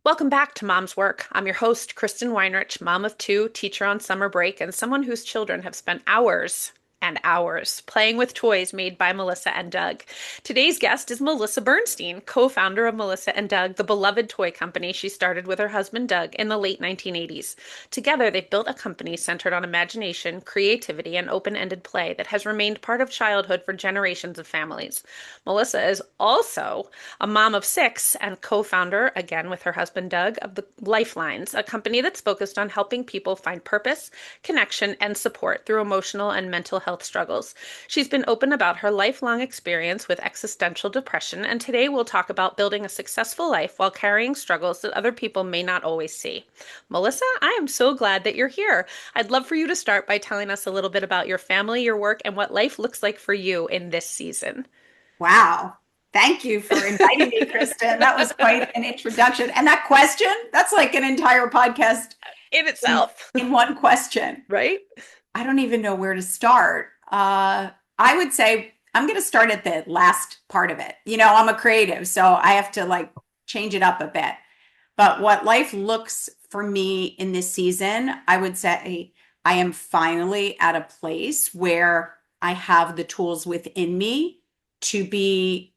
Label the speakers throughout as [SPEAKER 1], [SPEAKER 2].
[SPEAKER 1] Welcome back to Mom's Work. I'm your host, Kristin Weinrich, mom of two, teacher on summer break, and someone whose children have spent hours and hours playing with toys made by Melissa and Doug. Today's guest is Melissa Bernstein, co-founder of Melissa and Doug, the beloved toy company she started with her husband Doug in the late 1980s. Together, they've built a company centered on imagination, creativity, and open-ended play that has remained part of childhood for generations of families. Melissa is also a mom of six and co-founder, again with her husband Doug, of the Lifelines, a company that's focused on helping people find purpose, connection, and support through emotional and mental health struggles. She's been open about her lifelong experience with existential depression, and today we'll talk about building a successful life while carrying struggles that other people may not always see. Melissa, I am so glad that you're here. I'd love for you to start by telling us a little bit about your family, your work, and what life looks like for you in this season.
[SPEAKER 2] Wow. Thank you for inviting me, Kristin. That was quite an introduction. And that question, that's like an entire podcast
[SPEAKER 1] In itself,
[SPEAKER 2] in one question.
[SPEAKER 1] right?
[SPEAKER 2] I don't even know where to start. I would say I'm going to start at the last part of it. I'm a creative, so I have to change it up a bit. But what life looks for me in this season, I would say I am finally at a place where I have the tools within me to be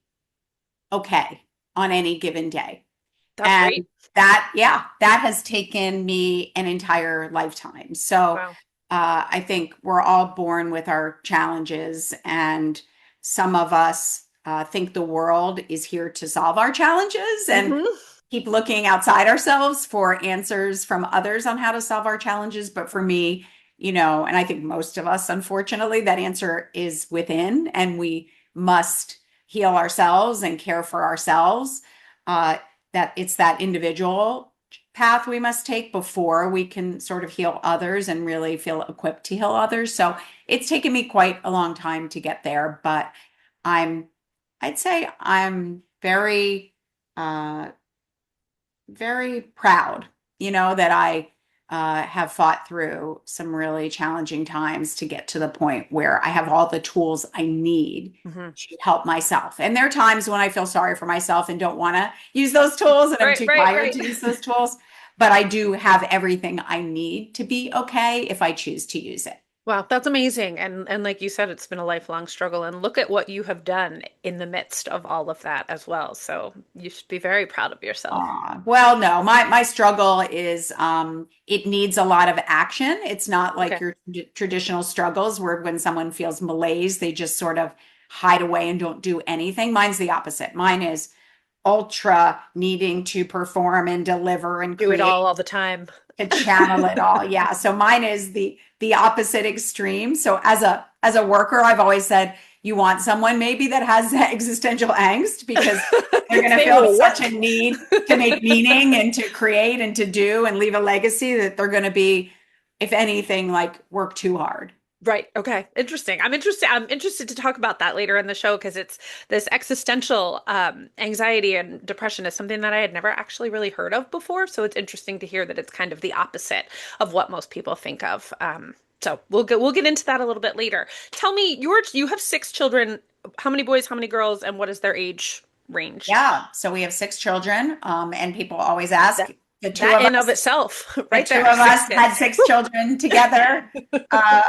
[SPEAKER 2] okay on any given day.
[SPEAKER 1] That's
[SPEAKER 2] And
[SPEAKER 1] great.
[SPEAKER 2] that has taken me an entire lifetime. So
[SPEAKER 1] Wow.
[SPEAKER 2] I think we're all born with our challenges, and some of us think the world is here to solve our challenges and
[SPEAKER 1] Hmm.
[SPEAKER 2] keep looking outside ourselves for answers from others on how to solve our challenges. But for me, and I think most of us, unfortunately, that answer is within, and we must heal ourselves and care for ourselves. That it's that individual path we must take before we can sort of heal others and really feel equipped to heal others. So it's taken me quite a long time to get there, but I'm, I'd say I'm very, uh, very proud, that I have fought through some really challenging times to get to the point where I have all the tools I need
[SPEAKER 1] Hmm.
[SPEAKER 2] to help myself. And there are times when I feel sorry for myself and don't want to use those tools and I'm
[SPEAKER 1] Right,
[SPEAKER 2] too
[SPEAKER 1] right,
[SPEAKER 2] tired
[SPEAKER 1] right.
[SPEAKER 2] to use those tools. But I do have everything I need to be okay if I choose to use it.
[SPEAKER 1] Wow, that's amazing. And like you said, it's been a lifelong struggle. And look at what you have done in the midst of all of that as well. So you should be very proud of yourself.
[SPEAKER 2] Well, no, my struggle is it needs a lot of action. It's not like
[SPEAKER 1] Okay.
[SPEAKER 2] your traditional struggles where when someone feels malaise, they just sort of hide away and don't do anything. Mine's the opposite. Mine is ultra needing to perform and deliver and
[SPEAKER 1] Do it
[SPEAKER 2] create
[SPEAKER 1] all the time.
[SPEAKER 2] to channel it all. Yeah. So mine is the opposite extreme. So as a worker, I've always said you want someone maybe that has existential angst because they're going to
[SPEAKER 1] They
[SPEAKER 2] feel
[SPEAKER 1] will
[SPEAKER 2] such
[SPEAKER 1] work.
[SPEAKER 2] a need to make meaning and to create and to do and leave a legacy that they're going to be, if anything, work too hard.
[SPEAKER 1] Right. Okay. Interesting. I'm interested. I'm interested to talk about that later in the show because it's this existential anxiety and depression is something that I had never actually really heard of before. So it's interesting to hear that it's kind of the opposite of what most people think of. So we'll get into that a little bit later. Tell me, you have six children. How many boys? How many girls? And what is their age range?
[SPEAKER 2] Yeah. So we have six children, and people always ask
[SPEAKER 1] That
[SPEAKER 2] the two
[SPEAKER 1] that
[SPEAKER 2] of
[SPEAKER 1] in of
[SPEAKER 2] us.
[SPEAKER 1] itself,
[SPEAKER 2] The
[SPEAKER 1] right
[SPEAKER 2] two
[SPEAKER 1] there,
[SPEAKER 2] of
[SPEAKER 1] six
[SPEAKER 2] us had
[SPEAKER 1] kids.
[SPEAKER 2] six children together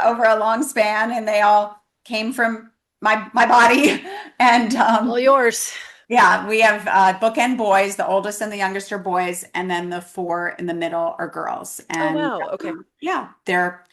[SPEAKER 2] over a long span, and they all came from my body. And
[SPEAKER 1] All yours.
[SPEAKER 2] yeah, we have bookend boys. The oldest and the youngest are boys, and then the four in the middle are girls.
[SPEAKER 1] Oh
[SPEAKER 2] And
[SPEAKER 1] wow. Okay.
[SPEAKER 2] yeah, they're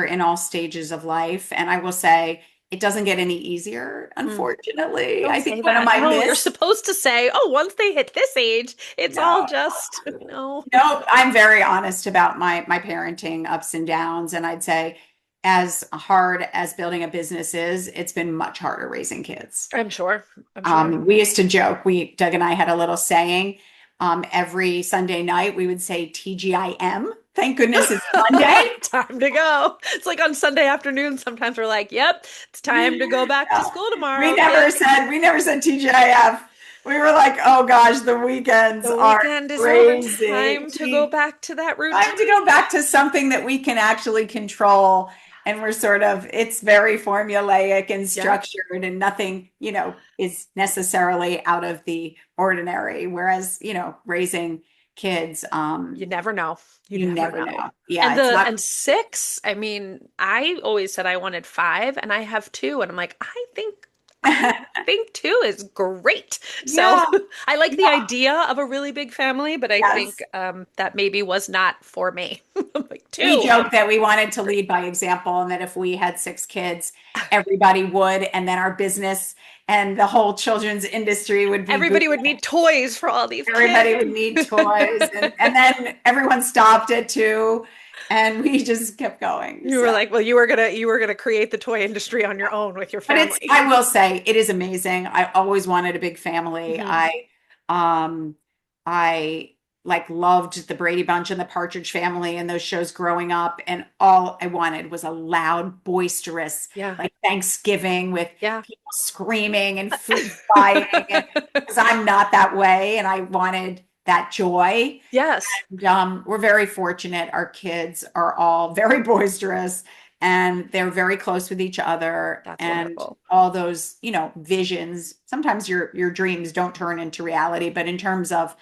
[SPEAKER 2] in all stages of life. And I will say it doesn't get any easier,
[SPEAKER 1] Hmm.
[SPEAKER 2] unfortunately.
[SPEAKER 1] Don't
[SPEAKER 2] I
[SPEAKER 1] say
[SPEAKER 2] think one of
[SPEAKER 1] that.
[SPEAKER 2] my
[SPEAKER 1] No, you're
[SPEAKER 2] myths.
[SPEAKER 1] supposed to say, oh, once they hit this age, it's all
[SPEAKER 2] No,
[SPEAKER 1] just, you know.
[SPEAKER 2] no, I'm very honest about my parenting ups and downs, and I'd say as hard as building a business is, it's been much harder raising kids.
[SPEAKER 1] I'm sure. I'm sure.
[SPEAKER 2] We used to joke, Doug and I had a little saying, every Sunday night we would say TGIM. Thank goodness it's Monday.
[SPEAKER 1] Time to go. It's like on Sunday afternoon, sometimes we're like, yep, it's time to go back to
[SPEAKER 2] Yeah.
[SPEAKER 1] school
[SPEAKER 2] We
[SPEAKER 1] tomorrow,
[SPEAKER 2] never
[SPEAKER 1] kids.
[SPEAKER 2] said we never said TGIF. We were like, oh gosh, the weekends
[SPEAKER 1] The
[SPEAKER 2] are
[SPEAKER 1] weekend is over.
[SPEAKER 2] crazy.
[SPEAKER 1] Time to go back to that
[SPEAKER 2] Time to
[SPEAKER 1] routine.
[SPEAKER 2] go back to something that we can actually control. And we're sort of, it's very formulaic and
[SPEAKER 1] Yeah.
[SPEAKER 2] structured, and nothing, is necessarily out of the ordinary. Whereas, raising kids,
[SPEAKER 1] You never know. You
[SPEAKER 2] you
[SPEAKER 1] never
[SPEAKER 2] never
[SPEAKER 1] know.
[SPEAKER 2] know. Yeah, it's
[SPEAKER 1] And
[SPEAKER 2] not.
[SPEAKER 1] six, I mean, I always said I wanted five and I have two and I'm like, I think two is great. So
[SPEAKER 2] Yeah,
[SPEAKER 1] I like the
[SPEAKER 2] yeah,
[SPEAKER 1] idea of a really big family, but I think
[SPEAKER 2] yes.
[SPEAKER 1] that maybe was not for me. I'm like
[SPEAKER 2] We
[SPEAKER 1] two.
[SPEAKER 2] joke that we wanted to
[SPEAKER 1] Great.
[SPEAKER 2] lead by example and that if we had six kids, everybody would, and then our business and the whole children's industry would be booming.
[SPEAKER 1] Everybody would need toys for all these
[SPEAKER 2] Everybody
[SPEAKER 1] kids.
[SPEAKER 2] would need toys, and then everyone stopped at two, and we just kept going.
[SPEAKER 1] You
[SPEAKER 2] So,
[SPEAKER 1] were like, well, you were gonna create the toy industry on your own with your
[SPEAKER 2] but it's,
[SPEAKER 1] family.
[SPEAKER 2] I will say, it is amazing. I always wanted a big family.
[SPEAKER 1] Hmm.
[SPEAKER 2] Um, I like loved the Brady Bunch and the Partridge Family and those shows growing up, and all I wanted was a loud, boisterous,
[SPEAKER 1] Yeah.
[SPEAKER 2] like Thanksgiving with
[SPEAKER 1] Yeah.
[SPEAKER 2] people screaming and food flying, and because I'm not that way, and I wanted that joy.
[SPEAKER 1] Yes.
[SPEAKER 2] We're very fortunate. Our kids are all very boisterous and they're very close with each other.
[SPEAKER 1] That's
[SPEAKER 2] And
[SPEAKER 1] wonderful.
[SPEAKER 2] all those, visions, sometimes your dreams don't turn into reality, but in terms of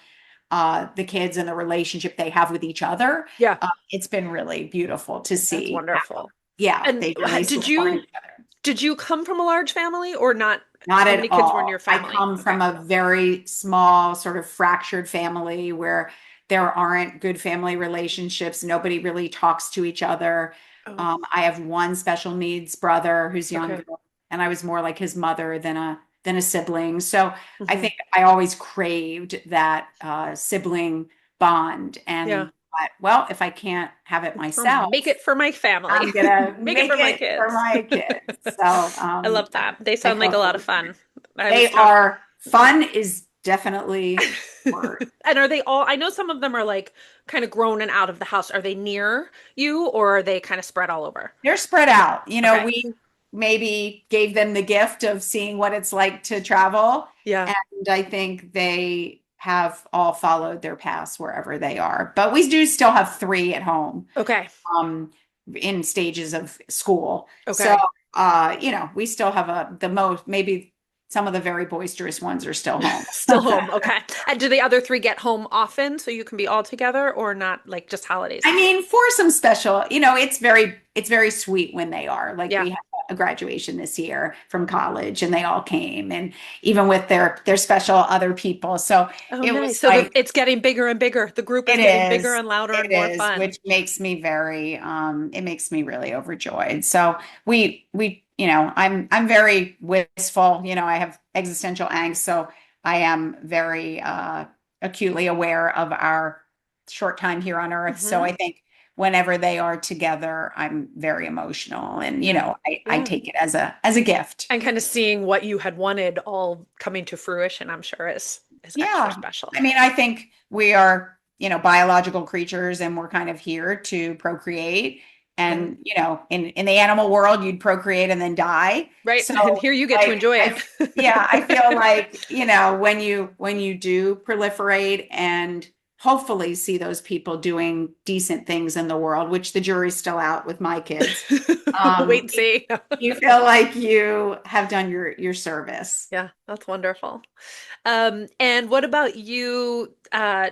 [SPEAKER 2] the kids and the relationship they have with each other,
[SPEAKER 1] Yeah,
[SPEAKER 2] it's been really beautiful to
[SPEAKER 1] that's
[SPEAKER 2] see how,
[SPEAKER 1] wonderful.
[SPEAKER 2] yeah,
[SPEAKER 1] And
[SPEAKER 2] they really support each other.
[SPEAKER 1] did you come from a large family or not?
[SPEAKER 2] Not
[SPEAKER 1] How
[SPEAKER 2] at
[SPEAKER 1] many kids were in your
[SPEAKER 2] all. I
[SPEAKER 1] family?
[SPEAKER 2] come
[SPEAKER 1] Okay.
[SPEAKER 2] from a very small, sort of fractured family where there aren't good family relationships. Nobody really talks to each other.
[SPEAKER 1] Oh,
[SPEAKER 2] I have one special needs brother who's
[SPEAKER 1] okay.
[SPEAKER 2] younger, and I was more like his mother than a sibling. So I
[SPEAKER 1] Hmm.
[SPEAKER 2] think I always craved that sibling bond.
[SPEAKER 1] Yeah.
[SPEAKER 2] And well, if I can't have it
[SPEAKER 1] For make
[SPEAKER 2] myself,
[SPEAKER 1] it for my family.
[SPEAKER 2] I'm gonna
[SPEAKER 1] Make it
[SPEAKER 2] make
[SPEAKER 1] for my
[SPEAKER 2] it for
[SPEAKER 1] kids.
[SPEAKER 2] my kids. So
[SPEAKER 1] I love that. They
[SPEAKER 2] I
[SPEAKER 1] sound like a
[SPEAKER 2] felt
[SPEAKER 1] lot of
[SPEAKER 2] really
[SPEAKER 1] fun. I
[SPEAKER 2] they
[SPEAKER 1] was talking.
[SPEAKER 2] are fun is definitely word.
[SPEAKER 1] And are they all, I know some of them are like kind of grown and out of the house. Are they near you or are they kind of spread all over?
[SPEAKER 2] They're spread out.
[SPEAKER 1] Okay.
[SPEAKER 2] We maybe gave them the gift of seeing what it's like to travel.
[SPEAKER 1] Yeah.
[SPEAKER 2] And I think they have all followed their paths wherever they are. But we do still have three at home,
[SPEAKER 1] Okay.
[SPEAKER 2] um, in stages of school. So,
[SPEAKER 1] Okay.
[SPEAKER 2] we still have the most, maybe some of the very boisterous ones are still home.
[SPEAKER 1] Still home. Okay. And do the other three get home often so you can be all together or not like just holidays?
[SPEAKER 2] I mean, for some special, it's very sweet when they are. Like
[SPEAKER 1] Yeah.
[SPEAKER 2] we had a graduation this year from college and they all came and even with their special other people. So
[SPEAKER 1] Oh,
[SPEAKER 2] it
[SPEAKER 1] nice.
[SPEAKER 2] was
[SPEAKER 1] So
[SPEAKER 2] like
[SPEAKER 1] it's getting bigger and bigger. The group is
[SPEAKER 2] it
[SPEAKER 1] getting bigger
[SPEAKER 2] is.
[SPEAKER 1] and louder
[SPEAKER 2] It
[SPEAKER 1] and more
[SPEAKER 2] is,
[SPEAKER 1] fun.
[SPEAKER 2] which makes me it makes me really overjoyed. So I'm very wistful. I have existential angst, so I am very acutely aware of our short time here on Earth. So
[SPEAKER 1] Hmm.
[SPEAKER 2] I think whenever they are together, I'm very emotional, and
[SPEAKER 1] Yeah.
[SPEAKER 2] I
[SPEAKER 1] Yeah.
[SPEAKER 2] take it as a gift.
[SPEAKER 1] And kind of seeing what you had wanted all coming to fruition, I'm sure is extra
[SPEAKER 2] Yeah.
[SPEAKER 1] special.
[SPEAKER 2] I mean, I think we are, biological creatures and we're kind of here to procreate.
[SPEAKER 1] Yeah.
[SPEAKER 2] And, in the animal world, you'd procreate and then die.
[SPEAKER 1] Right.
[SPEAKER 2] So
[SPEAKER 1] And here you get to
[SPEAKER 2] like
[SPEAKER 1] enjoy
[SPEAKER 2] yeah, I
[SPEAKER 1] it.
[SPEAKER 2] feel like, when you do proliferate and hopefully see those people doing decent things in the world, which the jury's still out with my kids.
[SPEAKER 1] We'll wait and
[SPEAKER 2] You
[SPEAKER 1] see.
[SPEAKER 2] you feel like you have done your service.
[SPEAKER 1] Yeah, that's wonderful. And what about you,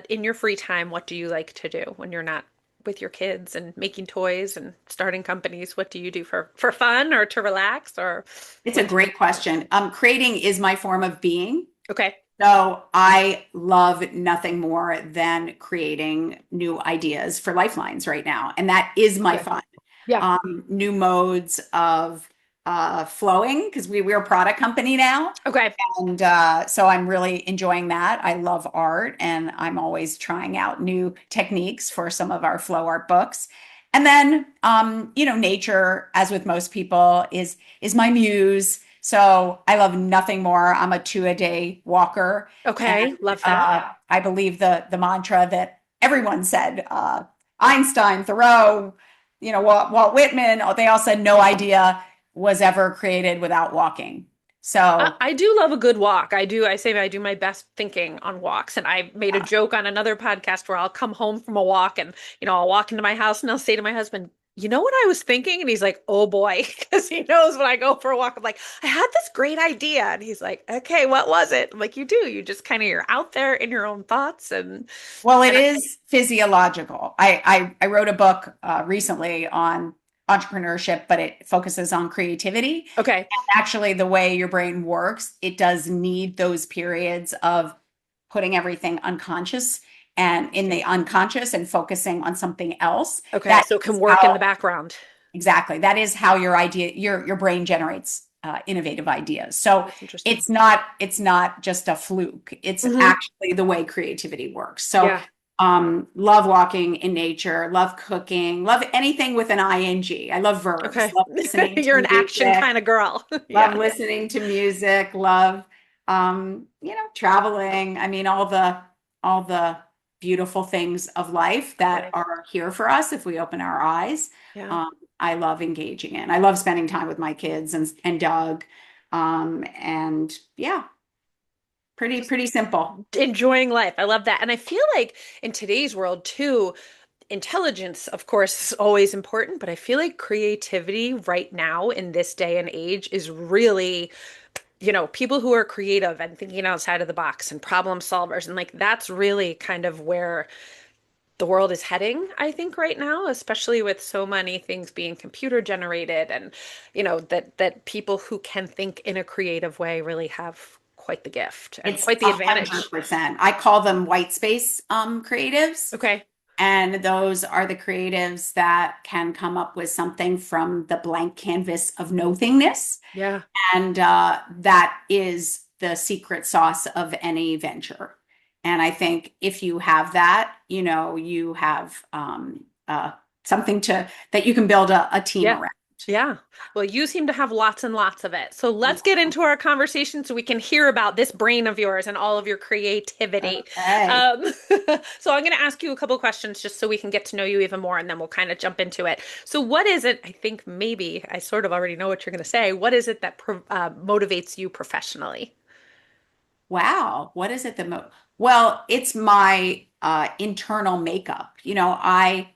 [SPEAKER 1] in your free time? What do you like to do when you're not with your kids and making toys and starting companies? What do you do for fun or to relax or
[SPEAKER 2] It's a
[SPEAKER 1] what do you
[SPEAKER 2] great question. Creating is my form of being.
[SPEAKER 1] Okay.
[SPEAKER 2] So I love nothing more than creating new ideas for Lifelines right now. And that is my
[SPEAKER 1] Okay.
[SPEAKER 2] fun.
[SPEAKER 1] Yeah.
[SPEAKER 2] New modes of flowing because we're a product company now.
[SPEAKER 1] Okay.
[SPEAKER 2] And so I'm really enjoying that. I love art and I'm always trying out new techniques for some of our flow art books. And then, nature, as with most people, is my muse. So I love nothing more. I'm a 2 a day walker. And
[SPEAKER 1] Okay. Love that.
[SPEAKER 2] I believe the mantra that everyone said, Einstein, Thoreau, Walt Whitman, they all said no idea was ever created without walking. So
[SPEAKER 1] I do love a good walk. I say I do my best thinking on walks. And I made a joke on another podcast where I'll come home from a walk and, I'll walk into my house and I'll say to my husband, you know what I was thinking? And he's like, oh boy, because he knows when I go for a walk, I'm like, I had this great idea. And he's like, okay, what was it? I'm like, you do. You just kind of, you're out there in your own thoughts.
[SPEAKER 2] Well, it
[SPEAKER 1] And
[SPEAKER 2] is physiological. I wrote a book recently on entrepreneurship, but it focuses on creativity.
[SPEAKER 1] okay.
[SPEAKER 2] And actually, the way your brain works, it does need those periods of putting everything unconscious and in the unconscious and focusing on something else.
[SPEAKER 1] Okay.
[SPEAKER 2] That
[SPEAKER 1] So it
[SPEAKER 2] is
[SPEAKER 1] can work in the
[SPEAKER 2] how
[SPEAKER 1] background.
[SPEAKER 2] exactly. That is how your brain generates innovative ideas. So
[SPEAKER 1] That's interesting.
[SPEAKER 2] it's not just a fluke. It's
[SPEAKER 1] Hmm.
[SPEAKER 2] actually the way creativity works. So
[SPEAKER 1] Yeah.
[SPEAKER 2] love walking in nature, love cooking, love anything with an ing. I love verbs.
[SPEAKER 1] Okay.
[SPEAKER 2] Love listening to
[SPEAKER 1] You're an action
[SPEAKER 2] music.
[SPEAKER 1] kind of girl.
[SPEAKER 2] Love
[SPEAKER 1] Yeah.
[SPEAKER 2] listening to music. Love traveling. I mean, all the beautiful things of life that
[SPEAKER 1] Yeah.
[SPEAKER 2] are here for us if we open our eyes.
[SPEAKER 1] Yeah.
[SPEAKER 2] Um, I love engaging in. I love spending time with my kids and Doug. And yeah,
[SPEAKER 1] Just
[SPEAKER 2] pretty simple.
[SPEAKER 1] enjoying life. I love that. And I feel like in today's world too, intelligence, of course, is always important, but I feel like creativity right now in this day and age is really, people who are creative and thinking outside of the box and problem solvers. And like that's really kind of where the world is heading, I think, right now, especially with so many things being computer generated and, that people who can think in a creative way really have quite the gift and
[SPEAKER 2] It's
[SPEAKER 1] quite the
[SPEAKER 2] a
[SPEAKER 1] advantage.
[SPEAKER 2] 100%. I call them white space creatives.
[SPEAKER 1] Okay.
[SPEAKER 2] And those are the creatives that can come up with something from the blank canvas of nothingness.
[SPEAKER 1] Yeah.
[SPEAKER 2] And that is the secret sauce of any venture. And I think if you have that, you have something that you can build a team
[SPEAKER 1] Yeah.
[SPEAKER 2] around.
[SPEAKER 1] Yeah. Well, you seem to have lots and lots of it. So let's get into our conversation so we can hear about this brain of yours and all of your creativity.
[SPEAKER 2] Okay.
[SPEAKER 1] Um, so I'm going to ask you a couple of questions just so we can get to know you even more, and then we'll kind of jump into it. So what is it? I think maybe I sort of already know what you're going to say. What is it that motivates you professionally?
[SPEAKER 2] Wow. What is it well, it's my internal makeup. It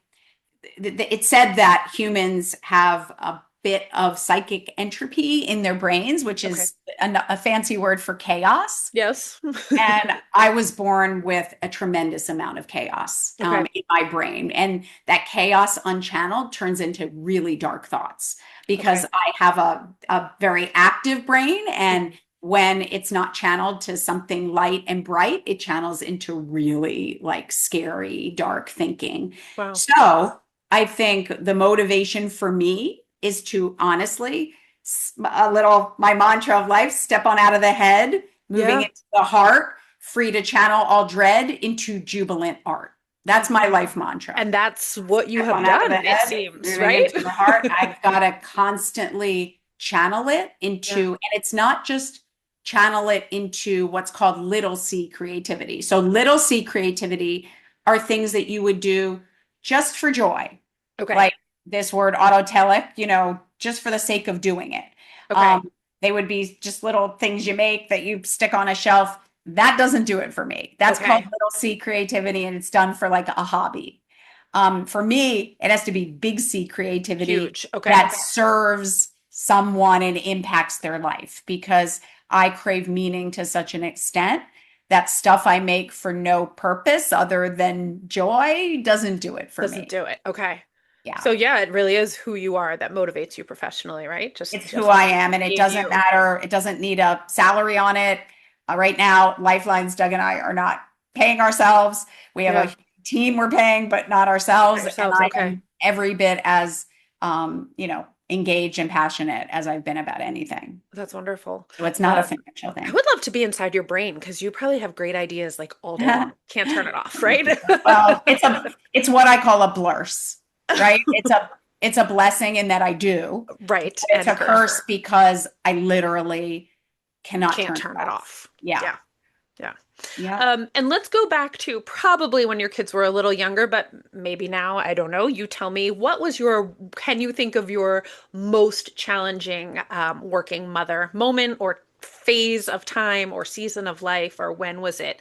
[SPEAKER 2] said that humans have a bit of psychic entropy in their brains, which
[SPEAKER 1] Okay.
[SPEAKER 2] is a fancy word for chaos.
[SPEAKER 1] Yes.
[SPEAKER 2] And I was born with a tremendous amount of chaos
[SPEAKER 1] Okay.
[SPEAKER 2] in my brain. And that chaos unchanneled turns into really dark thoughts because
[SPEAKER 1] Okay.
[SPEAKER 2] I have a very active brain. And when it's not channeled to something light and bright, it channels into really like scary, dark thinking.
[SPEAKER 1] Wow.
[SPEAKER 2] So I think the motivation for me is to honestly, my mantra of life, step on out of the head, moving
[SPEAKER 1] Yeah.
[SPEAKER 2] into the heart, free to channel all dread into jubilant art. That's my life mantra.
[SPEAKER 1] And that's what you
[SPEAKER 2] Step
[SPEAKER 1] have
[SPEAKER 2] on out of the
[SPEAKER 1] done, it
[SPEAKER 2] head,
[SPEAKER 1] seems,
[SPEAKER 2] moving
[SPEAKER 1] right?
[SPEAKER 2] into the heart. I've got to constantly channel it
[SPEAKER 1] Yeah.
[SPEAKER 2] into, and it's not just channel it into what's called little c creativity. So, little c creativity are things that you would do just for joy,
[SPEAKER 1] Okay.
[SPEAKER 2] like this word autotelic, just for the sake of doing it.
[SPEAKER 1] Okay.
[SPEAKER 2] They would be just little things you make that you stick on a shelf. That doesn't do it for me. That's called
[SPEAKER 1] Okay.
[SPEAKER 2] little c creativity, and it's done for like a hobby. For me, it has to be big C creativity
[SPEAKER 1] Huge. Okay.
[SPEAKER 2] that serves someone and impacts their life because I crave meaning to such an extent that stuff I make for no purpose other than joy doesn't do it for
[SPEAKER 1] Doesn't
[SPEAKER 2] me.
[SPEAKER 1] do it. Okay.
[SPEAKER 2] Yeah.
[SPEAKER 1] So yeah, it really is who you are that motivates you professionally, right?
[SPEAKER 2] It's who
[SPEAKER 1] Just
[SPEAKER 2] I am, and it
[SPEAKER 1] being
[SPEAKER 2] doesn't
[SPEAKER 1] you.
[SPEAKER 2] matter. It doesn't need a salary on it. Right now, Lifelines, Doug and I are not paying ourselves. We have
[SPEAKER 1] Yeah.
[SPEAKER 2] a team we're paying, but not
[SPEAKER 1] Not
[SPEAKER 2] ourselves. And
[SPEAKER 1] yourselves.
[SPEAKER 2] I
[SPEAKER 1] Okay.
[SPEAKER 2] am every bit as, engaged and passionate as I've been about anything.
[SPEAKER 1] That's wonderful.
[SPEAKER 2] So it's not a
[SPEAKER 1] Um,
[SPEAKER 2] financial
[SPEAKER 1] I
[SPEAKER 2] thing.
[SPEAKER 1] would love to be inside your brain because you probably have great ideas like all day long. Can't turn it off, right?
[SPEAKER 2] Well, it's what I call a blurse, right? It's a blessing in that I do.
[SPEAKER 1] Right.
[SPEAKER 2] It's
[SPEAKER 1] And
[SPEAKER 2] a
[SPEAKER 1] for
[SPEAKER 2] curse
[SPEAKER 1] sure.
[SPEAKER 2] because I literally cannot
[SPEAKER 1] Can't
[SPEAKER 2] turn it
[SPEAKER 1] turn it
[SPEAKER 2] off.
[SPEAKER 1] off.
[SPEAKER 2] Yeah.
[SPEAKER 1] Yeah. Yeah.
[SPEAKER 2] Yeah.
[SPEAKER 1] And let's go back to probably when your kids were a little younger, but maybe now, I don't know. You tell me, can you think of your most challenging working mother moment or phase of time or season of life, or when was it?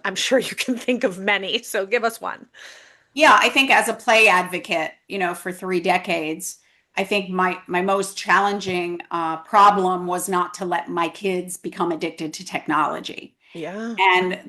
[SPEAKER 1] I'm sure you can think of many, so give us one.
[SPEAKER 2] Yeah, I think as a play advocate, for 3 decades, I think my most challenging problem was not to let my kids become addicted to technology.
[SPEAKER 1] Yeah.
[SPEAKER 2] And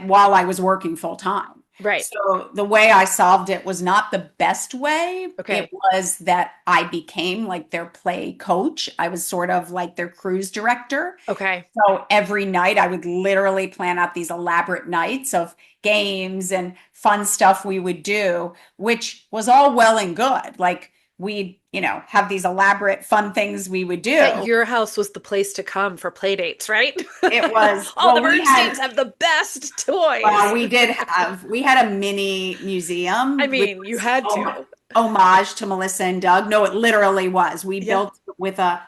[SPEAKER 2] while I was working full time.
[SPEAKER 1] Right.
[SPEAKER 2] So the way I solved it was not the best way. It
[SPEAKER 1] Okay.
[SPEAKER 2] was that I became like their play coach. I was sort of like their cruise director.
[SPEAKER 1] Okay.
[SPEAKER 2] So every night I would literally plan out these elaborate nights of games and fun stuff we would do, which was all well and good. Like we'd, have these elaborate fun things we would
[SPEAKER 1] Bet
[SPEAKER 2] do.
[SPEAKER 1] your house was the place to come for play dates, right?
[SPEAKER 2] It was,
[SPEAKER 1] All the
[SPEAKER 2] well, we
[SPEAKER 1] Bernsteins
[SPEAKER 2] had
[SPEAKER 1] have the best toys.
[SPEAKER 2] Well, we had a mini
[SPEAKER 1] I
[SPEAKER 2] museum with
[SPEAKER 1] mean, you had to.
[SPEAKER 2] homage to Melissa and Doug. No, it literally was. We
[SPEAKER 1] Yeah.
[SPEAKER 2] built with a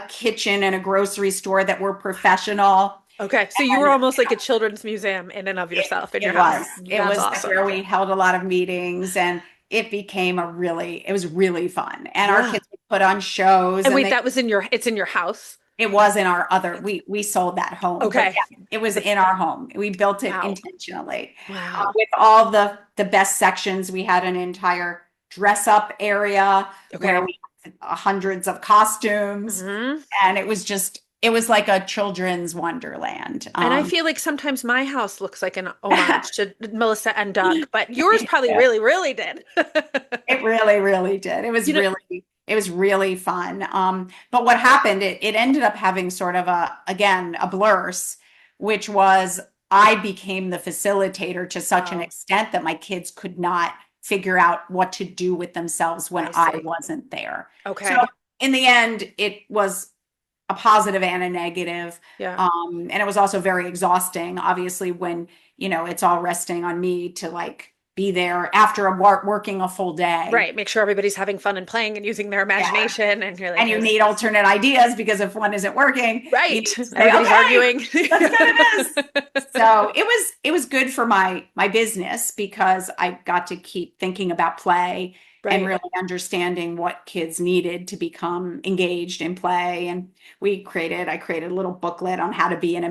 [SPEAKER 2] kitchen and a grocery store that were professional.
[SPEAKER 1] Okay. So you were
[SPEAKER 2] And
[SPEAKER 1] almost like a children's museum in and of yourself in your
[SPEAKER 2] it
[SPEAKER 1] house.
[SPEAKER 2] was. It
[SPEAKER 1] That's
[SPEAKER 2] was like
[SPEAKER 1] awesome.
[SPEAKER 2] where we held a lot of meetings and it was really fun. And our
[SPEAKER 1] Yeah.
[SPEAKER 2] kids would put on shows
[SPEAKER 1] And
[SPEAKER 2] and
[SPEAKER 1] wait, that was in it's in your house.
[SPEAKER 2] it was in our other, we sold that home, but
[SPEAKER 1] Okay.
[SPEAKER 2] yeah, it was
[SPEAKER 1] But
[SPEAKER 2] in our home. We built it
[SPEAKER 1] wow.
[SPEAKER 2] intentionally.
[SPEAKER 1] Wow.
[SPEAKER 2] With all the best sections. We had an entire dress up area where
[SPEAKER 1] Okay.
[SPEAKER 2] we had hundreds of costumes,
[SPEAKER 1] Hmm.
[SPEAKER 2] and it was like a children's wonderland.
[SPEAKER 1] And I feel like sometimes my house looks like an homage to Melissa and Doug, but yours probably
[SPEAKER 2] Yeah.
[SPEAKER 1] really, really did.
[SPEAKER 2] It really, really did.
[SPEAKER 1] You know,
[SPEAKER 2] It was really fun. But what happened, it ended up having sort of again, a blurse, which was I became the facilitator to such an
[SPEAKER 1] oh,
[SPEAKER 2] extent that my kids could not figure out what to do with themselves when
[SPEAKER 1] I
[SPEAKER 2] I
[SPEAKER 1] see.
[SPEAKER 2] wasn't there. So
[SPEAKER 1] Okay.
[SPEAKER 2] in the end, it was a positive and a negative.
[SPEAKER 1] Yeah.
[SPEAKER 2] And it was also very exhausting, obviously, when, it's all resting on me to like be there after working a full day.
[SPEAKER 1] Right. Make sure everybody's having fun and playing and using their
[SPEAKER 2] Yeah.
[SPEAKER 1] imagination. And you're like,
[SPEAKER 2] And you need alternate ideas because if one isn't working, you
[SPEAKER 1] right.
[SPEAKER 2] need to say,
[SPEAKER 1] Everybody's
[SPEAKER 2] okay,
[SPEAKER 1] arguing.
[SPEAKER 2] let's go to this. So it was good for my business because I got to keep thinking about play and
[SPEAKER 1] Right.
[SPEAKER 2] really understanding what kids needed to become engaged in play. And I created a little booklet on how to be an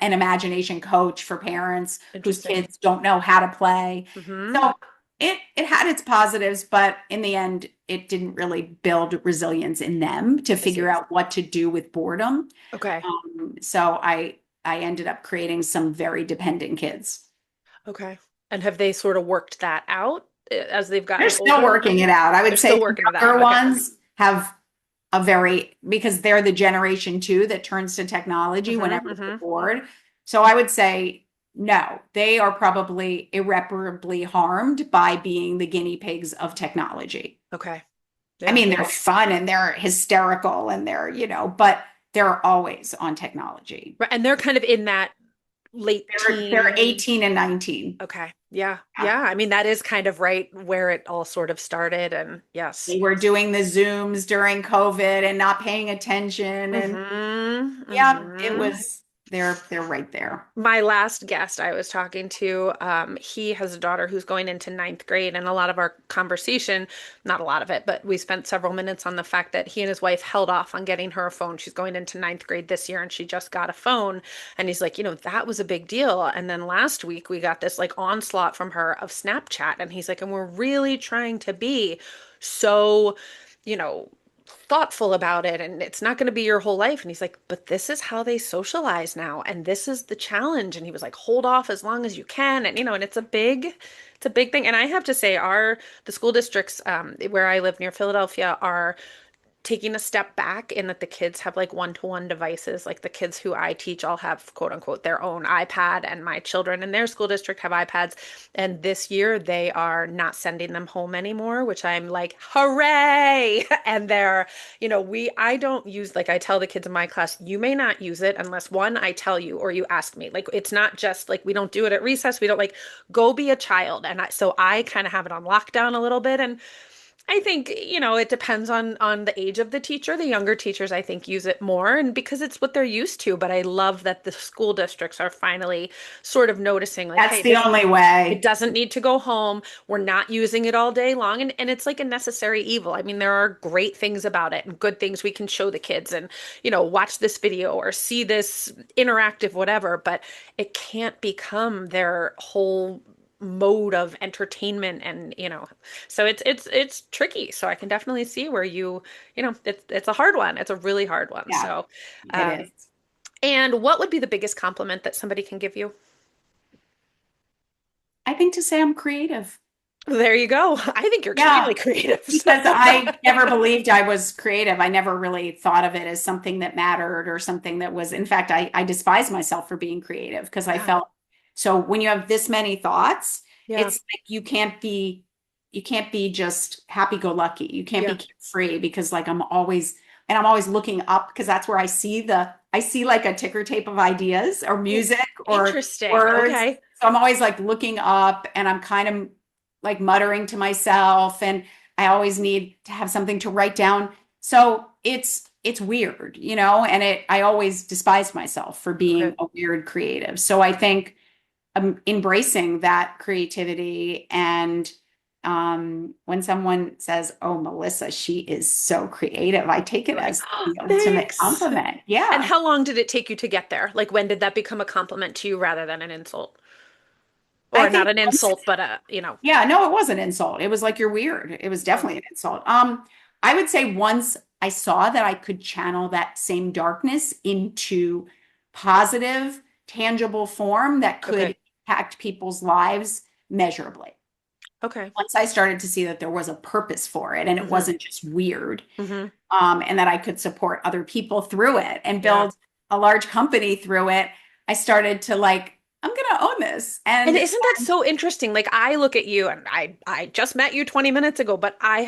[SPEAKER 2] imagination coach for parents whose
[SPEAKER 1] Interesting.
[SPEAKER 2] kids don't know how to play.
[SPEAKER 1] Hmm.
[SPEAKER 2] So it had its positives, but in the end, it didn't really build resilience in them to
[SPEAKER 1] I see.
[SPEAKER 2] figure out what to do with boredom.
[SPEAKER 1] Okay.
[SPEAKER 2] So I ended up creating some very dependent kids.
[SPEAKER 1] Okay. And have they sort of worked that out as they've
[SPEAKER 2] They're
[SPEAKER 1] gotten
[SPEAKER 2] still
[SPEAKER 1] older?
[SPEAKER 2] working it out. I
[SPEAKER 1] They're
[SPEAKER 2] would say
[SPEAKER 1] still
[SPEAKER 2] the
[SPEAKER 1] working it out.
[SPEAKER 2] younger
[SPEAKER 1] Okay.
[SPEAKER 2] ones have because they're the generation too that turns to technology
[SPEAKER 1] Hmm.
[SPEAKER 2] whenever they're
[SPEAKER 1] Hmm.
[SPEAKER 2] bored. So I would say no, they are probably irreparably harmed by being the guinea pigs of technology.
[SPEAKER 1] Okay.
[SPEAKER 2] I
[SPEAKER 1] Yeah.
[SPEAKER 2] mean, they're fun and they're hysterical and but they're always on technology.
[SPEAKER 1] Right. And they're kind of in that late
[SPEAKER 2] They're
[SPEAKER 1] teen.
[SPEAKER 2] 18 and 19.
[SPEAKER 1] Okay. Yeah.
[SPEAKER 2] Yeah.
[SPEAKER 1] Yeah. I mean, that is kind of right where it all sort of started. And yes.
[SPEAKER 2] They were doing the Zooms during COVID and not paying attention. And
[SPEAKER 1] Hmm.
[SPEAKER 2] yeah,
[SPEAKER 1] Hmm.
[SPEAKER 2] they're right there.
[SPEAKER 1] My last guest I was talking to, he has a daughter who's going into ninth grade, and a lot of our conversation, not a lot of it, but we spent several minutes on the fact that he and his wife held off on getting her a phone. She's going into ninth grade this year, and she just got a phone. And he's like, that was a big deal. And then last week we got this like onslaught from her of Snapchat, and he's like, and we're really trying to be so, you know, thoughtful about it, and it's not going to be your whole life. And he's like, but this is how they socialize now, and this is the challenge. And he was like, hold off as long as you can. And and it's a big thing. And I have to say, the school districts where I live near Philadelphia are taking a step back in that the kids have like one-to-one devices. Like the kids who I teach all have quote unquote their own iPad, and my children in their school district have iPads. And this year they are not sending them home anymore, which I'm like, hooray! And I don't use, like I tell the kids in my class, you may not use it unless one, I tell you or you ask me. Like it's not just like we don't do it at recess. We don't like go be a child. And so I kind of have it on lockdown a little bit. And I think, it depends on the age of the teacher. The younger teachers, I think, use it more and because it's what they're used to. But I love that the school districts are finally sort of noticing like,
[SPEAKER 2] That's
[SPEAKER 1] hey,
[SPEAKER 2] the
[SPEAKER 1] this
[SPEAKER 2] only
[SPEAKER 1] it
[SPEAKER 2] way.
[SPEAKER 1] doesn't need to go home. We're not using it all day long. And it's like a necessary evil. I mean, there are great things about it and good things we can show the kids and, watch this video or see this interactive whatever, but it can't become their whole mode of entertainment and so it's tricky. So I can definitely see where it's a hard one. It's a really hard one.
[SPEAKER 2] Yeah,
[SPEAKER 1] So
[SPEAKER 2] it
[SPEAKER 1] um
[SPEAKER 2] is.
[SPEAKER 1] and what would be the biggest compliment that somebody can give you?
[SPEAKER 2] I think to say I'm creative.
[SPEAKER 1] There you go. I think you're
[SPEAKER 2] Yeah,
[SPEAKER 1] extremely creative.
[SPEAKER 2] because
[SPEAKER 1] So
[SPEAKER 2] I never believed I was creative. I never really thought of it as something that mattered or something that was, in fact, I despise myself for being creative because I
[SPEAKER 1] yeah.
[SPEAKER 2] felt so when you have this many thoughts,
[SPEAKER 1] Yeah.
[SPEAKER 2] it's like you can't be just happy-go-lucky. You can't be
[SPEAKER 1] Yeah.
[SPEAKER 2] carefree because like I'm always looking up because that's where I see like a ticker tape of ideas or
[SPEAKER 1] Oh,
[SPEAKER 2] music or
[SPEAKER 1] interesting.
[SPEAKER 2] words.
[SPEAKER 1] Okay.
[SPEAKER 2] So I'm always like looking up and I'm kind of like muttering to myself and I always need to have something to write down. So it's weird, and I always despised myself for
[SPEAKER 1] Okay.
[SPEAKER 2] being a weird creative. So I think I'm embracing that creativity and when someone says, "Oh, Melissa, she is so creative," I take it
[SPEAKER 1] You're like,
[SPEAKER 2] as
[SPEAKER 1] oh,
[SPEAKER 2] the ultimate
[SPEAKER 1] thanks.
[SPEAKER 2] compliment.
[SPEAKER 1] And
[SPEAKER 2] Yeah.
[SPEAKER 1] how long did it take you to get there? Like, when did that become a compliment to you rather than an insult?
[SPEAKER 2] I
[SPEAKER 1] Or not
[SPEAKER 2] think
[SPEAKER 1] an
[SPEAKER 2] once
[SPEAKER 1] insult, but
[SPEAKER 2] Yeah, no, it was an insult. It was like you're weird. It was
[SPEAKER 1] oh,
[SPEAKER 2] definitely an insult. I would say once I saw that I could channel that same darkness into positive, tangible form that
[SPEAKER 1] okay.
[SPEAKER 2] could impact people's lives measurably.
[SPEAKER 1] Okay.
[SPEAKER 2] Once I started to see that there was a purpose for it and it
[SPEAKER 1] Mm-hmm.
[SPEAKER 2] wasn't just weird,
[SPEAKER 1] Mm-hmm.
[SPEAKER 2] and that I could support other people through it and
[SPEAKER 1] Yeah.
[SPEAKER 2] build a large company through it, I started to like, I'm going to own this.
[SPEAKER 1] And
[SPEAKER 2] And
[SPEAKER 1] isn't that so interesting? Like, I look at you and I just met you 20 minutes ago, but I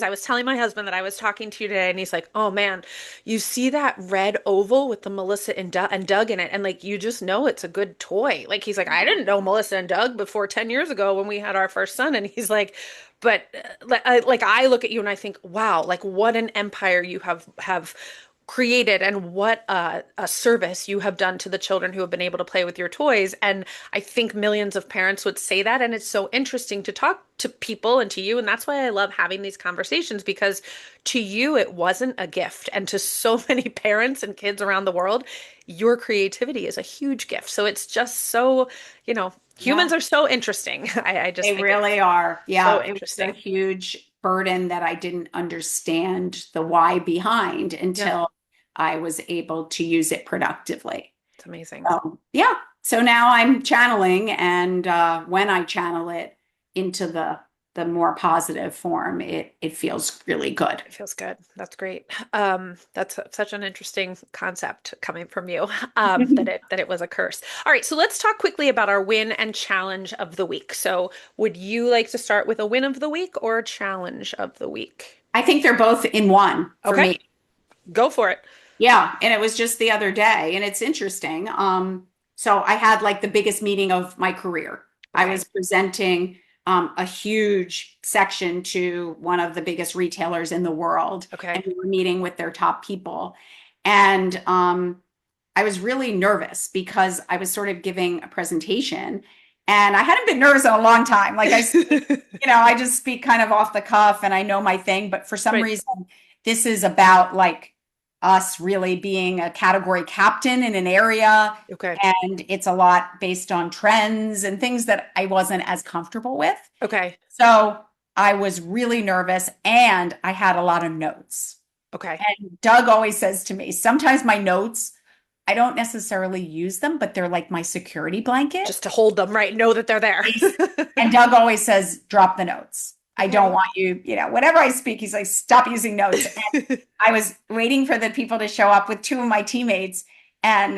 [SPEAKER 1] was telling my husband that I was talking to you today and he's like, "Oh man, you see that red oval with the Melissa and Doug in it and like you just know it's a good toy." Like he's like, "I didn't know Melissa and Doug before 10 years ago when we had our first son." And he's like, "But like I look at you and I think, wow, like what an empire you have created and what a service you have done to the children who have been able to play with your toys." And I think millions of parents would say that. And it's so interesting to talk to people and to you. And that's why I love having these conversations because to you, it wasn't a gift. And to so many parents and kids around the world, your creativity is a huge gift. So it's just so, humans
[SPEAKER 2] yeah.
[SPEAKER 1] are so interesting. I just
[SPEAKER 2] They
[SPEAKER 1] think it's
[SPEAKER 2] really are.
[SPEAKER 1] so
[SPEAKER 2] Yeah, it was a
[SPEAKER 1] interesting.
[SPEAKER 2] huge burden that I didn't understand the why behind
[SPEAKER 1] Yeah,
[SPEAKER 2] until I was able to use it productively.
[SPEAKER 1] it's amazing.
[SPEAKER 2] So, yeah. So now I'm channeling, and when I channel it into the more positive form, it feels really good.
[SPEAKER 1] It feels good. That's great. That's such an interesting concept coming from you, that it was a curse. All right, so let's talk quickly about our win and challenge of the week. So, would you like to start with a win of the week or a challenge of the week?
[SPEAKER 2] I think they're both in one for
[SPEAKER 1] Okay,
[SPEAKER 2] me.
[SPEAKER 1] go for it.
[SPEAKER 2] Yeah, and it was just the other day, and it's interesting. So I had like the biggest meeting of my career. I
[SPEAKER 1] Okay,
[SPEAKER 2] was presenting a huge section to one of the biggest retailers in the world, and
[SPEAKER 1] okay,
[SPEAKER 2] we were meeting with their top people. And I was really nervous because I was sort of giving a presentation, and I hadn't been nervous in a long time. Like I just speak kind of off the cuff, and I know my thing, but for some
[SPEAKER 1] right.
[SPEAKER 2] reason, this is about like us really being a category captain in an area.
[SPEAKER 1] Okay,
[SPEAKER 2] And it's a lot based on trends and things that I wasn't as comfortable with.
[SPEAKER 1] okay,
[SPEAKER 2] So I was really nervous and I had a lot of notes.
[SPEAKER 1] okay.
[SPEAKER 2] And Doug always says to me, sometimes my notes, I don't necessarily use them, but they're like my security blanket.
[SPEAKER 1] Just to hold them, right? Know that they're there.
[SPEAKER 2] And Doug always says, drop the notes. I don't
[SPEAKER 1] Okay.
[SPEAKER 2] want you, whenever I speak, he's like, stop using notes. And I was waiting for the people to show up with two of my teammates. And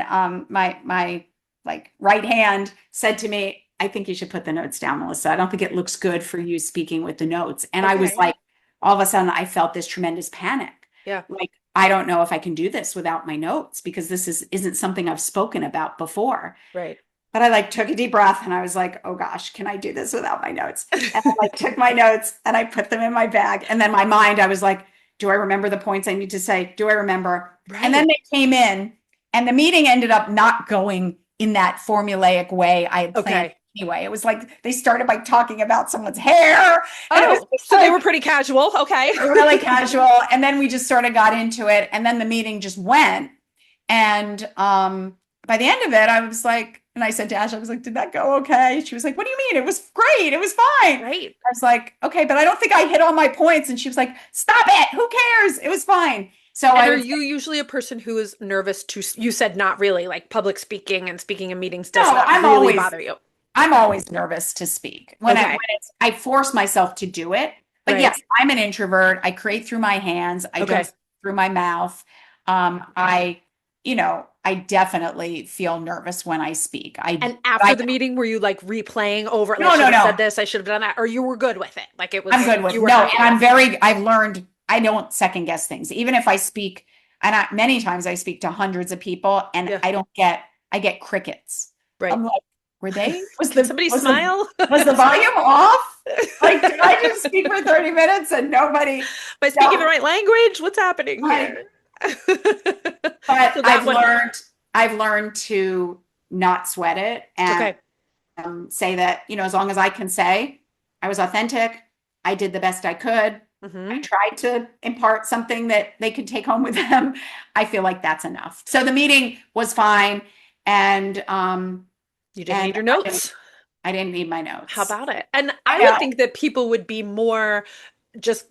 [SPEAKER 2] my like right hand said to me, I think you should put the notes down, Melissa. I don't think it looks good for you speaking with the notes. And I was
[SPEAKER 1] Okay.
[SPEAKER 2] like, all of a sudden I felt this tremendous panic.
[SPEAKER 1] Yeah.
[SPEAKER 2] Like, I don't know if I can do this without my notes because this isn't something I've spoken about before.
[SPEAKER 1] Right.
[SPEAKER 2] But I like took a deep breath and I was like, oh gosh, can I do this without my notes? And I like took my notes and I put them in my bag. And then my mind, I was like, do I remember the points I need to say? Do I remember? And then
[SPEAKER 1] Right.
[SPEAKER 2] they came in and the meeting ended up not going in that formulaic way I had planned
[SPEAKER 1] Okay.
[SPEAKER 2] anyway. It was like they started by talking about someone's hair and it was
[SPEAKER 1] Oh,
[SPEAKER 2] just
[SPEAKER 1] so they were
[SPEAKER 2] like
[SPEAKER 1] pretty casual. Okay.
[SPEAKER 2] really casual. And then we just sort of got into it. And then the meeting just went. And by the end of it, I was like, And I said to Ash, I was like, did that go okay? She was like, what do you mean? It was great. It was fine.
[SPEAKER 1] Right.
[SPEAKER 2] I was like, okay, but I don't think I hit all my points. And she was like, stop it. Who cares? It was fine. So
[SPEAKER 1] And
[SPEAKER 2] I
[SPEAKER 1] are
[SPEAKER 2] would say,
[SPEAKER 1] you usually a person who is nervous to, you said not really, like public speaking and speaking in meetings, does
[SPEAKER 2] no,
[SPEAKER 1] that really bother you?
[SPEAKER 2] I'm always nervous to speak. When
[SPEAKER 1] Okay.
[SPEAKER 2] it's, I force myself to do it. But
[SPEAKER 1] Right.
[SPEAKER 2] yes, I'm an introvert. I create through my hands. I don't
[SPEAKER 1] Okay.
[SPEAKER 2] speak through my mouth. I definitely feel nervous when I speak.
[SPEAKER 1] And after the meeting, were you like replaying over, I
[SPEAKER 2] no,
[SPEAKER 1] should
[SPEAKER 2] no,
[SPEAKER 1] have said
[SPEAKER 2] no.
[SPEAKER 1] this, I should have done that, or you were good with it? Like it
[SPEAKER 2] I'm
[SPEAKER 1] was,
[SPEAKER 2] good with
[SPEAKER 1] you were
[SPEAKER 2] no, and
[SPEAKER 1] happy with it.
[SPEAKER 2] I've learned I don't second guess things. Even if I speak, and many times I speak to hundreds of people and
[SPEAKER 1] Yeah.
[SPEAKER 2] I get crickets.
[SPEAKER 1] Right.
[SPEAKER 2] I'm like, were they,
[SPEAKER 1] Can somebody smile?
[SPEAKER 2] was the volume off? Like, did I just speak for 30 minutes and nobody,
[SPEAKER 1] Am I speaking the
[SPEAKER 2] no,
[SPEAKER 1] right language? What's happening
[SPEAKER 2] I,
[SPEAKER 1] here?
[SPEAKER 2] but
[SPEAKER 1] So then what?
[SPEAKER 2] I've learned to not sweat it and
[SPEAKER 1] Okay.
[SPEAKER 2] say that, as long as I can say I was authentic, I did the best I could. I
[SPEAKER 1] Hmm.
[SPEAKER 2] tried to impart something that they could take home with them. I feel like that's enough. So the meeting was fine, and
[SPEAKER 1] You didn't
[SPEAKER 2] and
[SPEAKER 1] need your notes.
[SPEAKER 2] I didn't need my
[SPEAKER 1] How
[SPEAKER 2] notes.
[SPEAKER 1] about it? And
[SPEAKER 2] I
[SPEAKER 1] I would
[SPEAKER 2] know.
[SPEAKER 1] think that people would be more just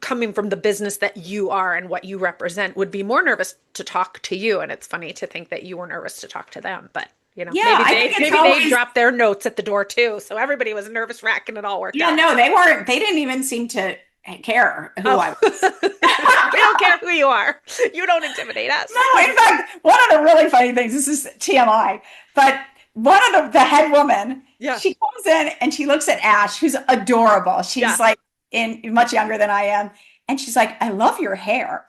[SPEAKER 1] coming from the business that you are and what you represent would be more nervous to talk to you. And it's funny to think that you were nervous to talk to them, but
[SPEAKER 2] Yeah, I think it's
[SPEAKER 1] maybe they
[SPEAKER 2] always.
[SPEAKER 1] dropped their notes at the door too. So everybody was a nervous wreck and it all worked
[SPEAKER 2] Yeah,
[SPEAKER 1] out.
[SPEAKER 2] no, they weren't. They didn't even seem to care who
[SPEAKER 1] Oh,
[SPEAKER 2] I was.
[SPEAKER 1] we don't care who you are. You don't intimidate us.
[SPEAKER 2] No, in fact, one of the really funny things, this is TMI, but one of the head woman,
[SPEAKER 1] Yeah.
[SPEAKER 2] she comes in and she looks at Ash, who's adorable. She's
[SPEAKER 1] Yeah.
[SPEAKER 2] like much younger than I am. And she's like, I love your hair.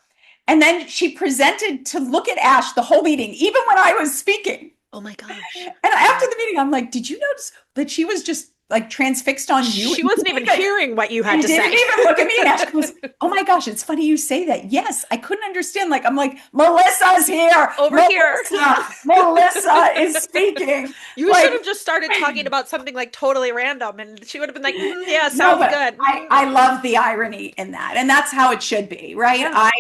[SPEAKER 2] And then she presented to look at Ash the whole meeting, even when I was speaking.
[SPEAKER 1] Oh my gosh.
[SPEAKER 2] And after the meeting, I'm like, did you notice that she was just like transfixed on you
[SPEAKER 1] She wasn't even hearing what you had
[SPEAKER 2] and
[SPEAKER 1] to
[SPEAKER 2] didn't
[SPEAKER 1] say.
[SPEAKER 2] even look at me? And Ash goes, oh my gosh, it's funny you say that. Yes, I couldn't understand. Like, I'm like, Melissa's here.
[SPEAKER 1] Over here.
[SPEAKER 2] Melissa is speaking.
[SPEAKER 1] You should
[SPEAKER 2] Like,
[SPEAKER 1] have just started talking about something like totally random and she would have been like, yeah,
[SPEAKER 2] no,
[SPEAKER 1] sounds
[SPEAKER 2] but
[SPEAKER 1] good.
[SPEAKER 2] I love the irony in that. And that's how it should be, right?
[SPEAKER 1] Yeah.
[SPEAKER 2] I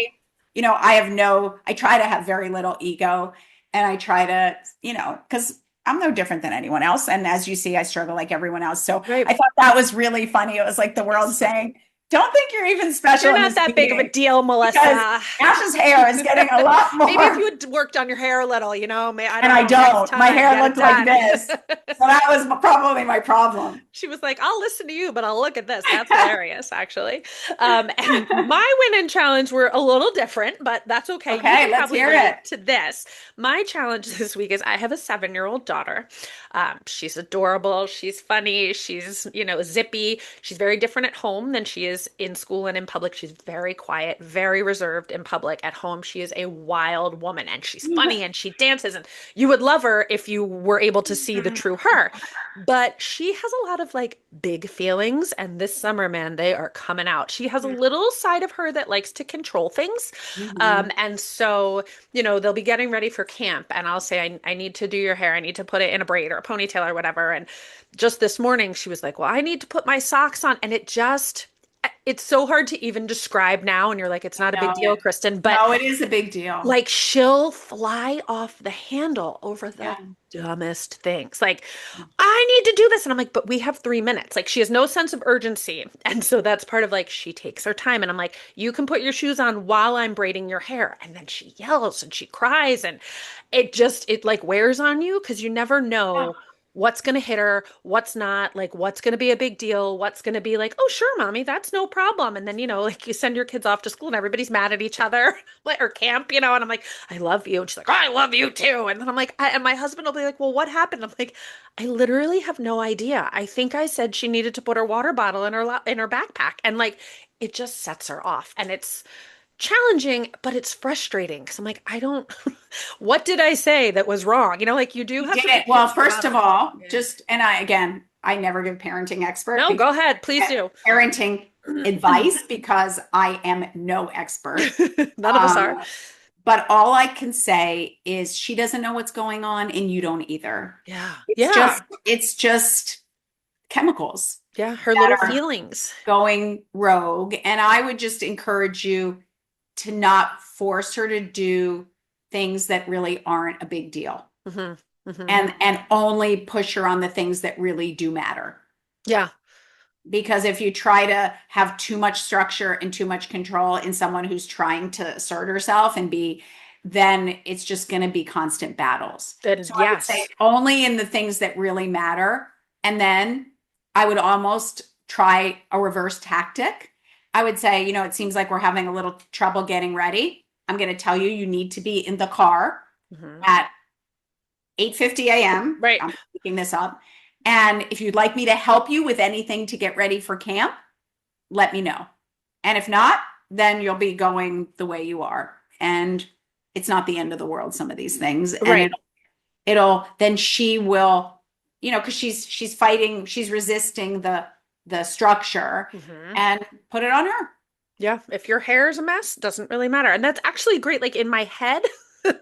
[SPEAKER 2] try to have very little ego and I try to, because I'm no different than anyone else. And as you see, I struggle like everyone else. So
[SPEAKER 1] Right.
[SPEAKER 2] I thought that was really funny. It was like the world saying, don't think you're even special
[SPEAKER 1] You're
[SPEAKER 2] in
[SPEAKER 1] not
[SPEAKER 2] this
[SPEAKER 1] that big of a
[SPEAKER 2] meeting
[SPEAKER 1] deal,
[SPEAKER 2] because
[SPEAKER 1] Melissa.
[SPEAKER 2] Ash's hair is getting a lot
[SPEAKER 1] Maybe if
[SPEAKER 2] more.
[SPEAKER 1] you had worked on your hair a little, I
[SPEAKER 2] And
[SPEAKER 1] don't
[SPEAKER 2] I
[SPEAKER 1] know, next
[SPEAKER 2] don't. My
[SPEAKER 1] time,
[SPEAKER 2] hair
[SPEAKER 1] get it
[SPEAKER 2] looked like this.
[SPEAKER 1] done.
[SPEAKER 2] So that was probably my problem.
[SPEAKER 1] She was like, I'll listen to you, but I'll look at this. That's hilarious, actually. And my win and challenge were a little different, but that's okay. You
[SPEAKER 2] Okay,
[SPEAKER 1] can
[SPEAKER 2] let's
[SPEAKER 1] probably
[SPEAKER 2] hear
[SPEAKER 1] relate
[SPEAKER 2] it.
[SPEAKER 1] to this. My challenge this week is I have a 7-year-old daughter. She's adorable. She's funny. She's, zippy. She's very different at home than she is in school and in public. She's very quiet, very reserved in public. At home, she is a wild woman and she's funny and she dances. And you would love her if you were able to see the true her. But she has a lot of like big feelings, and this summer, man, they are coming out. She has a little side of her that likes to control things.
[SPEAKER 2] Mhm.
[SPEAKER 1] And so, they'll be getting ready for camp, and I'll say, I need to do your hair. I need to put it in a braid or a ponytail or whatever. And just this morning, she was like, well, I need to put my socks on. And it's so hard to even describe now. And you're like, it's not a big
[SPEAKER 2] No,
[SPEAKER 1] deal, Kristen, but
[SPEAKER 2] no, it is a big deal.
[SPEAKER 1] like she'll fly off the handle over the
[SPEAKER 2] Yeah.
[SPEAKER 1] dumbest things. Like, I need to do this. And I'm like, but we have 3 minutes. Like, she has no sense of urgency. And so that's part of like, she takes her time. And I'm like, you can put your shoes on while I'm braiding your hair. And then she yells and she cries. And it like wears on you because you never
[SPEAKER 2] Yeah.
[SPEAKER 1] know what's going to hit her, what's not, like what's going to be a big deal, what's going to be like, oh, sure, mommy, that's no problem. And then, like you send your kids off to school and everybody's mad at each other, like, or camp, and I'm like, I love you. And she's like, I love you too. And then I'm like, and my husband will be like, well, what happened? I'm like, I literally have no idea. I think I said she needed to put her water bottle in her backpack. And like, it just sets her off. And it's challenging, but it's frustrating because I'm like, I don't, what did I say that was wrong? Like you do
[SPEAKER 2] You
[SPEAKER 1] have
[SPEAKER 2] did
[SPEAKER 1] to
[SPEAKER 2] it.
[SPEAKER 1] put
[SPEAKER 2] Well,
[SPEAKER 1] kids
[SPEAKER 2] first of
[SPEAKER 1] bottom.
[SPEAKER 2] all,
[SPEAKER 1] Yeah.
[SPEAKER 2] I never give parenting expert
[SPEAKER 1] No,
[SPEAKER 2] because
[SPEAKER 1] go ahead. Please do.
[SPEAKER 2] parenting advice because I am no expert.
[SPEAKER 1] None of us are.
[SPEAKER 2] Um, but all I can say is she doesn't know what's going on and you don't either.
[SPEAKER 1] Yeah.
[SPEAKER 2] It's
[SPEAKER 1] Yeah.
[SPEAKER 2] just, it's just chemicals
[SPEAKER 1] Yeah. Her
[SPEAKER 2] that
[SPEAKER 1] little
[SPEAKER 2] are
[SPEAKER 1] feelings.
[SPEAKER 2] going rogue. And I would just encourage you to not force her to do things that really aren't a big deal.
[SPEAKER 1] Hmm. Hmm.
[SPEAKER 2] and only push her on the things that really do matter.
[SPEAKER 1] Yeah.
[SPEAKER 2] Because if you try to have too much structure and too much control in someone who's trying to assert herself and be, then it's just going to be constant battles.
[SPEAKER 1] Then
[SPEAKER 2] So I would say
[SPEAKER 1] yes.
[SPEAKER 2] only in the things that really matter. And then I would almost try a reverse tactic. I would say, it seems like we're having a little trouble getting ready. I'm going to tell you, you need to be in the car
[SPEAKER 1] Hmm.
[SPEAKER 2] at 8:50 a.m.
[SPEAKER 1] Right.
[SPEAKER 2] I'm picking this up. And if you'd like me to help you with anything to get ready for camp, let me know. And if not, then you'll be going the way you are. And it's not the end of the world, some of these things. And
[SPEAKER 1] Right.
[SPEAKER 2] it'll then she will, because she's fighting, she's resisting the structure,
[SPEAKER 1] Hmm.
[SPEAKER 2] and put it on her.
[SPEAKER 1] Yeah. If your hair is a mess, doesn't really matter. And that's actually great. Like in my head,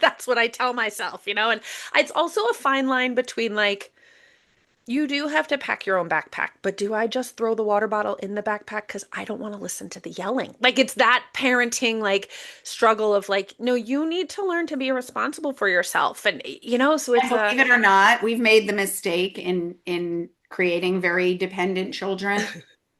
[SPEAKER 1] that's what I tell myself, and it's also a fine line between like, you do have to pack your own backpack, but do I just throw the water bottle in the backpack because I don't want to listen to the yelling? Like it's that parenting like struggle of like, no, you need to learn to be responsible for yourself. And so
[SPEAKER 2] And
[SPEAKER 1] it's a
[SPEAKER 2] believe it or not, we've made the mistake in creating very dependent children.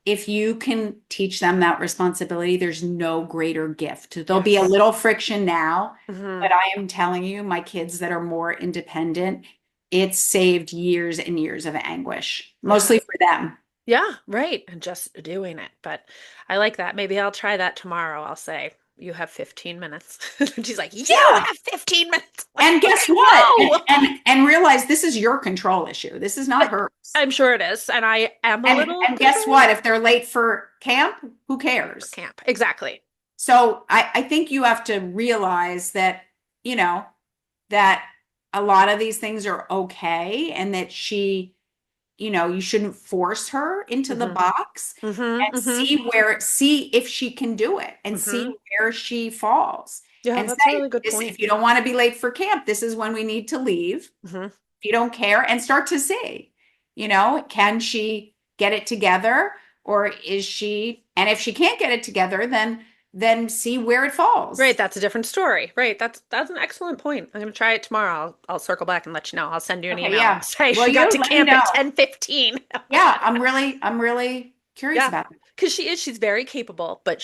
[SPEAKER 2] If you can teach them that responsibility, there's no greater gift. There'll be a
[SPEAKER 1] yes.
[SPEAKER 2] little friction now,
[SPEAKER 1] Hmm.
[SPEAKER 2] but I am telling you, my kids that are more independent, it's saved years and years of anguish,
[SPEAKER 1] Yeah.
[SPEAKER 2] mostly for them.
[SPEAKER 1] Yeah, right. And just doing it. But I like that. Maybe I'll try that tomorrow. I'll say, you have 15 minutes. And she's like, you
[SPEAKER 2] Yeah.
[SPEAKER 1] have 15 minutes. I'm like,
[SPEAKER 2] And guess
[SPEAKER 1] okay,
[SPEAKER 2] what?
[SPEAKER 1] no.
[SPEAKER 2] And realize this is your control issue. This is not
[SPEAKER 1] I,
[SPEAKER 2] hers.
[SPEAKER 1] I'm sure it is. And I am a little
[SPEAKER 2] And guess
[SPEAKER 1] controlling
[SPEAKER 2] what? If they're late for camp, who
[SPEAKER 1] for
[SPEAKER 2] cares?
[SPEAKER 1] camp. Exactly.
[SPEAKER 2] So I think you have to realize that, you know, that a lot of these things are okay, and that you shouldn't force her into the
[SPEAKER 1] Hmm.
[SPEAKER 2] box,
[SPEAKER 1] Hmm.
[SPEAKER 2] and
[SPEAKER 1] Hmm.
[SPEAKER 2] see if she can do it, and see
[SPEAKER 1] Hmm.
[SPEAKER 2] where she falls,
[SPEAKER 1] Yeah,
[SPEAKER 2] and
[SPEAKER 1] that's a
[SPEAKER 2] say,
[SPEAKER 1] really good
[SPEAKER 2] this,
[SPEAKER 1] point.
[SPEAKER 2] if you don't want to be late for camp, this is when we need to leave.
[SPEAKER 1] Hmm.
[SPEAKER 2] If you don't care, and start to see, can she get it together, or is she, and if she can't get it together, then see where it falls.
[SPEAKER 1] Right, that's a different story. Right, that's an excellent point. I'm gonna try it tomorrow. I'll circle back and let you know. I'll send you an
[SPEAKER 2] Okay,
[SPEAKER 1] email.
[SPEAKER 2] yeah.
[SPEAKER 1] Say
[SPEAKER 2] Will
[SPEAKER 1] she got
[SPEAKER 2] you
[SPEAKER 1] to
[SPEAKER 2] let me
[SPEAKER 1] camp
[SPEAKER 2] know?
[SPEAKER 1] at 10:15.
[SPEAKER 2] Yeah, I'm really curious
[SPEAKER 1] Yeah,
[SPEAKER 2] about it.
[SPEAKER 1] because she's very capable, but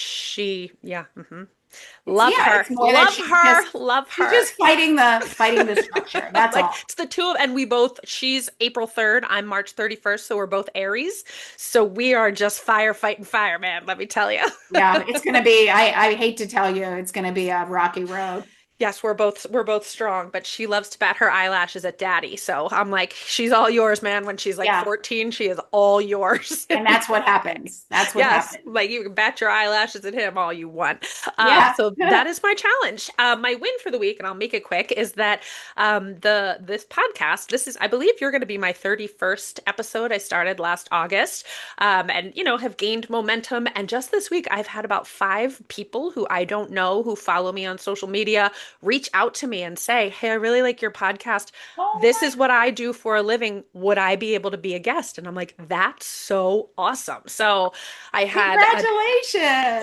[SPEAKER 1] yeah.
[SPEAKER 2] It's,
[SPEAKER 1] Love
[SPEAKER 2] yeah,
[SPEAKER 1] her,
[SPEAKER 2] it's more that
[SPEAKER 1] love her, love
[SPEAKER 2] she's
[SPEAKER 1] her.
[SPEAKER 2] just fighting the structure. That's
[SPEAKER 1] Like
[SPEAKER 2] all.
[SPEAKER 1] it's the two of, and she's April 3rd, I'm March 31st, so we're both Aries. So we are just fire fighting fire, man, let me tell you.
[SPEAKER 2] Yeah, it's gonna be, I hate to tell you, it's gonna be a rocky road.
[SPEAKER 1] Yes, we're both strong, but she loves to bat her eyelashes at daddy. So I'm like, she's all yours, man. When she's like
[SPEAKER 2] Yeah.
[SPEAKER 1] 14, she is all yours.
[SPEAKER 2] And that's what happens. That's what
[SPEAKER 1] Yes,
[SPEAKER 2] happens.
[SPEAKER 1] like you can bat your eyelashes at him all you want.
[SPEAKER 2] Yeah.
[SPEAKER 1] So that is my challenge. My win for the week, and I'll make it quick, is that this podcast. This is, I believe, you're going to be my 31st episode. I started last August, and have gained momentum. And just this week, I've had about 5 people who I don't know who follow me on social media reach out to me and say, "Hey, I really like your podcast.
[SPEAKER 2] Oh
[SPEAKER 1] This
[SPEAKER 2] my,
[SPEAKER 1] is what I do for a living. Would I be able to be a guest?" And I'm like, "That's so awesome." So I had a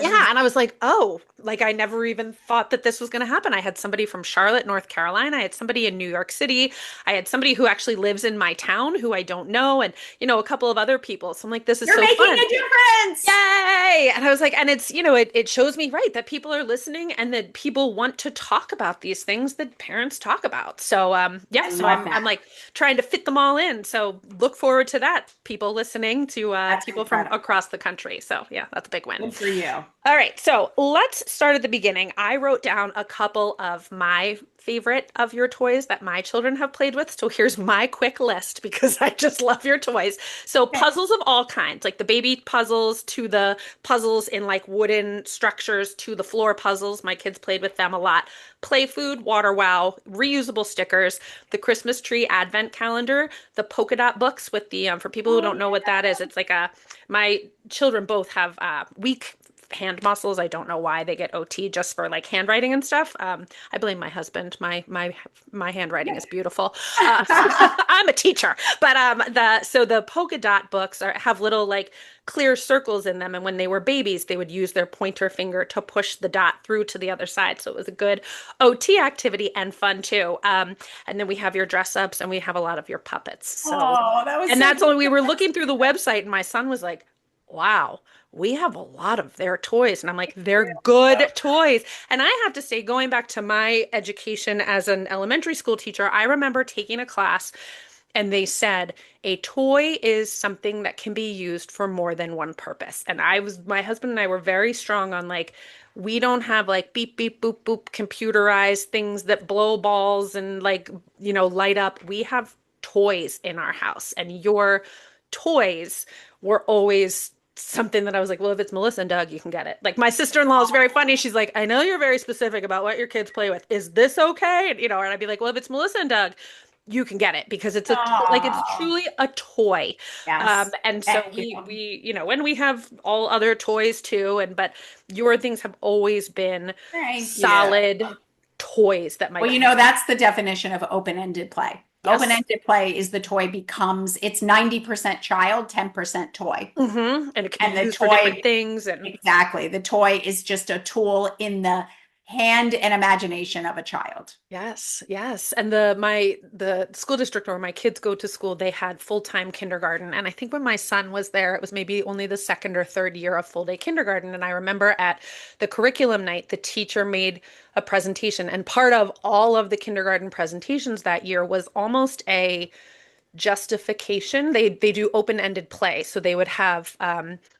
[SPEAKER 1] yeah,
[SPEAKER 2] congratulations.
[SPEAKER 1] and I was like, "Oh, like I never even thought that this was going to happen." I had somebody from Charlotte, North Carolina. I had somebody in New York City. I had somebody who actually lives in my town who I don't know, and a couple of other people. So I'm like, "This is
[SPEAKER 2] You're
[SPEAKER 1] so
[SPEAKER 2] making
[SPEAKER 1] fun."
[SPEAKER 2] a difference.
[SPEAKER 1] Yay! And I was like, and it's, it shows me right that people are listening and that people want to talk about these things that parents talk about. So, yeah,
[SPEAKER 2] I
[SPEAKER 1] so
[SPEAKER 2] love
[SPEAKER 1] I'm
[SPEAKER 2] that.
[SPEAKER 1] like trying to fit them all in. So look forward to that. People listening to
[SPEAKER 2] That's
[SPEAKER 1] people from
[SPEAKER 2] incredible.
[SPEAKER 1] across the country. So yeah, that's a big win.
[SPEAKER 2] Good for you.
[SPEAKER 1] All right, so let's start at the beginning. I wrote down a couple of my favorite of your toys that my children have played with. So here's my quick list because I just love your toys. So
[SPEAKER 2] Okay.
[SPEAKER 1] puzzles of all kinds, like the baby puzzles to the puzzles in like wooden structures to the floor puzzles. My kids played with them a lot. Play food, water wow, reusable stickers, the Christmas tree advent calendar, the polka dot books with the for people who
[SPEAKER 2] Oh
[SPEAKER 1] don't know what that is, it's like a my children both have week hand muscles. I don't know why they get OT just for like handwriting and stuff. I blame my husband. My handwriting is beautiful. I'm a teacher, but the polka dot books have little like clear circles in them, and when they were babies, they would use their pointer finger to push the dot through to the other side. So it was a good OT activity and fun too. And then we have your dress ups, and we have a lot of your puppets. So,
[SPEAKER 2] Oh, that was
[SPEAKER 1] and
[SPEAKER 2] so
[SPEAKER 1] that's only we
[SPEAKER 2] cute.
[SPEAKER 1] were looking through the website, and my son was like, "Wow." We have a lot of their toys. And I'm like, they're good toys. And I have to say, going back to my education as an elementary school teacher, I remember taking a class and they said a toy is something that can be used for more than one purpose. And my husband and I were very strong on like, we don't have like beep, beep, boop, boop, computerized things that blow balls and like, light up. We have toys in our house, and your toys were always something that I was like, well, if it's Melissa and Doug, you can get it. Like my sister-in-law is very funny. She's like, I know you're very specific about what your kids play with. Is this okay? And I'd be like, well, if it's Melissa and Doug, you can get it because it's like it's
[SPEAKER 2] Oh,
[SPEAKER 1] truly a toy.
[SPEAKER 2] yes.
[SPEAKER 1] And so
[SPEAKER 2] Thank you.
[SPEAKER 1] we and we have all other toys too. And but your things have always been
[SPEAKER 2] Thank you.
[SPEAKER 1] solid toys that my
[SPEAKER 2] Well,
[SPEAKER 1] kids.
[SPEAKER 2] that's the definition of open-ended play.
[SPEAKER 1] Yes.
[SPEAKER 2] Open-ended play is the toy becomes, it's 90% child, 10% toy.
[SPEAKER 1] And it can be
[SPEAKER 2] And the
[SPEAKER 1] used for different
[SPEAKER 2] toy,
[SPEAKER 1] things. And
[SPEAKER 2] exactly, the toy is just a tool in the hand and imagination of a child.
[SPEAKER 1] yes, yes. And the school district where my kids go to school, they had full-time kindergarten. And I think when my son was there, it was maybe only the second or third year of full-day kindergarten. And I remember at the curriculum night, the teacher made a presentation, and part of all of the kindergarten presentations that year was almost a justification. They do open-ended play. So they would have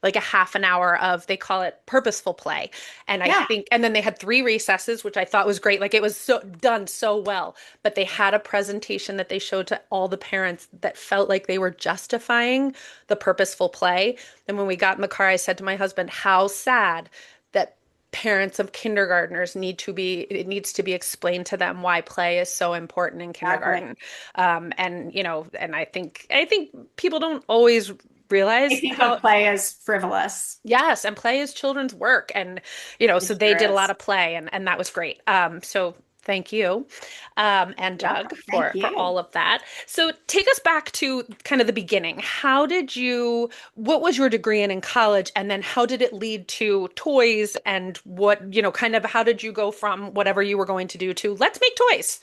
[SPEAKER 1] like a half an hour of, they call it purposeful play. And I
[SPEAKER 2] Yeah,
[SPEAKER 1] think, and then they had three recesses, which I thought was great. Like it was so done so well. But they had a presentation that they showed to all the parents that felt like they were justifying the purposeful play. And when we got in the car, I said to my husband, how sad that parents of kindergartners it needs to be explained to them why play is so important in
[SPEAKER 2] exactly.
[SPEAKER 1] kindergarten. And I think people don't always
[SPEAKER 2] I
[SPEAKER 1] realize
[SPEAKER 2] think
[SPEAKER 1] how.
[SPEAKER 2] of play as frivolous.
[SPEAKER 1] Yes, and play is children's work. And
[SPEAKER 2] It
[SPEAKER 1] so they
[SPEAKER 2] sure
[SPEAKER 1] did a lot
[SPEAKER 2] is.
[SPEAKER 1] of play, and that was great. So thank you, and Doug,
[SPEAKER 2] Welcome. Thank
[SPEAKER 1] for
[SPEAKER 2] you.
[SPEAKER 1] all of that. So take us back to kind of the beginning. What was your degree in college, and then how did it lead to toys, and kind of how did you go from whatever you were going to do to let's make toys?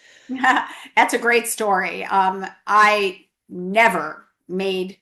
[SPEAKER 2] That's a great story. I never made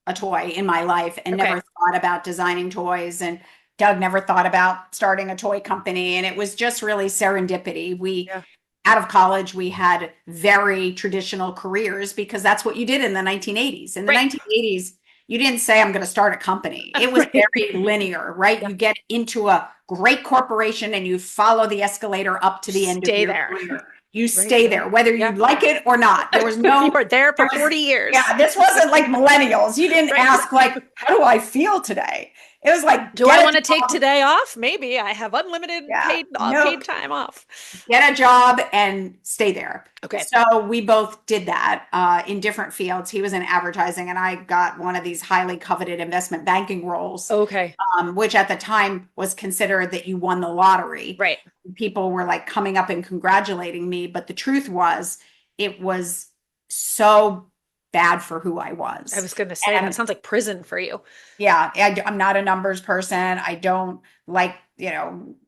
[SPEAKER 2] a toy in my life and
[SPEAKER 1] Okay.
[SPEAKER 2] never thought about designing toys. And Doug never thought about starting a toy company. And it was just really serendipity.
[SPEAKER 1] Yeah.
[SPEAKER 2] Out of college, we had very traditional careers because that's what you did in the 1980s. In the
[SPEAKER 1] Right.
[SPEAKER 2] 1980s, you didn't say, I'm going to start a company. It was
[SPEAKER 1] Right.
[SPEAKER 2] very linear, right?
[SPEAKER 1] Yeah.
[SPEAKER 2] You get into a great corporation and you follow the escalator up to the end of
[SPEAKER 1] Stay
[SPEAKER 2] your
[SPEAKER 1] there.
[SPEAKER 2] career. You
[SPEAKER 1] Right.
[SPEAKER 2] stay there, whether you
[SPEAKER 1] Yeah.
[SPEAKER 2] like it or not. There was
[SPEAKER 1] You
[SPEAKER 2] no,
[SPEAKER 1] were there for
[SPEAKER 2] there was,
[SPEAKER 1] 40 years.
[SPEAKER 2] yeah, this wasn't like millennials. You didn't
[SPEAKER 1] Right.
[SPEAKER 2] ask, like, how do I feel today? It was like,
[SPEAKER 1] Do I
[SPEAKER 2] get a
[SPEAKER 1] want to take
[SPEAKER 2] job.
[SPEAKER 1] today off? Maybe I have unlimited
[SPEAKER 2] Yeah, no,
[SPEAKER 1] paid time off.
[SPEAKER 2] get a job and stay there.
[SPEAKER 1] Okay.
[SPEAKER 2] So we both did that in different fields. He was in advertising, and I got one of these highly coveted investment banking roles,
[SPEAKER 1] Okay.
[SPEAKER 2] which at the time was considered that you won the lottery.
[SPEAKER 1] Right.
[SPEAKER 2] People were like coming up and congratulating me, but the truth was, it was so bad for who I
[SPEAKER 1] I
[SPEAKER 2] was.
[SPEAKER 1] was going to say that
[SPEAKER 2] And
[SPEAKER 1] sounds like prison for you.
[SPEAKER 2] yeah, I'm not a numbers person. I don't like,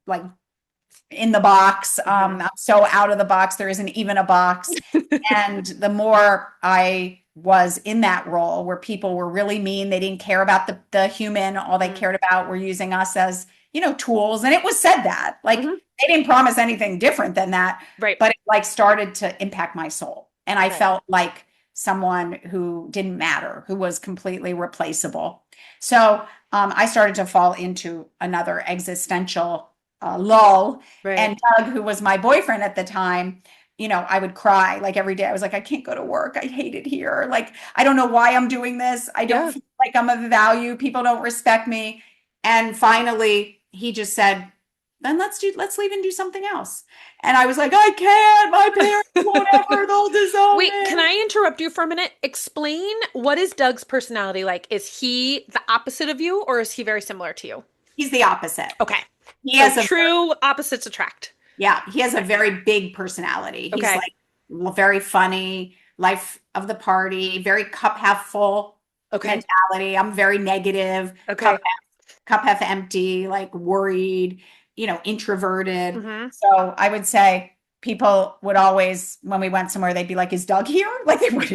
[SPEAKER 2] like in the box.
[SPEAKER 1] Hmm.
[SPEAKER 2] I'm so out of the box. There isn't even a box. And the more I was in that role where people were really mean, they didn't care about the human. All they
[SPEAKER 1] Hmm.
[SPEAKER 2] cared about were using us as, tools. And it was said that, like,
[SPEAKER 1] Hmm.
[SPEAKER 2] they didn't promise anything different than that,
[SPEAKER 1] Right.
[SPEAKER 2] but it like started to impact my soul. And I
[SPEAKER 1] Right.
[SPEAKER 2] felt like someone who didn't matter, who was completely replaceable. So I started to fall into another existential lull.
[SPEAKER 1] Right.
[SPEAKER 2] And Doug, who was my boyfriend at the time, I would cry like every day. I was like, I can't go to work. I hate it here. Like, I don't know why I'm doing this. I don't
[SPEAKER 1] Yeah.
[SPEAKER 2] feel like I'm of value. People don't respect me. And finally, he just said, then let's leave and do something else. And I was like, I can't. My parents won't ever. They'll disown
[SPEAKER 1] Wait, can
[SPEAKER 2] me.
[SPEAKER 1] I interrupt you for a minute? Explain, what is Doug's personality like? Is he the opposite of you, or is he very similar to you?
[SPEAKER 2] He's the opposite.
[SPEAKER 1] Okay.
[SPEAKER 2] He
[SPEAKER 1] So
[SPEAKER 2] has a
[SPEAKER 1] true opposites attract.
[SPEAKER 2] Yeah, he has a very big personality. He's
[SPEAKER 1] Okay.
[SPEAKER 2] like very funny, life of the party, very cup half full
[SPEAKER 1] Okay.
[SPEAKER 2] mentality. I'm very negative,
[SPEAKER 1] Okay.
[SPEAKER 2] cup half empty, like worried, introverted.
[SPEAKER 1] Hmm.
[SPEAKER 2] So I would say people would always, when we went somewhere, they'd be like, "Is Doug here?" Like they would.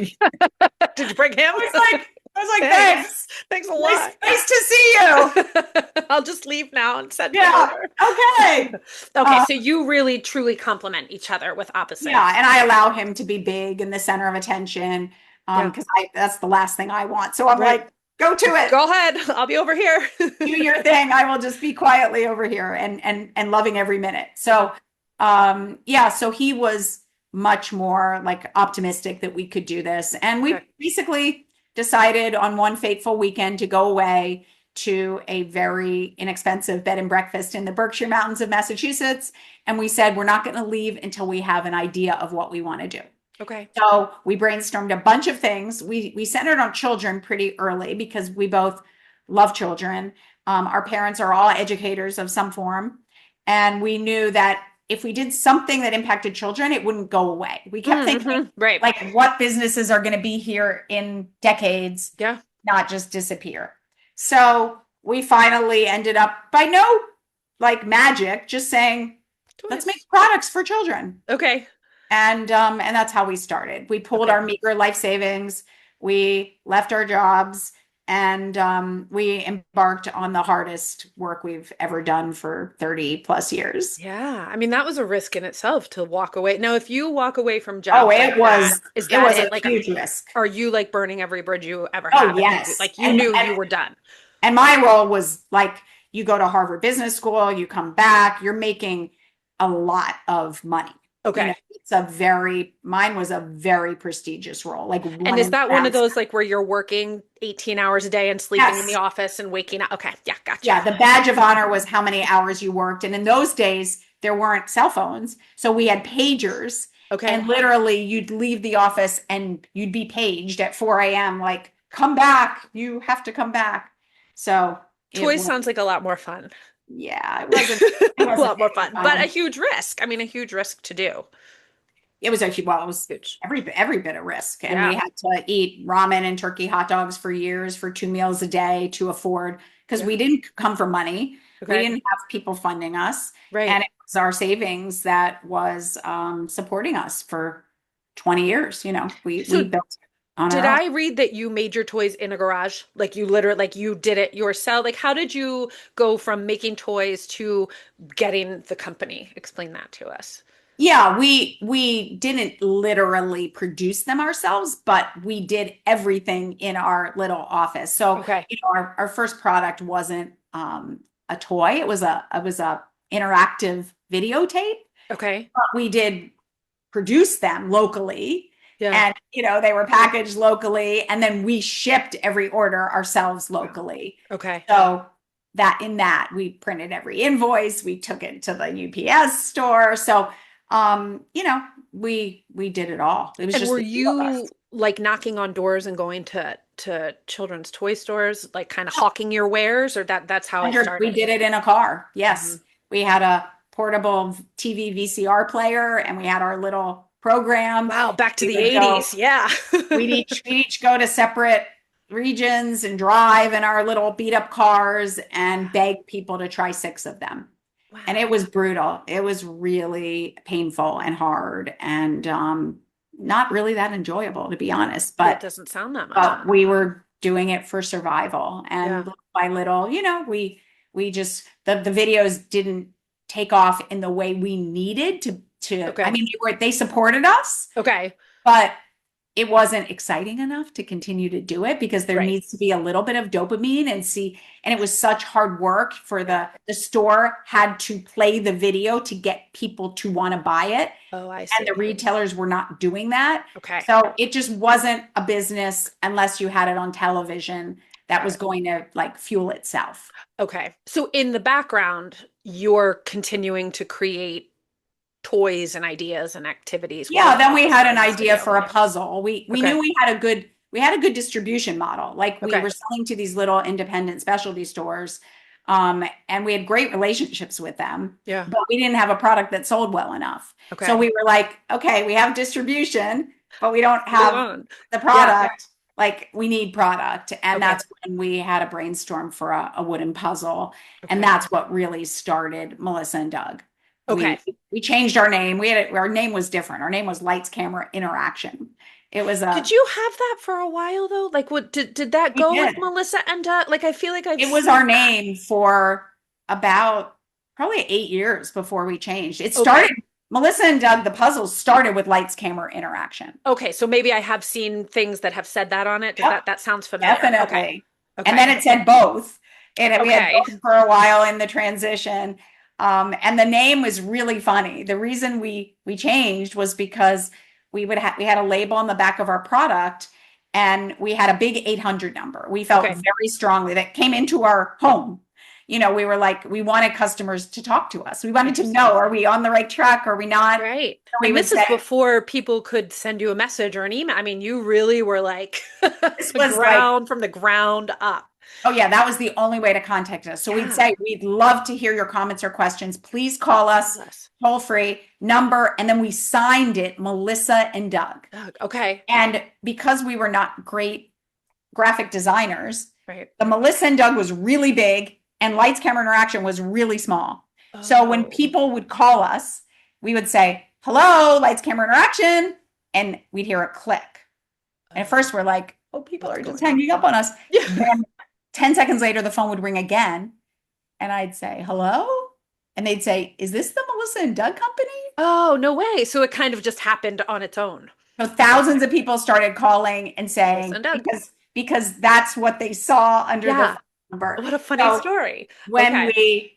[SPEAKER 1] Did you bring him?
[SPEAKER 2] I was like,
[SPEAKER 1] Thanks.
[SPEAKER 2] thanks.
[SPEAKER 1] Thanks a lot.
[SPEAKER 2] Nice to see you.
[SPEAKER 1] I'll just leave now and send him
[SPEAKER 2] Yeah.
[SPEAKER 1] over.
[SPEAKER 2] Okay.
[SPEAKER 1] Okay,
[SPEAKER 2] Uh,
[SPEAKER 1] so you really truly complement each other with
[SPEAKER 2] Yeah,
[SPEAKER 1] opposites.
[SPEAKER 2] and I allow him to be big and the center of attention,
[SPEAKER 1] Yeah,
[SPEAKER 2] because I that's the last thing I want. So I'm
[SPEAKER 1] right.
[SPEAKER 2] like, go to it,
[SPEAKER 1] Go ahead. I'll be over here.
[SPEAKER 2] do your thing. I will just be quietly over here and loving every minute.
[SPEAKER 1] Mhm.
[SPEAKER 2] So yeah, so he was much more like optimistic that we could do this. And
[SPEAKER 1] Okay.
[SPEAKER 2] we basically decided on one fateful weekend to go away to a very inexpensive bed and breakfast in the Berkshire Mountains of Massachusetts. And we said, we're not going to leave until we have an idea of what we want to do.
[SPEAKER 1] Okay.
[SPEAKER 2] So we brainstormed a bunch of things. We centered on children pretty early because we both love children. Our parents are all educators of some form, and we knew that if we did something that impacted children, it wouldn't go away. We kept thinking,
[SPEAKER 1] Mm-hmm. Right.
[SPEAKER 2] like, what businesses are going to be here in decades,
[SPEAKER 1] Yeah.
[SPEAKER 2] not just disappear. So we finally ended up by no like magic, just saying, let's
[SPEAKER 1] Toys.
[SPEAKER 2] make products for children.
[SPEAKER 1] Okay.
[SPEAKER 2] And that's how we started. We pulled
[SPEAKER 1] Okay.
[SPEAKER 2] our meager life savings, we left our jobs, and we embarked on the hardest work we've ever done for 30 plus years.
[SPEAKER 1] Yeah. I mean, that was a risk in itself to walk away. Now, if you walk away from
[SPEAKER 2] Oh,
[SPEAKER 1] jobs like that, is
[SPEAKER 2] it
[SPEAKER 1] that
[SPEAKER 2] was
[SPEAKER 1] it?
[SPEAKER 2] a
[SPEAKER 1] Like,
[SPEAKER 2] huge risk.
[SPEAKER 1] are you like burning every bridge you ever
[SPEAKER 2] Oh,
[SPEAKER 1] had?
[SPEAKER 2] yes.
[SPEAKER 1] Like you knew you were done.
[SPEAKER 2] And my role was like, you go to Harvard Business School, you come back, you're making a lot of money.
[SPEAKER 1] Okay.
[SPEAKER 2] Mine was a very prestigious role, like
[SPEAKER 1] And
[SPEAKER 2] one
[SPEAKER 1] is
[SPEAKER 2] in
[SPEAKER 1] that one of
[SPEAKER 2] thousand.
[SPEAKER 1] those like where you're working 18 hours a day and sleeping in the
[SPEAKER 2] Yes.
[SPEAKER 1] office and waking up? Okay. Yeah. Gotcha.
[SPEAKER 2] Yeah, the badge of honor was how many hours you worked. And in those days, there weren't cell phones. So we had pagers.
[SPEAKER 1] Okay.
[SPEAKER 2] And literally, you'd leave the office and you'd be paged at 4 a.m., like, come back. You have to come back. So it
[SPEAKER 1] Toys
[SPEAKER 2] was,
[SPEAKER 1] sounds like a lot more fun.
[SPEAKER 2] yeah,
[SPEAKER 1] A
[SPEAKER 2] it wasn't
[SPEAKER 1] lot more
[SPEAKER 2] any
[SPEAKER 1] fun, but a
[SPEAKER 2] fun.
[SPEAKER 1] huge risk. I mean, a huge risk to do.
[SPEAKER 2] Well, it was
[SPEAKER 1] Huge.
[SPEAKER 2] every bit of risk. And we
[SPEAKER 1] Yeah.
[SPEAKER 2] had to eat ramen and turkey hot dogs for years for 2 meals a day to afford, because
[SPEAKER 1] Yeah.
[SPEAKER 2] we didn't come from money. We
[SPEAKER 1] Okay.
[SPEAKER 2] didn't have people funding us. And
[SPEAKER 1] Right.
[SPEAKER 2] it was our savings that was supporting us for 20 years. We
[SPEAKER 1] So
[SPEAKER 2] built on
[SPEAKER 1] did
[SPEAKER 2] our own.
[SPEAKER 1] I read that you made your toys in a garage? Like you literally, like you did it yourself? Like how did you go from making toys to getting the company? Explain that to us.
[SPEAKER 2] Yeah, we didn't literally produce them ourselves, but we did everything in our little office. So,
[SPEAKER 1] Okay.
[SPEAKER 2] our first product wasn't a toy. It was a interactive videotape.
[SPEAKER 1] Okay.
[SPEAKER 2] But we did produce them locally,
[SPEAKER 1] Yeah.
[SPEAKER 2] and they were packaged locally, and then we shipped every order ourselves
[SPEAKER 1] Wow.
[SPEAKER 2] locally.
[SPEAKER 1] Okay.
[SPEAKER 2] So that we printed every invoice, we took it to the UPS store. So we did it all. It was
[SPEAKER 1] And
[SPEAKER 2] just
[SPEAKER 1] were
[SPEAKER 2] the two of us.
[SPEAKER 1] you like knocking on doors and going to children's toy stores, like kind of hawking your wares, or that's how it
[SPEAKER 2] We
[SPEAKER 1] started?
[SPEAKER 2] did it in a car.
[SPEAKER 1] Mhm.
[SPEAKER 2] Yes. We had a portable TV VCR player, and we had our little program.
[SPEAKER 1] Wow, back to
[SPEAKER 2] We
[SPEAKER 1] the
[SPEAKER 2] would go,
[SPEAKER 1] 80s. Yeah.
[SPEAKER 2] we'd each go to separate regions and drive in our little beat up cars and beg people to try six of them. And it
[SPEAKER 1] Wow.
[SPEAKER 2] was brutal. It was really painful and hard, and not really that enjoyable, to be honest.
[SPEAKER 1] It
[SPEAKER 2] But
[SPEAKER 1] doesn't sound that much
[SPEAKER 2] but
[SPEAKER 1] fun.
[SPEAKER 2] we were doing it for survival, and
[SPEAKER 1] Yeah.
[SPEAKER 2] little by little, we just the videos didn't take off in the way we needed to. I
[SPEAKER 1] Okay.
[SPEAKER 2] mean, they supported us,
[SPEAKER 1] Okay.
[SPEAKER 2] but it wasn't exciting enough to continue to do it, because there
[SPEAKER 1] Right.
[SPEAKER 2] needs to be a little bit of dopamine, and it was such hard work for
[SPEAKER 1] Yeah.
[SPEAKER 2] the store had to play the video to get people to want to buy it,
[SPEAKER 1] Oh, I
[SPEAKER 2] and the
[SPEAKER 1] see.
[SPEAKER 2] retailers were not doing that.
[SPEAKER 1] Okay.
[SPEAKER 2] So it just wasn't a business unless you had it on television that
[SPEAKER 1] Got
[SPEAKER 2] was
[SPEAKER 1] it.
[SPEAKER 2] going to like fuel itself.
[SPEAKER 1] Okay. So in the background, you're continuing to create toys and ideas and activities
[SPEAKER 2] Yeah,
[SPEAKER 1] while
[SPEAKER 2] then we
[SPEAKER 1] also
[SPEAKER 2] had an
[SPEAKER 1] doing this
[SPEAKER 2] idea
[SPEAKER 1] video.
[SPEAKER 2] for a puzzle. We
[SPEAKER 1] Okay.
[SPEAKER 2] knew we had a good distribution model. Like we
[SPEAKER 1] Okay.
[SPEAKER 2] were selling to these little independent specialty stores. And we had great relationships with them,
[SPEAKER 1] Yeah.
[SPEAKER 2] but we didn't have a product that sold well enough. So
[SPEAKER 1] Okay.
[SPEAKER 2] we were like, okay, we have distribution, but we don't
[SPEAKER 1] Move
[SPEAKER 2] have
[SPEAKER 1] on.
[SPEAKER 2] the
[SPEAKER 1] Yeah.
[SPEAKER 2] product. Like we need product. And
[SPEAKER 1] Okay.
[SPEAKER 2] that's when we had a brainstorm for a wooden puzzle. And
[SPEAKER 1] Okay.
[SPEAKER 2] that's what really started Melissa and Doug.
[SPEAKER 1] Okay.
[SPEAKER 2] We changed our name. Our name was different. Our name was Lights Camera Interaction. It was
[SPEAKER 1] Did
[SPEAKER 2] a
[SPEAKER 1] you have that for a while though? Like what did that
[SPEAKER 2] we
[SPEAKER 1] go with
[SPEAKER 2] did.
[SPEAKER 1] Melissa and like I feel like I've
[SPEAKER 2] It was
[SPEAKER 1] seen
[SPEAKER 2] our
[SPEAKER 1] that.
[SPEAKER 2] name for about probably 8 years before we changed. It
[SPEAKER 1] Okay.
[SPEAKER 2] started, Melissa and Doug, the puzzles started with Lights Camera Interaction.
[SPEAKER 1] Okay, so maybe I have seen things that have said that on it. Does
[SPEAKER 2] Yep,
[SPEAKER 1] that sounds familiar? Okay.
[SPEAKER 2] definitely. And
[SPEAKER 1] Okay.
[SPEAKER 2] then it said both. And we had
[SPEAKER 1] Okay.
[SPEAKER 2] both for a while in the transition. And the name was really funny. The reason we changed was because we had a label on the back of our product and we had a big 800 number. We felt
[SPEAKER 1] Okay.
[SPEAKER 2] very strongly that came into our home. We were like, we wanted customers to talk to us. We wanted to
[SPEAKER 1] Interesting.
[SPEAKER 2] know, are we on the right track? Are we not?
[SPEAKER 1] Right.
[SPEAKER 2] So we
[SPEAKER 1] And
[SPEAKER 2] would
[SPEAKER 1] this is
[SPEAKER 2] say,
[SPEAKER 1] before people could send you a message or an email. I mean, you really were like
[SPEAKER 2] this
[SPEAKER 1] the
[SPEAKER 2] was like,
[SPEAKER 1] ground from the ground up.
[SPEAKER 2] oh, yeah, that was the only way to contact us. So we'd
[SPEAKER 1] Yeah.
[SPEAKER 2] say, we'd love to hear your comments or questions. Please call us
[SPEAKER 1] Yes.
[SPEAKER 2] toll free number. And then we signed it Melissa and Doug.
[SPEAKER 1] Doug. Okay.
[SPEAKER 2] And because we were not great graphic designers,
[SPEAKER 1] Right.
[SPEAKER 2] the Melissa and Doug was really big and Lights Camera Interaction was really small. So when
[SPEAKER 1] Oh.
[SPEAKER 2] people would call us, we would say, hello, Lights Camera Interaction. And we'd hear a click. And at first we're like, oh, people
[SPEAKER 1] What's
[SPEAKER 2] are just
[SPEAKER 1] going on?
[SPEAKER 2] hanging up on us.
[SPEAKER 1] Yeah.
[SPEAKER 2] Then 10 seconds later, the phone would ring again. And I'd say, hello? And they'd say, is this the Melissa and Doug company?
[SPEAKER 1] Oh, no way. So it kind of just happened on its own.
[SPEAKER 2] So thousands of people started calling and
[SPEAKER 1] Melissa
[SPEAKER 2] saying,
[SPEAKER 1] and Doug.
[SPEAKER 2] because that's what they saw under the
[SPEAKER 1] Yeah.
[SPEAKER 2] phone number.
[SPEAKER 1] What a funny
[SPEAKER 2] So
[SPEAKER 1] story.
[SPEAKER 2] when
[SPEAKER 1] Okay.
[SPEAKER 2] we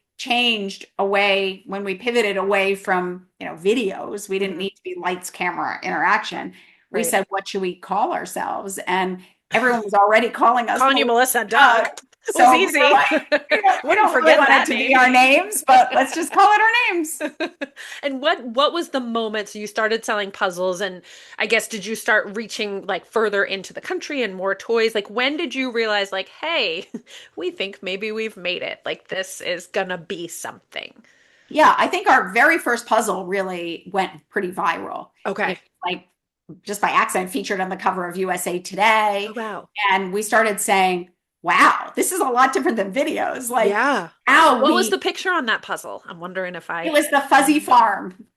[SPEAKER 2] when we pivoted away from, videos, we didn't
[SPEAKER 1] Mhm.
[SPEAKER 2] need to be Lights Camera Interaction. We
[SPEAKER 1] Right.
[SPEAKER 2] said, what should we call ourselves? And everyone was already calling us
[SPEAKER 1] Calling you
[SPEAKER 2] Melissa
[SPEAKER 1] Melissa and
[SPEAKER 2] and Doug.
[SPEAKER 1] Doug. It was
[SPEAKER 2] So we were
[SPEAKER 1] easy.
[SPEAKER 2] like, we
[SPEAKER 1] Wouldn't
[SPEAKER 2] don't really
[SPEAKER 1] forget
[SPEAKER 2] want it
[SPEAKER 1] that
[SPEAKER 2] to
[SPEAKER 1] name.
[SPEAKER 2] be our names, but let's just call it our names.
[SPEAKER 1] And what was the moment so you started selling puzzles and I guess did you start reaching like further into the country and more toys? Like when did you realize like, hey, we think maybe we've made it. Like this is gonna be something.
[SPEAKER 2] Yeah, I think our very first puzzle really went pretty viral. It
[SPEAKER 1] Okay.
[SPEAKER 2] like just by accident featured on the cover of USA
[SPEAKER 1] Oh
[SPEAKER 2] Today.
[SPEAKER 1] wow.
[SPEAKER 2] And we started saying, wow, this is a lot different than videos. Like
[SPEAKER 1] Yeah.
[SPEAKER 2] now
[SPEAKER 1] What was the picture on that puzzle? I'm wondering if
[SPEAKER 2] it
[SPEAKER 1] I
[SPEAKER 2] was the fuzzy farm.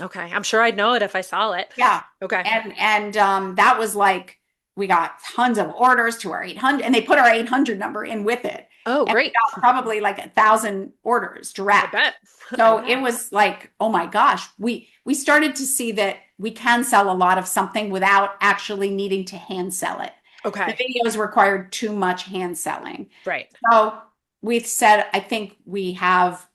[SPEAKER 1] okay. I'm sure I'd know it if I saw it.
[SPEAKER 2] Yeah.
[SPEAKER 1] Okay.
[SPEAKER 2] And that was like, we got tons of orders to our 800 and they put our 800 number in with it.
[SPEAKER 1] Oh,
[SPEAKER 2] And we
[SPEAKER 1] great.
[SPEAKER 2] got probably like 1,000 orders
[SPEAKER 1] I
[SPEAKER 2] direct.
[SPEAKER 1] bet.
[SPEAKER 2] So
[SPEAKER 1] I
[SPEAKER 2] it
[SPEAKER 1] bet.
[SPEAKER 2] was like, oh my gosh, we started to see that we can sell a lot of something without actually needing to hand sell it. The
[SPEAKER 1] Okay.
[SPEAKER 2] videos required too much hand selling.
[SPEAKER 1] Right.
[SPEAKER 2] So we've said, I think we have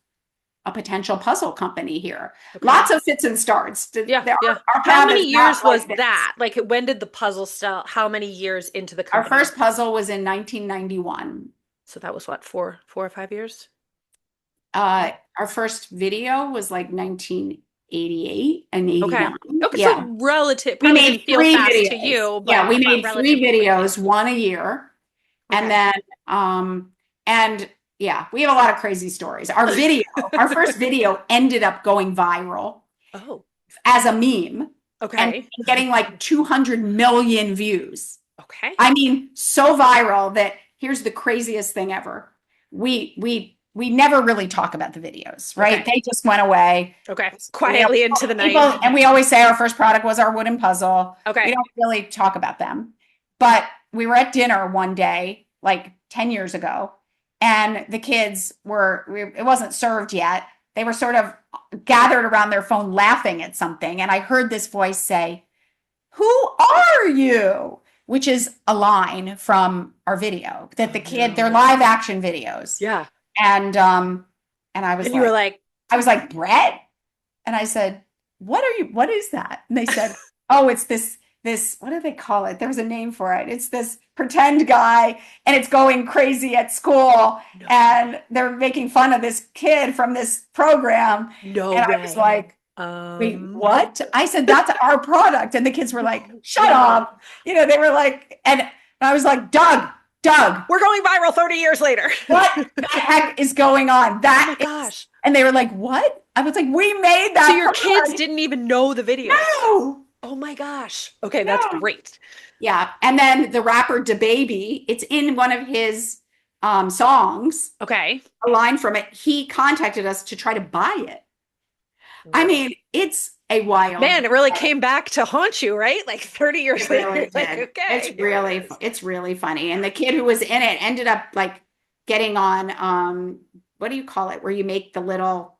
[SPEAKER 2] a potential puzzle company here.
[SPEAKER 1] Okay.
[SPEAKER 2] Lots of fits and starts.
[SPEAKER 1] Yeah, yeah.
[SPEAKER 2] Our
[SPEAKER 1] How
[SPEAKER 2] path
[SPEAKER 1] many
[SPEAKER 2] is not
[SPEAKER 1] years was
[SPEAKER 2] like this.
[SPEAKER 1] that? Like when did the puzzle start? How many years into the
[SPEAKER 2] Our
[SPEAKER 1] company?
[SPEAKER 2] first puzzle was in 1991.
[SPEAKER 1] So that was what, four or 5 years?
[SPEAKER 2] Our first video was like 1988 and
[SPEAKER 1] Okay.
[SPEAKER 2] 89.
[SPEAKER 1] Okay, so
[SPEAKER 2] Yeah.
[SPEAKER 1] relative
[SPEAKER 2] We
[SPEAKER 1] probably
[SPEAKER 2] made
[SPEAKER 1] didn't feel
[SPEAKER 2] three
[SPEAKER 1] fast to
[SPEAKER 2] videos.
[SPEAKER 1] you,
[SPEAKER 2] Yeah, we
[SPEAKER 1] but
[SPEAKER 2] made three
[SPEAKER 1] relatively quickly.
[SPEAKER 2] videos, one a year. And
[SPEAKER 1] Okay.
[SPEAKER 2] then and yeah, we have a lot of crazy stories. Our first video ended up going viral
[SPEAKER 1] Oh,
[SPEAKER 2] as a meme and
[SPEAKER 1] okay.
[SPEAKER 2] getting like 200 million views.
[SPEAKER 1] Okay.
[SPEAKER 2] I mean, so viral that here's the craziest thing ever. We never really talk about the videos, right?
[SPEAKER 1] Okay.
[SPEAKER 2] They just went away.
[SPEAKER 1] Okay. Quietly into the
[SPEAKER 2] People,
[SPEAKER 1] night.
[SPEAKER 2] and we always say our first product was our wooden puzzle. We
[SPEAKER 1] Okay.
[SPEAKER 2] don't really talk about them. But we were at dinner one day, like 10 years ago, and the kids it wasn't served yet. They were sort of gathered around their phone laughing at something. And I heard this voice say, who are you? Which is a line from our video that their live action videos.
[SPEAKER 1] Yeah.
[SPEAKER 2] And I was
[SPEAKER 1] And you were like,
[SPEAKER 2] I was like, Brett? And I said, what is that? And they said, oh, it's this, what do they call it? There was a name for it. It's this pretend guy and it's going crazy at school
[SPEAKER 1] no,
[SPEAKER 2] and they're making fun of this kid from this program.
[SPEAKER 1] no
[SPEAKER 2] And
[SPEAKER 1] way.
[SPEAKER 2] I was like, wait, what? I said, that's our product. And the kids were like, shut up. They were like, and I was like, Doug, Doug,
[SPEAKER 1] We're going viral 30 years later.
[SPEAKER 2] what the heck is going on?
[SPEAKER 1] Oh my
[SPEAKER 2] That is,
[SPEAKER 1] gosh.
[SPEAKER 2] and they were like, what? I was like, we made
[SPEAKER 1] So
[SPEAKER 2] that
[SPEAKER 1] your kids
[SPEAKER 2] product.
[SPEAKER 1] didn't even know the videos.
[SPEAKER 2] No,
[SPEAKER 1] Oh my gosh. Okay, that's
[SPEAKER 2] no.
[SPEAKER 1] great.
[SPEAKER 2] Yeah. And then the rapper DaBaby, it's in one of his songs,
[SPEAKER 1] Okay.
[SPEAKER 2] a line from it. He contacted us to try to buy it. I
[SPEAKER 1] Whoa.
[SPEAKER 2] mean, it's a wild.
[SPEAKER 1] Man, it really came back to haunt you, right? Like 30 years
[SPEAKER 2] It
[SPEAKER 1] later,
[SPEAKER 2] really
[SPEAKER 1] you're like,
[SPEAKER 2] did.
[SPEAKER 1] okay, here it is.
[SPEAKER 2] It's really funny. And the kid who was in it ended up like getting on what do you call it? Where you make the little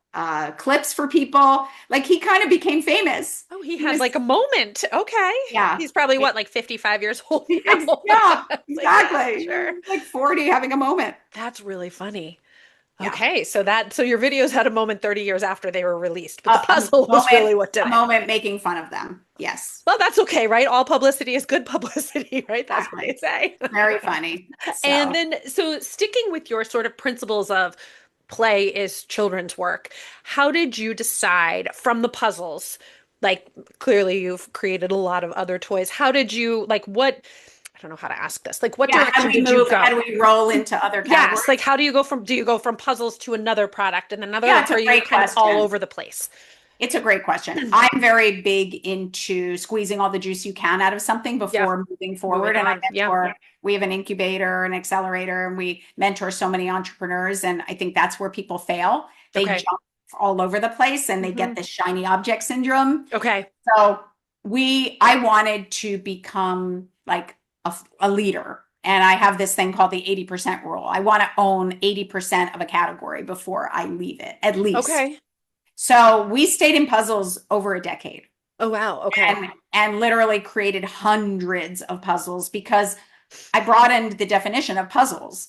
[SPEAKER 2] clips for people. Like he kind of became famous.
[SPEAKER 1] Oh, he
[SPEAKER 2] He
[SPEAKER 1] had
[SPEAKER 2] was,
[SPEAKER 1] like a moment. Okay.
[SPEAKER 2] yeah.
[SPEAKER 1] He's probably what, like 55 years old now?
[SPEAKER 2] Yeah,
[SPEAKER 1] It's like, yeah,
[SPEAKER 2] exactly.
[SPEAKER 1] sure.
[SPEAKER 2] Like 40 having a moment.
[SPEAKER 1] That's really funny.
[SPEAKER 2] Yeah.
[SPEAKER 1] Okay, so your videos had a moment 30 years after they were released, but the puzzle was really what did
[SPEAKER 2] A
[SPEAKER 1] it.
[SPEAKER 2] moment making fun of them. Yes,
[SPEAKER 1] Well, that's okay, right? All publicity is good publicity, right? That's what they
[SPEAKER 2] exactly.
[SPEAKER 1] say.
[SPEAKER 2] Very funny.
[SPEAKER 1] And
[SPEAKER 2] So,
[SPEAKER 1] then, so sticking with your sort of principles of play is children's work, how did you decide from the puzzles? Like, clearly you've created a lot of other toys. How did you, like, what, I don't know how to ask this. Like, what
[SPEAKER 2] yeah,
[SPEAKER 1] direction did you
[SPEAKER 2] how
[SPEAKER 1] go?
[SPEAKER 2] do we roll into other
[SPEAKER 1] Yes, like,
[SPEAKER 2] categories?
[SPEAKER 1] how do you go from puzzles to another product and another,
[SPEAKER 2] Yeah,
[SPEAKER 1] or
[SPEAKER 2] it's
[SPEAKER 1] are
[SPEAKER 2] a
[SPEAKER 1] you
[SPEAKER 2] great
[SPEAKER 1] kind of all
[SPEAKER 2] question.
[SPEAKER 1] over the place?
[SPEAKER 2] It's a great question. I'm very big into squeezing all the juice you can out of something
[SPEAKER 1] Yeah,
[SPEAKER 2] before moving
[SPEAKER 1] moving
[SPEAKER 2] forward. And I
[SPEAKER 1] on. Yeah.
[SPEAKER 2] mentor, we have an incubator, an accelerator, and we mentor so many entrepreneurs. And I think that's where people fail. They
[SPEAKER 1] Okay.
[SPEAKER 2] jump all over the place and they
[SPEAKER 1] Hmm.
[SPEAKER 2] get this shiny object syndrome.
[SPEAKER 1] Okay.
[SPEAKER 2] So I wanted to become like a leader. And I have this thing called the 80% rule. I want to own 80% of a category before I leave it, at least.
[SPEAKER 1] Okay.
[SPEAKER 2] So we stayed in puzzles over a decade
[SPEAKER 1] Oh, wow. Okay.
[SPEAKER 2] and literally created hundreds of puzzles because I broadened the definition of puzzles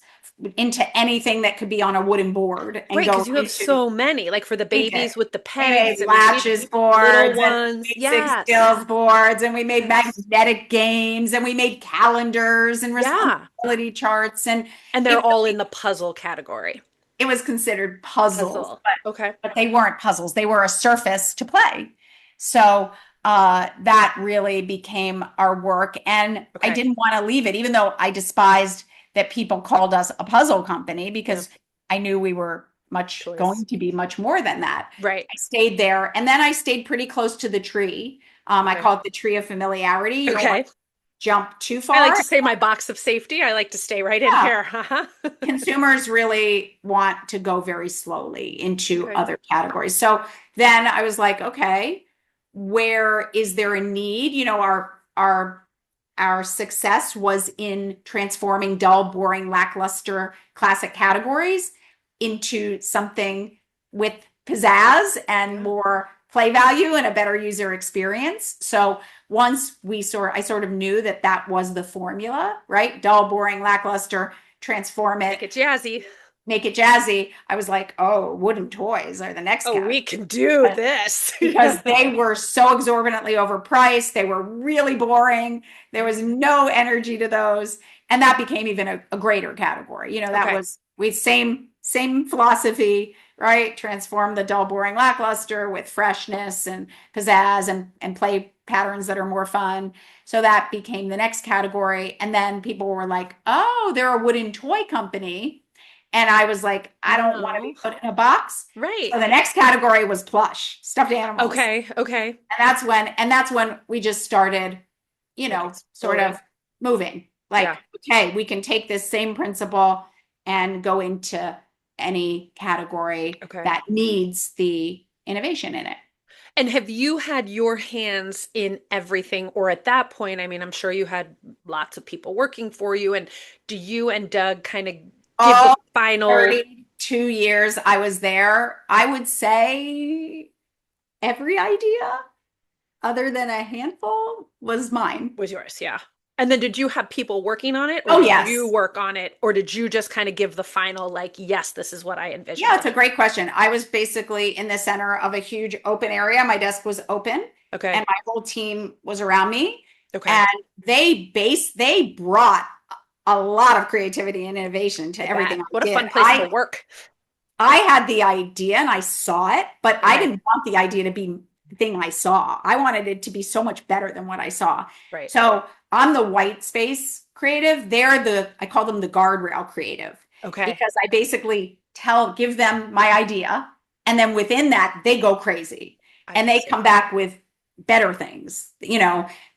[SPEAKER 2] into anything that could be on a wooden board and
[SPEAKER 1] Right,
[SPEAKER 2] go
[SPEAKER 1] because you have
[SPEAKER 2] into
[SPEAKER 1] so many, like for the
[SPEAKER 2] we did.
[SPEAKER 1] babies with the
[SPEAKER 2] We made
[SPEAKER 1] pegs. I mean, we
[SPEAKER 2] latches
[SPEAKER 1] little
[SPEAKER 2] boards and
[SPEAKER 1] ones.
[SPEAKER 2] basic
[SPEAKER 1] Yes.
[SPEAKER 2] skills boards and we made
[SPEAKER 1] Yes.
[SPEAKER 2] magnetic games and we made calendars and
[SPEAKER 1] Yeah.
[SPEAKER 2] responsibility charts and
[SPEAKER 1] And they're
[SPEAKER 2] it
[SPEAKER 1] all in the puzzle category.
[SPEAKER 2] it was considered puzzles,
[SPEAKER 1] Puzzle. Okay.
[SPEAKER 2] but they weren't puzzles. They were a surface to play. So that really became our work. And I
[SPEAKER 1] Okay.
[SPEAKER 2] didn't want to leave it, even though I despised that people called us a puzzle company
[SPEAKER 1] Yeah.
[SPEAKER 2] because I knew we were much
[SPEAKER 1] Choice.
[SPEAKER 2] going to be much more than that.
[SPEAKER 1] Right.
[SPEAKER 2] I stayed there. And then I stayed pretty close to the tree. I
[SPEAKER 1] Okay.
[SPEAKER 2] call it the tree of familiarity. You don't want
[SPEAKER 1] Okay.
[SPEAKER 2] to jump too
[SPEAKER 1] I like
[SPEAKER 2] far.
[SPEAKER 1] to say my box of safety. I like to stay right in
[SPEAKER 2] Yeah.
[SPEAKER 1] here. Uh-huh.
[SPEAKER 2] Consumers really want to go very slowly into
[SPEAKER 1] Okay.
[SPEAKER 2] other categories. So then I was like, okay, where is there a need? You know, our success was in transforming dull, boring, lackluster classic categories into something with pizzazz and
[SPEAKER 1] Yeah.
[SPEAKER 2] more play value and a better user experience. So once I sort of knew that that was the formula, right? Dull, boring, lackluster, transform it,
[SPEAKER 1] Make it jazzy.
[SPEAKER 2] make it jazzy. I was like, oh, wooden toys are the next
[SPEAKER 1] Oh,
[SPEAKER 2] category
[SPEAKER 1] we can do this.
[SPEAKER 2] because they were so exorbitantly overpriced. They were really boring. There was no energy to those. And that became even a greater category. You know, that
[SPEAKER 1] Okay.
[SPEAKER 2] was with same philosophy, right? Transform the dull, boring, lackluster with freshness and pizzazz and play patterns that are more fun. So that became the next category. And then people were like, oh, they're a wooden toy company. And I was like, I don't want to
[SPEAKER 1] No.
[SPEAKER 2] be put in a box.
[SPEAKER 1] Right.
[SPEAKER 2] So the next category was plush, stuffed animals.
[SPEAKER 1] Okay. Okay.
[SPEAKER 2] And that's when we just started, you
[SPEAKER 1] Like
[SPEAKER 2] know, sort
[SPEAKER 1] exploding.
[SPEAKER 2] of moving. Like,
[SPEAKER 1] Yeah.
[SPEAKER 2] okay, we can take this same principle and go into any category
[SPEAKER 1] Okay.
[SPEAKER 2] that needs the innovation in it.
[SPEAKER 1] And have you had your hands in everything, or at that point, I mean, I'm sure you had lots of people working for you, and do you and Doug kind of give
[SPEAKER 2] Oh,
[SPEAKER 1] the final
[SPEAKER 2] 32 years I was there. I would say every idea other than a handful was mine.
[SPEAKER 1] was yours? Yeah. And then did you have people working on it, or
[SPEAKER 2] Oh,
[SPEAKER 1] did you
[SPEAKER 2] yes.
[SPEAKER 1] work on it, or did you just kind of give the final, like, yes, this is what I
[SPEAKER 2] Yeah,
[SPEAKER 1] envisioned?
[SPEAKER 2] it's a great question. I was basically in the center of a huge open area. My desk was open
[SPEAKER 1] Okay.
[SPEAKER 2] and my whole team was around me.
[SPEAKER 1] Okay.
[SPEAKER 2] And they brought a lot of creativity and innovation to
[SPEAKER 1] I bet.
[SPEAKER 2] everything I
[SPEAKER 1] What a
[SPEAKER 2] did.
[SPEAKER 1] fun place to work.
[SPEAKER 2] I had the idea and I saw it, but I
[SPEAKER 1] Okay.
[SPEAKER 2] didn't want the idea to be the thing I wanted it to be so much better than what I saw.
[SPEAKER 1] Right.
[SPEAKER 2] So I'm the white space creative. I call them the guardrail creative
[SPEAKER 1] Okay.
[SPEAKER 2] because I basically give them my idea. And then within that, they go crazy
[SPEAKER 1] I
[SPEAKER 2] and they
[SPEAKER 1] see.
[SPEAKER 2] come back with better things,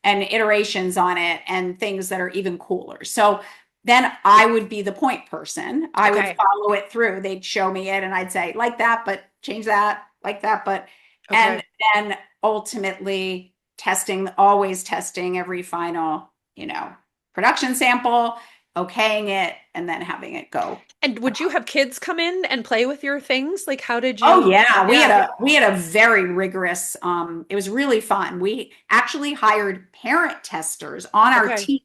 [SPEAKER 2] and iterations on it and things that are even cooler. So then I would be the point person. I would
[SPEAKER 1] Okay.
[SPEAKER 2] follow it through. They'd show me it and I'd say, like that, but change that, like that, but, and
[SPEAKER 1] Okay.
[SPEAKER 2] then ultimately always testing every final, production sample, okaying it, and then having it go.
[SPEAKER 1] And would you have kids come in and play with your things? Like, how did
[SPEAKER 2] Oh
[SPEAKER 1] you?
[SPEAKER 2] yeah, we had
[SPEAKER 1] Yeah.
[SPEAKER 2] a very rigorous it was really fun. We actually hired parent testers on our
[SPEAKER 1] Okay.
[SPEAKER 2] team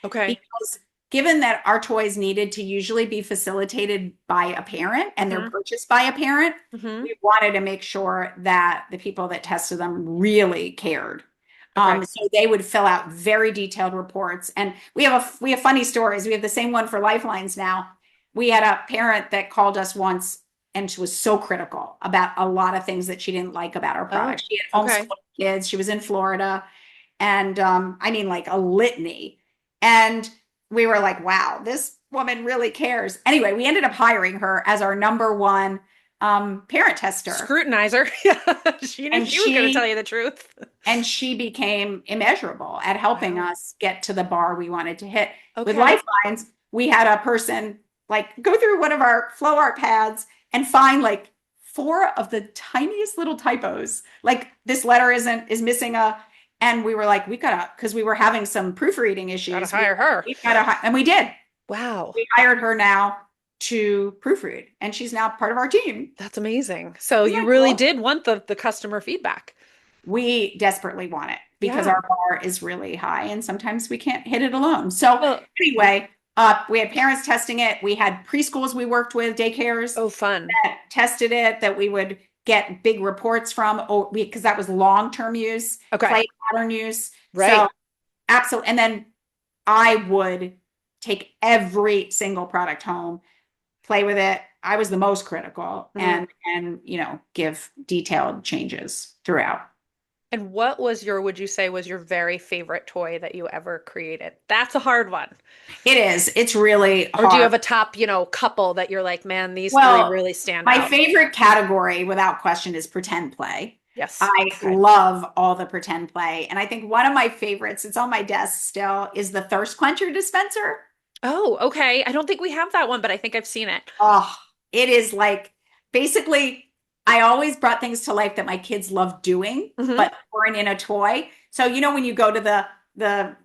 [SPEAKER 1] Okay.
[SPEAKER 2] because given that our toys needed to usually be facilitated by a parent and they're
[SPEAKER 1] Mm-hmm.
[SPEAKER 2] purchased by a parent,
[SPEAKER 1] Mm-hmm.
[SPEAKER 2] we wanted to make sure that the people that tested them really cared.
[SPEAKER 1] Okay.
[SPEAKER 2] So they would fill out very detailed reports, and we have funny stories. We have the same one for Lifelines now. We had a parent that called us once, and she was so critical about a lot of things that she didn't like about our
[SPEAKER 1] Oh,
[SPEAKER 2] product. She had
[SPEAKER 1] okay.
[SPEAKER 2] homeschooled kids. She was in Florida, and I mean, like a litany. And we were like, wow, this woman really cares. Anyway, we ended up hiring her as our number one parent tester.
[SPEAKER 1] Scrutinizer. Yeah. She knew
[SPEAKER 2] And
[SPEAKER 1] she was going to tell
[SPEAKER 2] she
[SPEAKER 1] you the truth.
[SPEAKER 2] and she became immeasurable at helping
[SPEAKER 1] Wow.
[SPEAKER 2] us get to the bar we wanted to hit. With
[SPEAKER 1] Okay.
[SPEAKER 2] Lifelines, we had a person like go through one of our flow art pads and find like four of the tiniest little typos. Like this letter is missing a, and we were like, we gotta, because we were having some proofreading
[SPEAKER 1] Gotta
[SPEAKER 2] issues.
[SPEAKER 1] hire her.
[SPEAKER 2] We gotta, and we did.
[SPEAKER 1] Wow.
[SPEAKER 2] We hired her now to proofread, and she's now part of our team.
[SPEAKER 1] That's amazing. So
[SPEAKER 2] Isn't
[SPEAKER 1] you
[SPEAKER 2] that
[SPEAKER 1] really
[SPEAKER 2] cool?
[SPEAKER 1] did want the customer feedback.
[SPEAKER 2] We desperately want it because
[SPEAKER 1] Yeah.
[SPEAKER 2] our bar is really high and sometimes we can't hit it alone. So
[SPEAKER 1] Well,
[SPEAKER 2] anyway, we had parents testing it. We had preschools we worked with, daycares
[SPEAKER 1] oh, fun.
[SPEAKER 2] that tested it that we would get big reports from because that was long-term use,
[SPEAKER 1] Okay.
[SPEAKER 2] play pattern use. So
[SPEAKER 1] Right.
[SPEAKER 2] absolutely. And then I would take every single product home, play with it. I was the most critical
[SPEAKER 1] Mhm.
[SPEAKER 2] and give detailed changes throughout.
[SPEAKER 1] And what was would you say was your very favorite toy that you ever created? That's a hard one.
[SPEAKER 2] It is. It's really
[SPEAKER 1] Or do you
[SPEAKER 2] hard.
[SPEAKER 1] have a top, couple that you're like, man, these three
[SPEAKER 2] Well,
[SPEAKER 1] really stand
[SPEAKER 2] my
[SPEAKER 1] out?
[SPEAKER 2] favorite category, without question, is pretend play.
[SPEAKER 1] Yes.
[SPEAKER 2] I
[SPEAKER 1] Okay.
[SPEAKER 2] love all the pretend play. And I think one of my favorites, it's on my desk still, is the thirst quencher dispenser.
[SPEAKER 1] Oh, okay. I don't think we have that one, but I think I've seen it.
[SPEAKER 2] Oh, it is like basically, I always brought things to life that my kids love doing,
[SPEAKER 1] Hmm.
[SPEAKER 2] but weren't in a toy. So, when you go to the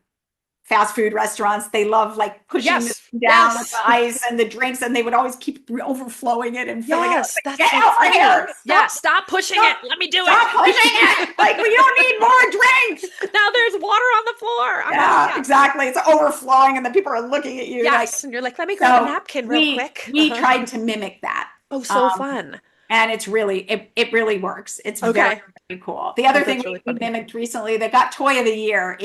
[SPEAKER 2] fast food restaurants, they love like pushing
[SPEAKER 1] Yes.
[SPEAKER 2] them down with the
[SPEAKER 1] Yes.
[SPEAKER 2] ice and the drinks, and they would always keep overflowing it and filling it. I was
[SPEAKER 1] Yes.
[SPEAKER 2] like,
[SPEAKER 1] That's
[SPEAKER 2] get
[SPEAKER 1] so
[SPEAKER 2] over
[SPEAKER 1] funny.
[SPEAKER 2] here!
[SPEAKER 1] Yeah.
[SPEAKER 2] Stop,
[SPEAKER 1] Stop pushing
[SPEAKER 2] stop,
[SPEAKER 1] it. Let me do
[SPEAKER 2] stop pushing it!
[SPEAKER 1] it.
[SPEAKER 2] Like we don't need more drinks.
[SPEAKER 1] Now there's water on the floor.
[SPEAKER 2] Yeah,
[SPEAKER 1] Yeah.
[SPEAKER 2] exactly. It's overflowing, and the people are looking at you like.
[SPEAKER 1] Yes. And you're like, let me grab a
[SPEAKER 2] So
[SPEAKER 1] napkin real
[SPEAKER 2] we
[SPEAKER 1] quick.
[SPEAKER 2] we tried to mimic that.
[SPEAKER 1] Oh, so
[SPEAKER 2] Um,
[SPEAKER 1] fun.
[SPEAKER 2] and it really works. It's very,
[SPEAKER 1] Okay.
[SPEAKER 2] very cool. The
[SPEAKER 1] Oh,
[SPEAKER 2] other thing
[SPEAKER 1] that's really
[SPEAKER 2] we
[SPEAKER 1] funny.
[SPEAKER 2] mimicked recently that got toy of the year,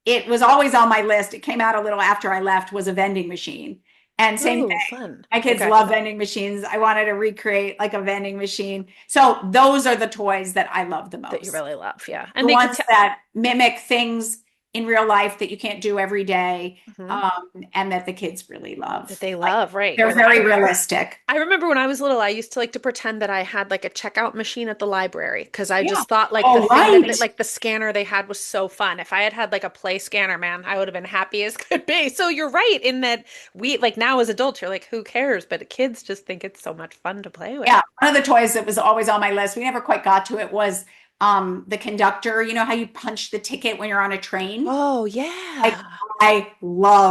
[SPEAKER 2] it was always on my list. It came out a little after I left, was a vending machine. And same
[SPEAKER 1] Oh,
[SPEAKER 2] thing.
[SPEAKER 1] fun.
[SPEAKER 2] My kids
[SPEAKER 1] Okay.
[SPEAKER 2] love vending machines. I wanted to recreate like a vending machine. So those are the toys that I love the
[SPEAKER 1] That you
[SPEAKER 2] most.
[SPEAKER 1] really love. Yeah.
[SPEAKER 2] The
[SPEAKER 1] And they could
[SPEAKER 2] ones
[SPEAKER 1] tell.
[SPEAKER 2] that mimic things in real life that you can't do every day,
[SPEAKER 1] Mhm.
[SPEAKER 2] and that the kids really
[SPEAKER 1] That
[SPEAKER 2] love.
[SPEAKER 1] they
[SPEAKER 2] Like
[SPEAKER 1] love, right?
[SPEAKER 2] they're
[SPEAKER 1] Like
[SPEAKER 2] very realistic.
[SPEAKER 1] I remember when I was little, I used to like to pretend that I had like a checkout machine at the library because I
[SPEAKER 2] Yeah.
[SPEAKER 1] just thought like the
[SPEAKER 2] Oh,
[SPEAKER 1] thing that
[SPEAKER 2] right.
[SPEAKER 1] like the scanner they had was so fun. If I had had like a play scanner, man, I would have been happy as could be. So you're right in that we like now as adults, you're like, who cares? But kids just think it's so much fun to play with.
[SPEAKER 2] Yeah, one of the toys that was always on my list, we never quite got to it, was the conductor. You know how you punch the ticket when you're on a train?
[SPEAKER 1] Oh,
[SPEAKER 2] Like
[SPEAKER 1] yeah.
[SPEAKER 2] I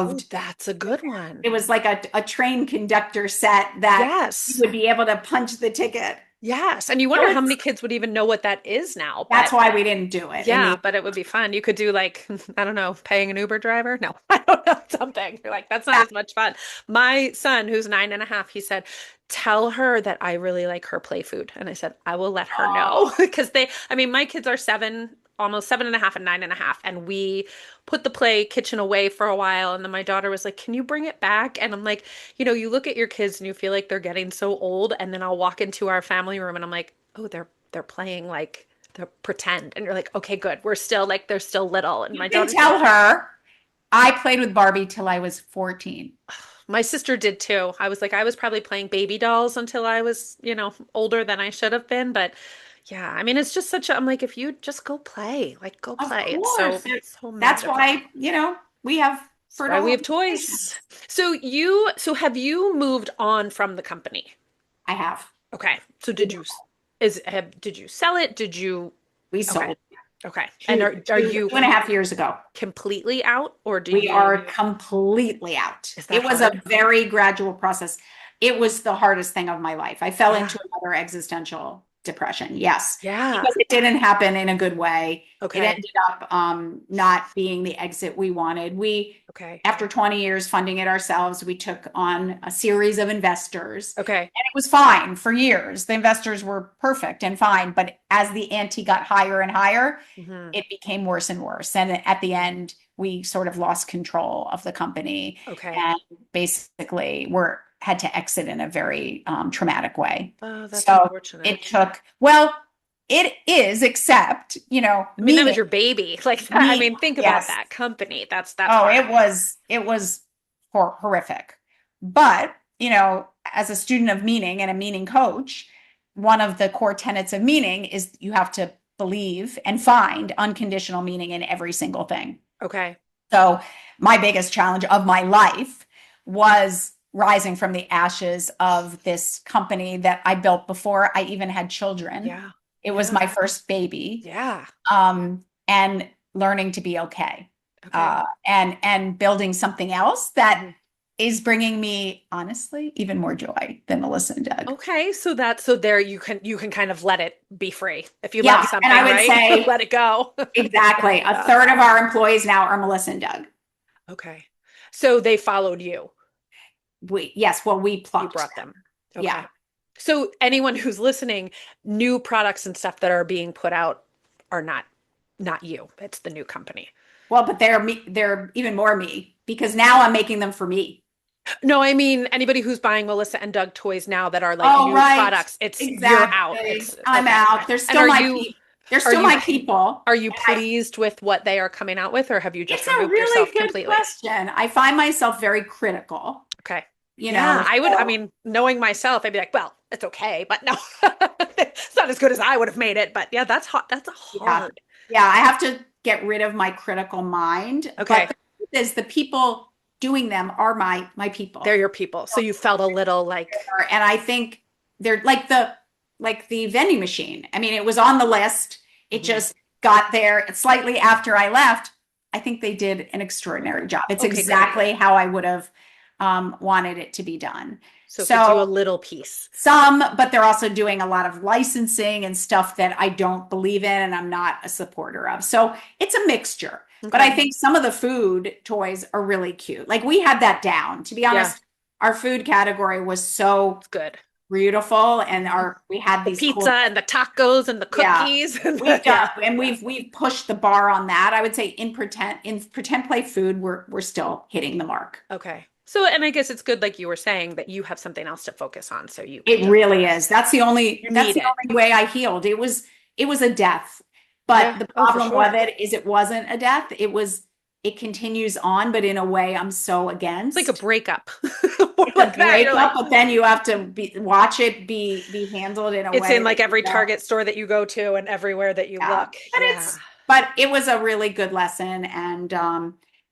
[SPEAKER 1] Oh,
[SPEAKER 2] loved
[SPEAKER 1] that's a good one.
[SPEAKER 2] it was like a train conductor set that you
[SPEAKER 1] Yes.
[SPEAKER 2] would be able to punch the ticket.
[SPEAKER 1] Yes. And you
[SPEAKER 2] So
[SPEAKER 1] wonder how many kids would even know what that is now.
[SPEAKER 2] that's
[SPEAKER 1] But
[SPEAKER 2] why we didn't do it in
[SPEAKER 1] yeah,
[SPEAKER 2] the
[SPEAKER 1] but it would be fun. You could do like, I don't know, paying an Uber driver. No, I don't know, something. You're like, that's not as much fun. My son, who's 9.5, he said, tell her that I really like her play food. And I said, I will let her know.
[SPEAKER 2] oh,
[SPEAKER 1] Because I mean, my kids are 7, almost 7.5 and 9.5. And we put the play kitchen away for a while. And then my daughter was like, can you bring it back? And I'm like, you look at your kids and you feel like they're getting so old. And then I'll walk into our family room and I'm like, oh, they're playing like the pretend and you're like okay good we're still like they're still little and
[SPEAKER 2] you
[SPEAKER 1] my
[SPEAKER 2] can
[SPEAKER 1] daughter's like
[SPEAKER 2] tell her I played with Barbie till I was 14.
[SPEAKER 1] My sister did too. I was probably playing baby dolls until I was, older than I should have been. But yeah, I mean, it's just I'm like, if you just go play, like go
[SPEAKER 2] Of
[SPEAKER 1] play. It's
[SPEAKER 2] course.
[SPEAKER 1] so
[SPEAKER 2] That's
[SPEAKER 1] magical.
[SPEAKER 2] why, we have
[SPEAKER 1] That's why we
[SPEAKER 2] fertile
[SPEAKER 1] have toys.
[SPEAKER 2] conversations.
[SPEAKER 1] So have you moved on from the company?
[SPEAKER 2] I have.
[SPEAKER 1] Okay. So did you sell it?
[SPEAKER 2] We
[SPEAKER 1] Okay.
[SPEAKER 2] sold
[SPEAKER 1] Okay. And
[SPEAKER 2] two,
[SPEAKER 1] are
[SPEAKER 2] two,
[SPEAKER 1] you
[SPEAKER 2] 2.5 years ago.
[SPEAKER 1] completely out or
[SPEAKER 2] We are completely out.
[SPEAKER 1] is that
[SPEAKER 2] It was a
[SPEAKER 1] hard?
[SPEAKER 2] very gradual process. It was the hardest thing of my life. I fell
[SPEAKER 1] Yeah.
[SPEAKER 2] into another existential depression. Yes,
[SPEAKER 1] Yeah.
[SPEAKER 2] because it didn't happen in a good way. It
[SPEAKER 1] Okay.
[SPEAKER 2] ended up not being the exit we wanted.
[SPEAKER 1] Okay.
[SPEAKER 2] After 20 years funding it ourselves, we took on a series of investors.
[SPEAKER 1] Okay.
[SPEAKER 2] And it was fine for years. The investors were perfect and fine. But as the ante got higher and higher,
[SPEAKER 1] Hmm.
[SPEAKER 2] it became worse and worse. And at the end, we sort of lost control of the company
[SPEAKER 1] Okay.
[SPEAKER 2] and basically were had to exit in a very traumatic way.
[SPEAKER 1] Oh, that's
[SPEAKER 2] So
[SPEAKER 1] unfortunate.
[SPEAKER 2] it took, well, it is, except,
[SPEAKER 1] I mean, that was
[SPEAKER 2] meaning,
[SPEAKER 1] your baby. Like that. I
[SPEAKER 2] me,
[SPEAKER 1] mean, think about
[SPEAKER 2] yes.
[SPEAKER 1] that company. That's
[SPEAKER 2] Oh,
[SPEAKER 1] hard.
[SPEAKER 2] it was horrific. But, as a student of meaning and a meaning coach, one of the core tenets of meaning is you have to believe and find unconditional meaning in every single thing.
[SPEAKER 1] Okay.
[SPEAKER 2] So, my biggest challenge of my life was rising from the ashes of this company that I built before I even had children.
[SPEAKER 1] Yeah.
[SPEAKER 2] It was
[SPEAKER 1] Yeah.
[SPEAKER 2] my first baby,
[SPEAKER 1] Yeah.
[SPEAKER 2] and learning to be okay,
[SPEAKER 1] Okay.
[SPEAKER 2] and building something else that
[SPEAKER 1] Mhm.
[SPEAKER 2] is bringing me, honestly, even more joy than Melissa and Doug.
[SPEAKER 1] Okay. So there you can kind of let it be free. If you love
[SPEAKER 2] Yeah, and
[SPEAKER 1] something,
[SPEAKER 2] I would
[SPEAKER 1] right?
[SPEAKER 2] say
[SPEAKER 1] Let it go.
[SPEAKER 2] exactly a
[SPEAKER 1] Yeah.
[SPEAKER 2] third of our employees now are Melissa and Doug.
[SPEAKER 1] Okay. So they followed you.
[SPEAKER 2] Yes, well, we
[SPEAKER 1] You
[SPEAKER 2] plucked
[SPEAKER 1] brought them.
[SPEAKER 2] them. Yeah.
[SPEAKER 1] Okay. So anyone who's listening, new products and stuff that are being put out are not you. It's the new company.
[SPEAKER 2] Well, but they're me, they're even more me because now I'm making them for me.
[SPEAKER 1] No, I mean anybody who's buying Melissa and Doug toys now that are like
[SPEAKER 2] Oh,
[SPEAKER 1] new
[SPEAKER 2] right.
[SPEAKER 1] products, you're out. It's
[SPEAKER 2] Exactly. I'm
[SPEAKER 1] okay.
[SPEAKER 2] out.
[SPEAKER 1] And
[SPEAKER 2] They're
[SPEAKER 1] are
[SPEAKER 2] still
[SPEAKER 1] you
[SPEAKER 2] my people.
[SPEAKER 1] are you
[SPEAKER 2] And I
[SPEAKER 1] pleased with what they are coming out with, or have you just
[SPEAKER 2] It's a
[SPEAKER 1] removed
[SPEAKER 2] really
[SPEAKER 1] yourself
[SPEAKER 2] good
[SPEAKER 1] completely?
[SPEAKER 2] question. I find myself very critical,
[SPEAKER 1] Okay. Yeah, I
[SPEAKER 2] so
[SPEAKER 1] mean, knowing myself, I'd be like, well, it's okay, but no, it's not as good as I would have made it. But yeah, that's hot. That's
[SPEAKER 2] yeah.
[SPEAKER 1] hard.
[SPEAKER 2] Yeah, I have to get rid of my critical mind, but
[SPEAKER 1] Okay.
[SPEAKER 2] the truth is the people doing them are my
[SPEAKER 1] They're
[SPEAKER 2] people.
[SPEAKER 1] your people. So you felt a little like,
[SPEAKER 2] And I think they're like the vending machine. I mean, it was on the list. It
[SPEAKER 1] mhm.
[SPEAKER 2] just got there slightly after I left. I think they did an extraordinary job. It's
[SPEAKER 1] Okay, good.
[SPEAKER 2] exactly how I would have wanted it to be done.
[SPEAKER 1] So could do a
[SPEAKER 2] So
[SPEAKER 1] little piece.
[SPEAKER 2] but they're also doing a lot of licensing and stuff that I don't believe in and I'm not a supporter of. So it's a mixture. But I
[SPEAKER 1] Okay.
[SPEAKER 2] think some of the food toys are really cute. Like we had that down. To be
[SPEAKER 1] Yeah,
[SPEAKER 2] honest, our food category was so
[SPEAKER 1] it's good.
[SPEAKER 2] beautiful, and
[SPEAKER 1] Mhm.
[SPEAKER 2] we had
[SPEAKER 1] The
[SPEAKER 2] these
[SPEAKER 1] pizza
[SPEAKER 2] cool,
[SPEAKER 1] and the tacos and the
[SPEAKER 2] yeah,
[SPEAKER 1] cookies and
[SPEAKER 2] we've done,
[SPEAKER 1] yeah.
[SPEAKER 2] and
[SPEAKER 1] Yeah.
[SPEAKER 2] we've pushed the bar on that. I would say in pretend play food, we're still hitting the mark.
[SPEAKER 1] Okay. So, and I guess it's good, like you were saying, that you have something else to focus on, so you can
[SPEAKER 2] It
[SPEAKER 1] just
[SPEAKER 2] really is.
[SPEAKER 1] you
[SPEAKER 2] That's
[SPEAKER 1] need
[SPEAKER 2] the
[SPEAKER 1] it.
[SPEAKER 2] only way I healed. It was a death. But
[SPEAKER 1] Yeah.
[SPEAKER 2] the
[SPEAKER 1] Oh, for
[SPEAKER 2] problem
[SPEAKER 1] sure.
[SPEAKER 2] with it is it wasn't a death. It continues on, but in a way I'm so
[SPEAKER 1] It's like a
[SPEAKER 2] against.
[SPEAKER 1] breakup. More
[SPEAKER 2] It's a
[SPEAKER 1] like that. You're
[SPEAKER 2] breakup,
[SPEAKER 1] like,
[SPEAKER 2] but then you have to watch it be handled in a
[SPEAKER 1] it's
[SPEAKER 2] way
[SPEAKER 1] in
[SPEAKER 2] that
[SPEAKER 1] like
[SPEAKER 2] you
[SPEAKER 1] every
[SPEAKER 2] don't.
[SPEAKER 1] Target store that you go to and everywhere that you
[SPEAKER 2] Yeah.
[SPEAKER 1] look.
[SPEAKER 2] But
[SPEAKER 1] Yeah.
[SPEAKER 2] it was a really good lesson, and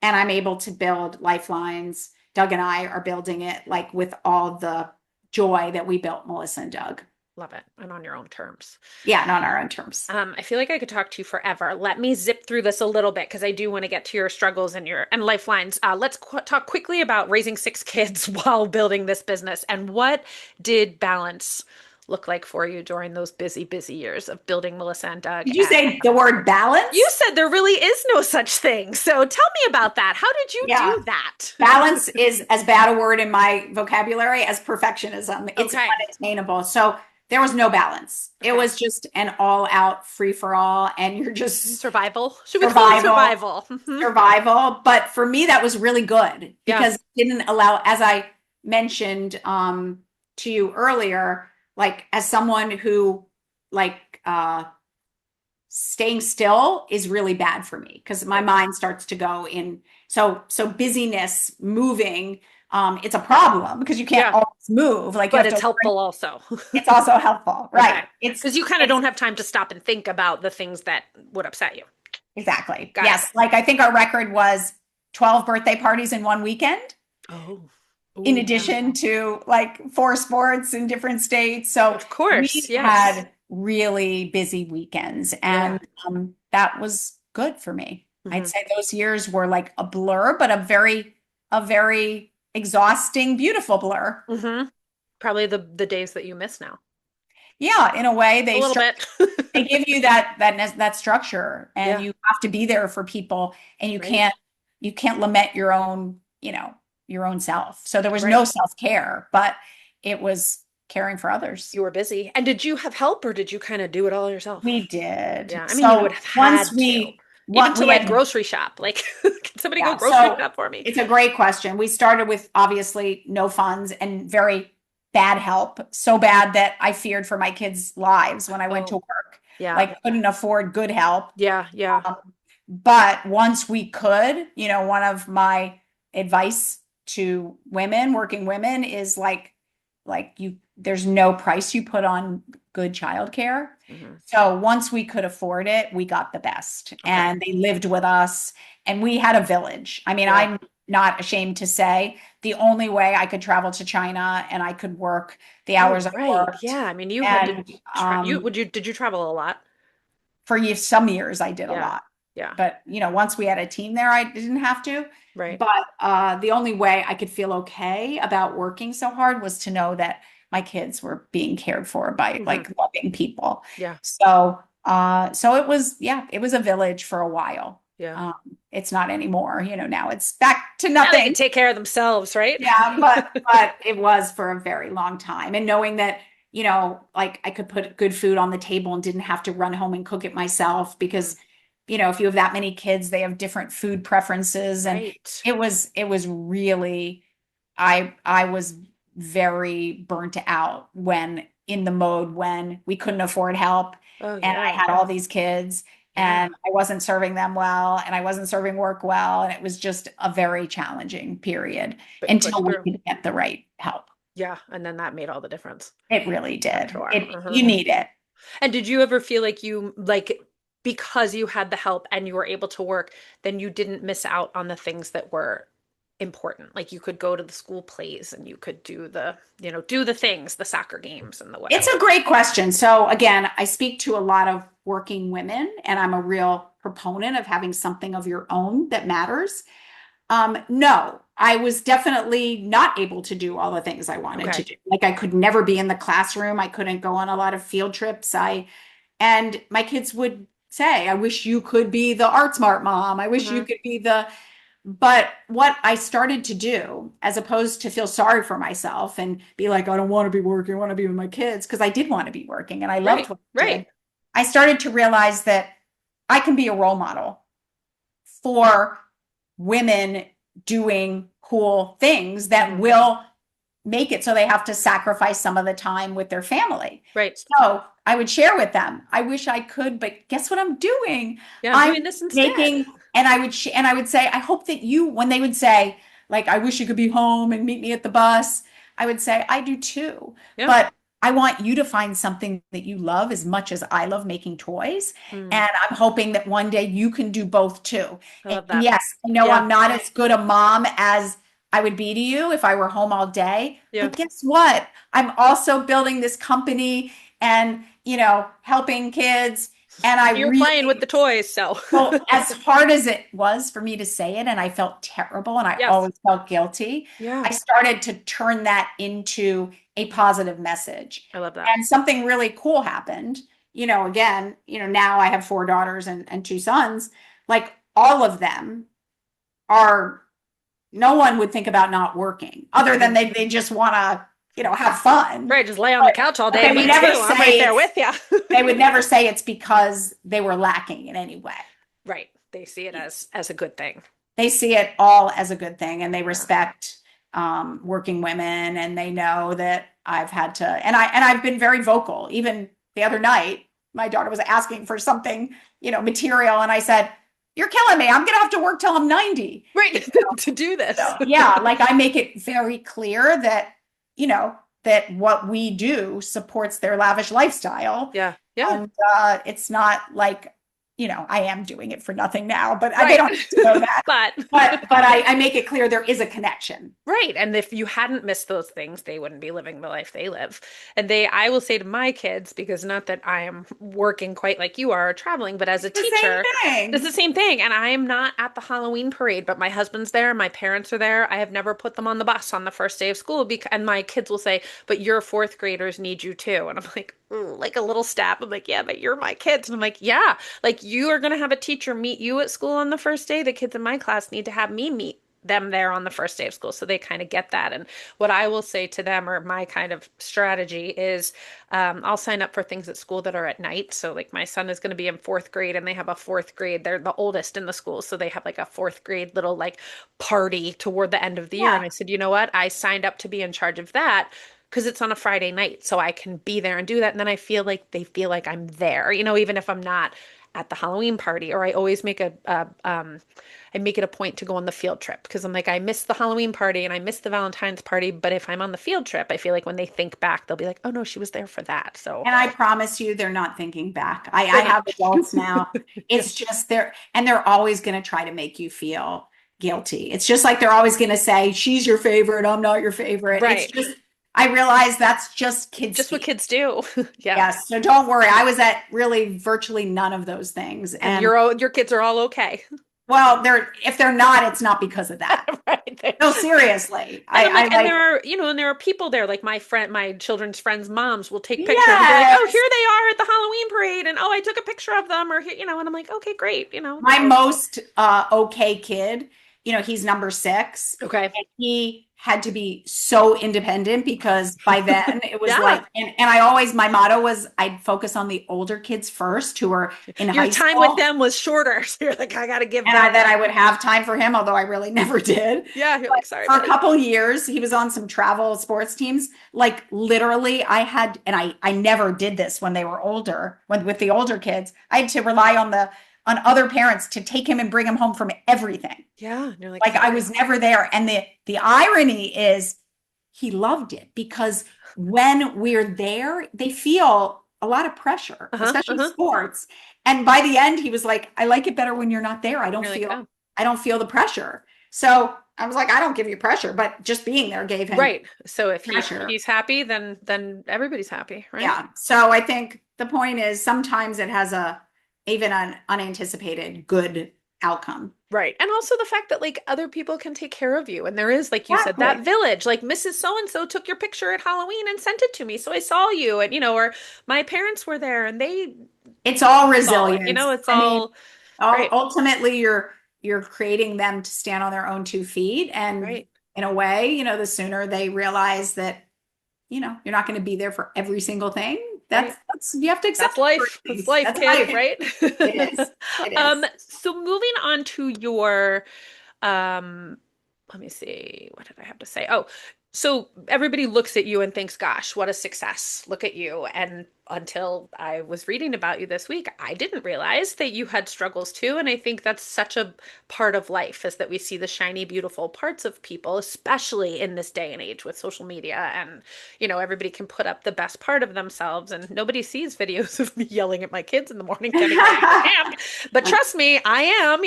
[SPEAKER 2] I'm able to build Lifelines. Doug and I are building it like with all the joy that we built Melissa and Doug.
[SPEAKER 1] Love it. And on your own terms.
[SPEAKER 2] Yeah, and on our own terms.
[SPEAKER 1] I feel like I could talk to you forever. Let me zip through this a little bit because I do want to get to your struggles and your and lifelines. Let's talk quickly about raising six kids while building this business and what did balance look like for you during those busy, busy years of building Melissa and Doug.
[SPEAKER 2] Did you
[SPEAKER 1] And
[SPEAKER 2] say the word
[SPEAKER 1] you
[SPEAKER 2] balance?
[SPEAKER 1] said there really is no such thing. So tell me about that. How did you
[SPEAKER 2] Yeah.
[SPEAKER 1] do that?
[SPEAKER 2] Balance is as bad a word in my vocabulary as perfectionism. It's
[SPEAKER 1] Okay.
[SPEAKER 2] unattainable. So there was no balance. It
[SPEAKER 1] Okay.
[SPEAKER 2] was just an all out free for all, and you're just
[SPEAKER 1] Survival. Should we call it
[SPEAKER 2] survival,
[SPEAKER 1] survival? Mhm.
[SPEAKER 2] survival. But for me, that was really good
[SPEAKER 1] Yeah.
[SPEAKER 2] because it didn't allow, as I mentioned to you earlier, like as someone who like staying still is really bad for me because my
[SPEAKER 1] Right.
[SPEAKER 2] mind starts to go in. So busyness, moving, it's a problem because you can't
[SPEAKER 1] Yeah.
[SPEAKER 2] always move. Like you
[SPEAKER 1] But
[SPEAKER 2] have
[SPEAKER 1] it's
[SPEAKER 2] to,
[SPEAKER 1] helpful also.
[SPEAKER 2] it's also helpful, right?
[SPEAKER 1] Okay. Because you kind of
[SPEAKER 2] It's
[SPEAKER 1] don't have time to stop and think about the things that would upset you.
[SPEAKER 2] exactly.
[SPEAKER 1] Got it.
[SPEAKER 2] Yes. Like I think our record was 12 birthday parties in one weekend,
[SPEAKER 1] Oh.
[SPEAKER 2] in
[SPEAKER 1] Oh, yeah.
[SPEAKER 2] addition to like four sports in different states. So
[SPEAKER 1] Of course.
[SPEAKER 2] we
[SPEAKER 1] Yes.
[SPEAKER 2] had really busy weekends,
[SPEAKER 1] Yeah.
[SPEAKER 2] and that was good for me. I'd
[SPEAKER 1] Hmm.
[SPEAKER 2] say those years were like a blur, but a very exhausting, beautiful blur.
[SPEAKER 1] Hmm. Probably the days that you miss now.
[SPEAKER 2] Yeah, in a way,
[SPEAKER 1] A little bit.
[SPEAKER 2] they give you that structure, and
[SPEAKER 1] Yeah.
[SPEAKER 2] you have to be there for people, and
[SPEAKER 1] Right.
[SPEAKER 2] you can't lament your own, your own self. So there was no
[SPEAKER 1] Right.
[SPEAKER 2] self-care, but it was caring for others.
[SPEAKER 1] You were busy. And did you have help or did you kind of do it all yourself?
[SPEAKER 2] We did.
[SPEAKER 1] Yeah. I mean, you would
[SPEAKER 2] So
[SPEAKER 1] have
[SPEAKER 2] once
[SPEAKER 1] had to,
[SPEAKER 2] we
[SPEAKER 1] even
[SPEAKER 2] what
[SPEAKER 1] to
[SPEAKER 2] we
[SPEAKER 1] like
[SPEAKER 2] had,
[SPEAKER 1] grocery shop. Like, can somebody go
[SPEAKER 2] yeah,
[SPEAKER 1] grocery
[SPEAKER 2] so
[SPEAKER 1] shop for me?
[SPEAKER 2] it's a great question. We started with obviously no funds and very bad help, so bad that I feared for my kids' lives when I went to
[SPEAKER 1] Oh,
[SPEAKER 2] work.
[SPEAKER 1] yeah.
[SPEAKER 2] Like couldn't afford good help.
[SPEAKER 1] Yeah. Yeah.
[SPEAKER 2] Um, but once we could, one of my advice to women, working women, is there's no price you put on good childcare.
[SPEAKER 1] Hmm.
[SPEAKER 2] So once we could afford it, we got the best,
[SPEAKER 1] Okay.
[SPEAKER 2] and they lived with us, and we had a village. I mean,
[SPEAKER 1] Yeah.
[SPEAKER 2] I'm not ashamed to say the only way I could travel to China and I could work the
[SPEAKER 1] Oh,
[SPEAKER 2] hours I
[SPEAKER 1] right.
[SPEAKER 2] worked,
[SPEAKER 1] Yeah. I mean, you had to
[SPEAKER 2] and
[SPEAKER 1] try. Did you travel a lot?
[SPEAKER 2] for some years I did a
[SPEAKER 1] Yeah.
[SPEAKER 2] lot.
[SPEAKER 1] Yeah.
[SPEAKER 2] But once we had a team there, I didn't have to.
[SPEAKER 1] Right.
[SPEAKER 2] But the only way I could feel okay about working so hard was to know that my kids were being cared for by
[SPEAKER 1] Hmm.
[SPEAKER 2] like loving people.
[SPEAKER 1] Yeah.
[SPEAKER 2] So it was, yeah, it was a village for a while.
[SPEAKER 1] Yeah.
[SPEAKER 2] Um, it's not anymore. Now it's back to
[SPEAKER 1] Now they can
[SPEAKER 2] nothing.
[SPEAKER 1] take care of themselves, right?
[SPEAKER 2] Yeah, but it was for a very long time. And knowing that, like I could put good food on the table and didn't have to run home and cook it myself
[SPEAKER 1] Mhm.
[SPEAKER 2] because, if you have that many kids, they have different food preferences. And
[SPEAKER 1] Right.
[SPEAKER 2] it was really, I was very burnt out when in the mode when we couldn't afford help
[SPEAKER 1] Oh,
[SPEAKER 2] and I
[SPEAKER 1] yeah.
[SPEAKER 2] had all these kids
[SPEAKER 1] Yeah.
[SPEAKER 2] and I wasn't serving them well and I wasn't serving work well. And it was just a very challenging period
[SPEAKER 1] But you
[SPEAKER 2] until
[SPEAKER 1] pushed
[SPEAKER 2] we
[SPEAKER 1] through.
[SPEAKER 2] could get the right help.
[SPEAKER 1] Yeah. And then that made all the difference.
[SPEAKER 2] It really
[SPEAKER 1] I'm
[SPEAKER 2] did.
[SPEAKER 1] sure. Hmm.
[SPEAKER 2] You need it.
[SPEAKER 1] And did you ever feel like because you had the help and you were able to work, then you didn't miss out on the things that were important? Like you could go to the school plays and you could do the things, the soccer games and the
[SPEAKER 2] It's
[SPEAKER 1] whatever.
[SPEAKER 2] a great question. So again, I speak to a lot of working women and I'm a real proponent of having something of your own that matters. No, I was definitely not able to do all the things I wanted to
[SPEAKER 1] Okay.
[SPEAKER 2] do. Like I could never be in the classroom. I couldn't go on a lot of field trips. And my kids would say, I wish you could be the art smart mom. I wish you
[SPEAKER 1] Hmm.
[SPEAKER 2] could be but what I started to do, as opposed to feel sorry for myself and be like, I don't want to be working, I want to be with my kids, because I did want to be working and I loved
[SPEAKER 1] Right.
[SPEAKER 2] what I
[SPEAKER 1] Right.
[SPEAKER 2] did. I started to realize that I can be a role model for women doing cool things that
[SPEAKER 1] Hmm.
[SPEAKER 2] will make it so they have to sacrifice some of the time with their family.
[SPEAKER 1] Right.
[SPEAKER 2] So I would share with them, I wish I could, but guess what I'm doing?
[SPEAKER 1] Yeah, I'm
[SPEAKER 2] I'm
[SPEAKER 1] doing this instead.
[SPEAKER 2] making, and I would say, I hope that when they would say, like, I wish you could be home and meet me at the bus, I would say, I do too.
[SPEAKER 1] Yeah.
[SPEAKER 2] But I want you to find something that you love as much as I love making toys.
[SPEAKER 1] Mm,
[SPEAKER 2] And I'm hoping that one day you can do both too.
[SPEAKER 1] I
[SPEAKER 2] And
[SPEAKER 1] love that.
[SPEAKER 2] yes, I know
[SPEAKER 1] Yeah.
[SPEAKER 2] I'm not as good a mom as I would be to you if I were home all day.
[SPEAKER 1] Yeah.
[SPEAKER 2] But guess what? I'm also building this company and, helping kids. And I
[SPEAKER 1] You're playing with
[SPEAKER 2] really,
[SPEAKER 1] the toys, so.
[SPEAKER 2] well, as hard as it was for me to say it, and I felt terrible and I
[SPEAKER 1] Yes.
[SPEAKER 2] always felt guilty,
[SPEAKER 1] Yeah.
[SPEAKER 2] I started to turn that into a positive message.
[SPEAKER 1] I love that.
[SPEAKER 2] And something really cool happened. Again, now I have four daughters and two sons. Like all of them are, no one would think about not working other than
[SPEAKER 1] Mhm.
[SPEAKER 2] they just want to, have fun.
[SPEAKER 1] Right, just lay on the
[SPEAKER 2] But,
[SPEAKER 1] couch all
[SPEAKER 2] but
[SPEAKER 1] day.
[SPEAKER 2] they would
[SPEAKER 1] Me
[SPEAKER 2] never
[SPEAKER 1] too. I'm right
[SPEAKER 2] say
[SPEAKER 1] there
[SPEAKER 2] it's,
[SPEAKER 1] with you.
[SPEAKER 2] they would never say it's because they were lacking in any way.
[SPEAKER 1] Right. They see it as a good thing.
[SPEAKER 2] They see it all as a good thing and they
[SPEAKER 1] Yeah.
[SPEAKER 2] respect working women and they know that I've had to, and I've been very vocal. Even the other night, my daughter was asking for something, material. And I said, you're killing me. I'm going to have to work till I'm 90.
[SPEAKER 1] Right. To do this.
[SPEAKER 2] So yeah, like I make it very clear that, that what we do supports their lavish lifestyle.
[SPEAKER 1] Yeah. Yeah.
[SPEAKER 2] And it's not like, I am doing it for nothing now, but they
[SPEAKER 1] Right.
[SPEAKER 2] don't need to know that.
[SPEAKER 1] But
[SPEAKER 2] But I make it clear there is a connection.
[SPEAKER 1] right. And if you hadn't missed those things, they wouldn't be living the life they live. And I will say to my kids, because not that I am working quite like you are or traveling, but as a
[SPEAKER 2] It's the same
[SPEAKER 1] teacher, it's
[SPEAKER 2] thing.
[SPEAKER 1] the same thing. And I am not at the Halloween parade, but my husband's there, my parents are there. I have never put them on the bus on the first day of school because, and my kids will say, but your fourth graders need you too. And I'm like, like a little stab. I'm like, yeah, but you're my kids. And I'm like, yeah, like you are going to have a teacher meet you at school on the first day. The kids in my class need to have me meet them there on the first day of school. So they kind of get that. And what I will say to them, or my kind of strategy is, I'll sign up for things at school that are at night. So like my son is going to be in fourth grade and they have a fourth grade. They're the oldest in the school. So they have like a fourth grade little like party toward the end of the year. And
[SPEAKER 2] Yeah.
[SPEAKER 1] I said, you know what? I signed up to be in charge of that because it's on a Friday night. So I can be there and do that. And then I feel like they feel like I'm there, even if I'm not at the Halloween party. Or I always make I make it a point to go on the field trip because I'm like, I missed the Halloween party and I missed the Valentine's party. But if I'm on the field trip, I feel like when they think back, they'll be like, oh no, she was there for that. So
[SPEAKER 2] And I promise you, they're not thinking back. I
[SPEAKER 1] they're
[SPEAKER 2] have
[SPEAKER 1] not.
[SPEAKER 2] adults now. It's just they're always going to try to make you feel guilty. It's just like they're always going to say, she's your favorite, I'm not your favorite. It's
[SPEAKER 1] Right.
[SPEAKER 2] just, I realize that's just kids
[SPEAKER 1] Just what
[SPEAKER 2] speak.
[SPEAKER 1] kids do. Yeah.
[SPEAKER 2] Yes. So don't worry. I was at really virtually none of those things.
[SPEAKER 1] And
[SPEAKER 2] And
[SPEAKER 1] your kids are all okay.
[SPEAKER 2] well, if they're not, it's not because of that.
[SPEAKER 1] Right.
[SPEAKER 2] No, seriously.
[SPEAKER 1] And I'm
[SPEAKER 2] I
[SPEAKER 1] like, and
[SPEAKER 2] like,
[SPEAKER 1] there are people there, like my children's friends' moms will take pictures and be like, oh,
[SPEAKER 2] yes.
[SPEAKER 1] here they are at the Halloween parade, and oh, I took a picture of them, or here, and I'm like, okay, great,
[SPEAKER 2] My
[SPEAKER 1] so
[SPEAKER 2] most okay kid, he's number 6.
[SPEAKER 1] okay,
[SPEAKER 2] And he had to be so independent because by then it was like,
[SPEAKER 1] yeah,
[SPEAKER 2] and my motto was I'd focus on the older kids first who were in
[SPEAKER 1] your
[SPEAKER 2] high
[SPEAKER 1] time with
[SPEAKER 2] school.
[SPEAKER 1] them was shorter, so you're like, I gotta give
[SPEAKER 2] And
[SPEAKER 1] them,
[SPEAKER 2] then I would have time for him, although I really never did.
[SPEAKER 1] yeah, you're
[SPEAKER 2] But
[SPEAKER 1] like, sorry,
[SPEAKER 2] for a
[SPEAKER 1] buddy,
[SPEAKER 2] couple years, he was on some travel sports teams. Like literally, I never did this when they were older, with the older kids. I had to rely on other parents to take him and bring him home from everything.
[SPEAKER 1] yeah, and you're like,
[SPEAKER 2] Like I
[SPEAKER 1] sorry,
[SPEAKER 2] was never there. And the irony is he loved it because when we're there, they feel a lot of pressure,
[SPEAKER 1] uh-huh,
[SPEAKER 2] especially
[SPEAKER 1] uh-huh,
[SPEAKER 2] sports. And by the end, he was like, I like it better when you're not there.
[SPEAKER 1] you're like, oh,
[SPEAKER 2] I don't feel the pressure. So I was like, I don't give you pressure, but just being there gave him
[SPEAKER 1] right. So if
[SPEAKER 2] pressure.
[SPEAKER 1] he's happy, then everybody's happy, right?
[SPEAKER 2] Yeah. So I think the point is sometimes it has even an unanticipated good outcome.
[SPEAKER 1] Right. And also the fact that like other people can take care of you. And there is, like you said, that
[SPEAKER 2] Exactly.
[SPEAKER 1] village, like Mrs. So and so took your picture at Halloween and sent it to me. So I saw you. And, or my parents were there and they
[SPEAKER 2] It's all
[SPEAKER 1] saw it.
[SPEAKER 2] resilience.
[SPEAKER 1] It's
[SPEAKER 2] I mean,
[SPEAKER 1] all right.
[SPEAKER 2] ultimately you're creating them to stand on their own 2 feet. And
[SPEAKER 1] Right.
[SPEAKER 2] in a way, the sooner they realize that, you're not going to be there for every single thing.
[SPEAKER 1] Right.
[SPEAKER 2] That's you have to accept
[SPEAKER 1] That's life. That's life,
[SPEAKER 2] That's
[SPEAKER 1] kid,
[SPEAKER 2] life.
[SPEAKER 1] right?
[SPEAKER 2] It is. It is.
[SPEAKER 1] So moving on to your um let me see, what did I have to say? Oh, so everybody looks at you and thinks, gosh, what a success. Look at you. And until I was reading about you this week, I didn't realize that you had struggles too. And I think that's such a part of life is that we see the shiny, beautiful parts of people, especially in this day and age with social media. And, everybody can put up the best part of themselves. And nobody sees videos of me yelling at my kids in the morning getting ready for camp. But trust me, I am,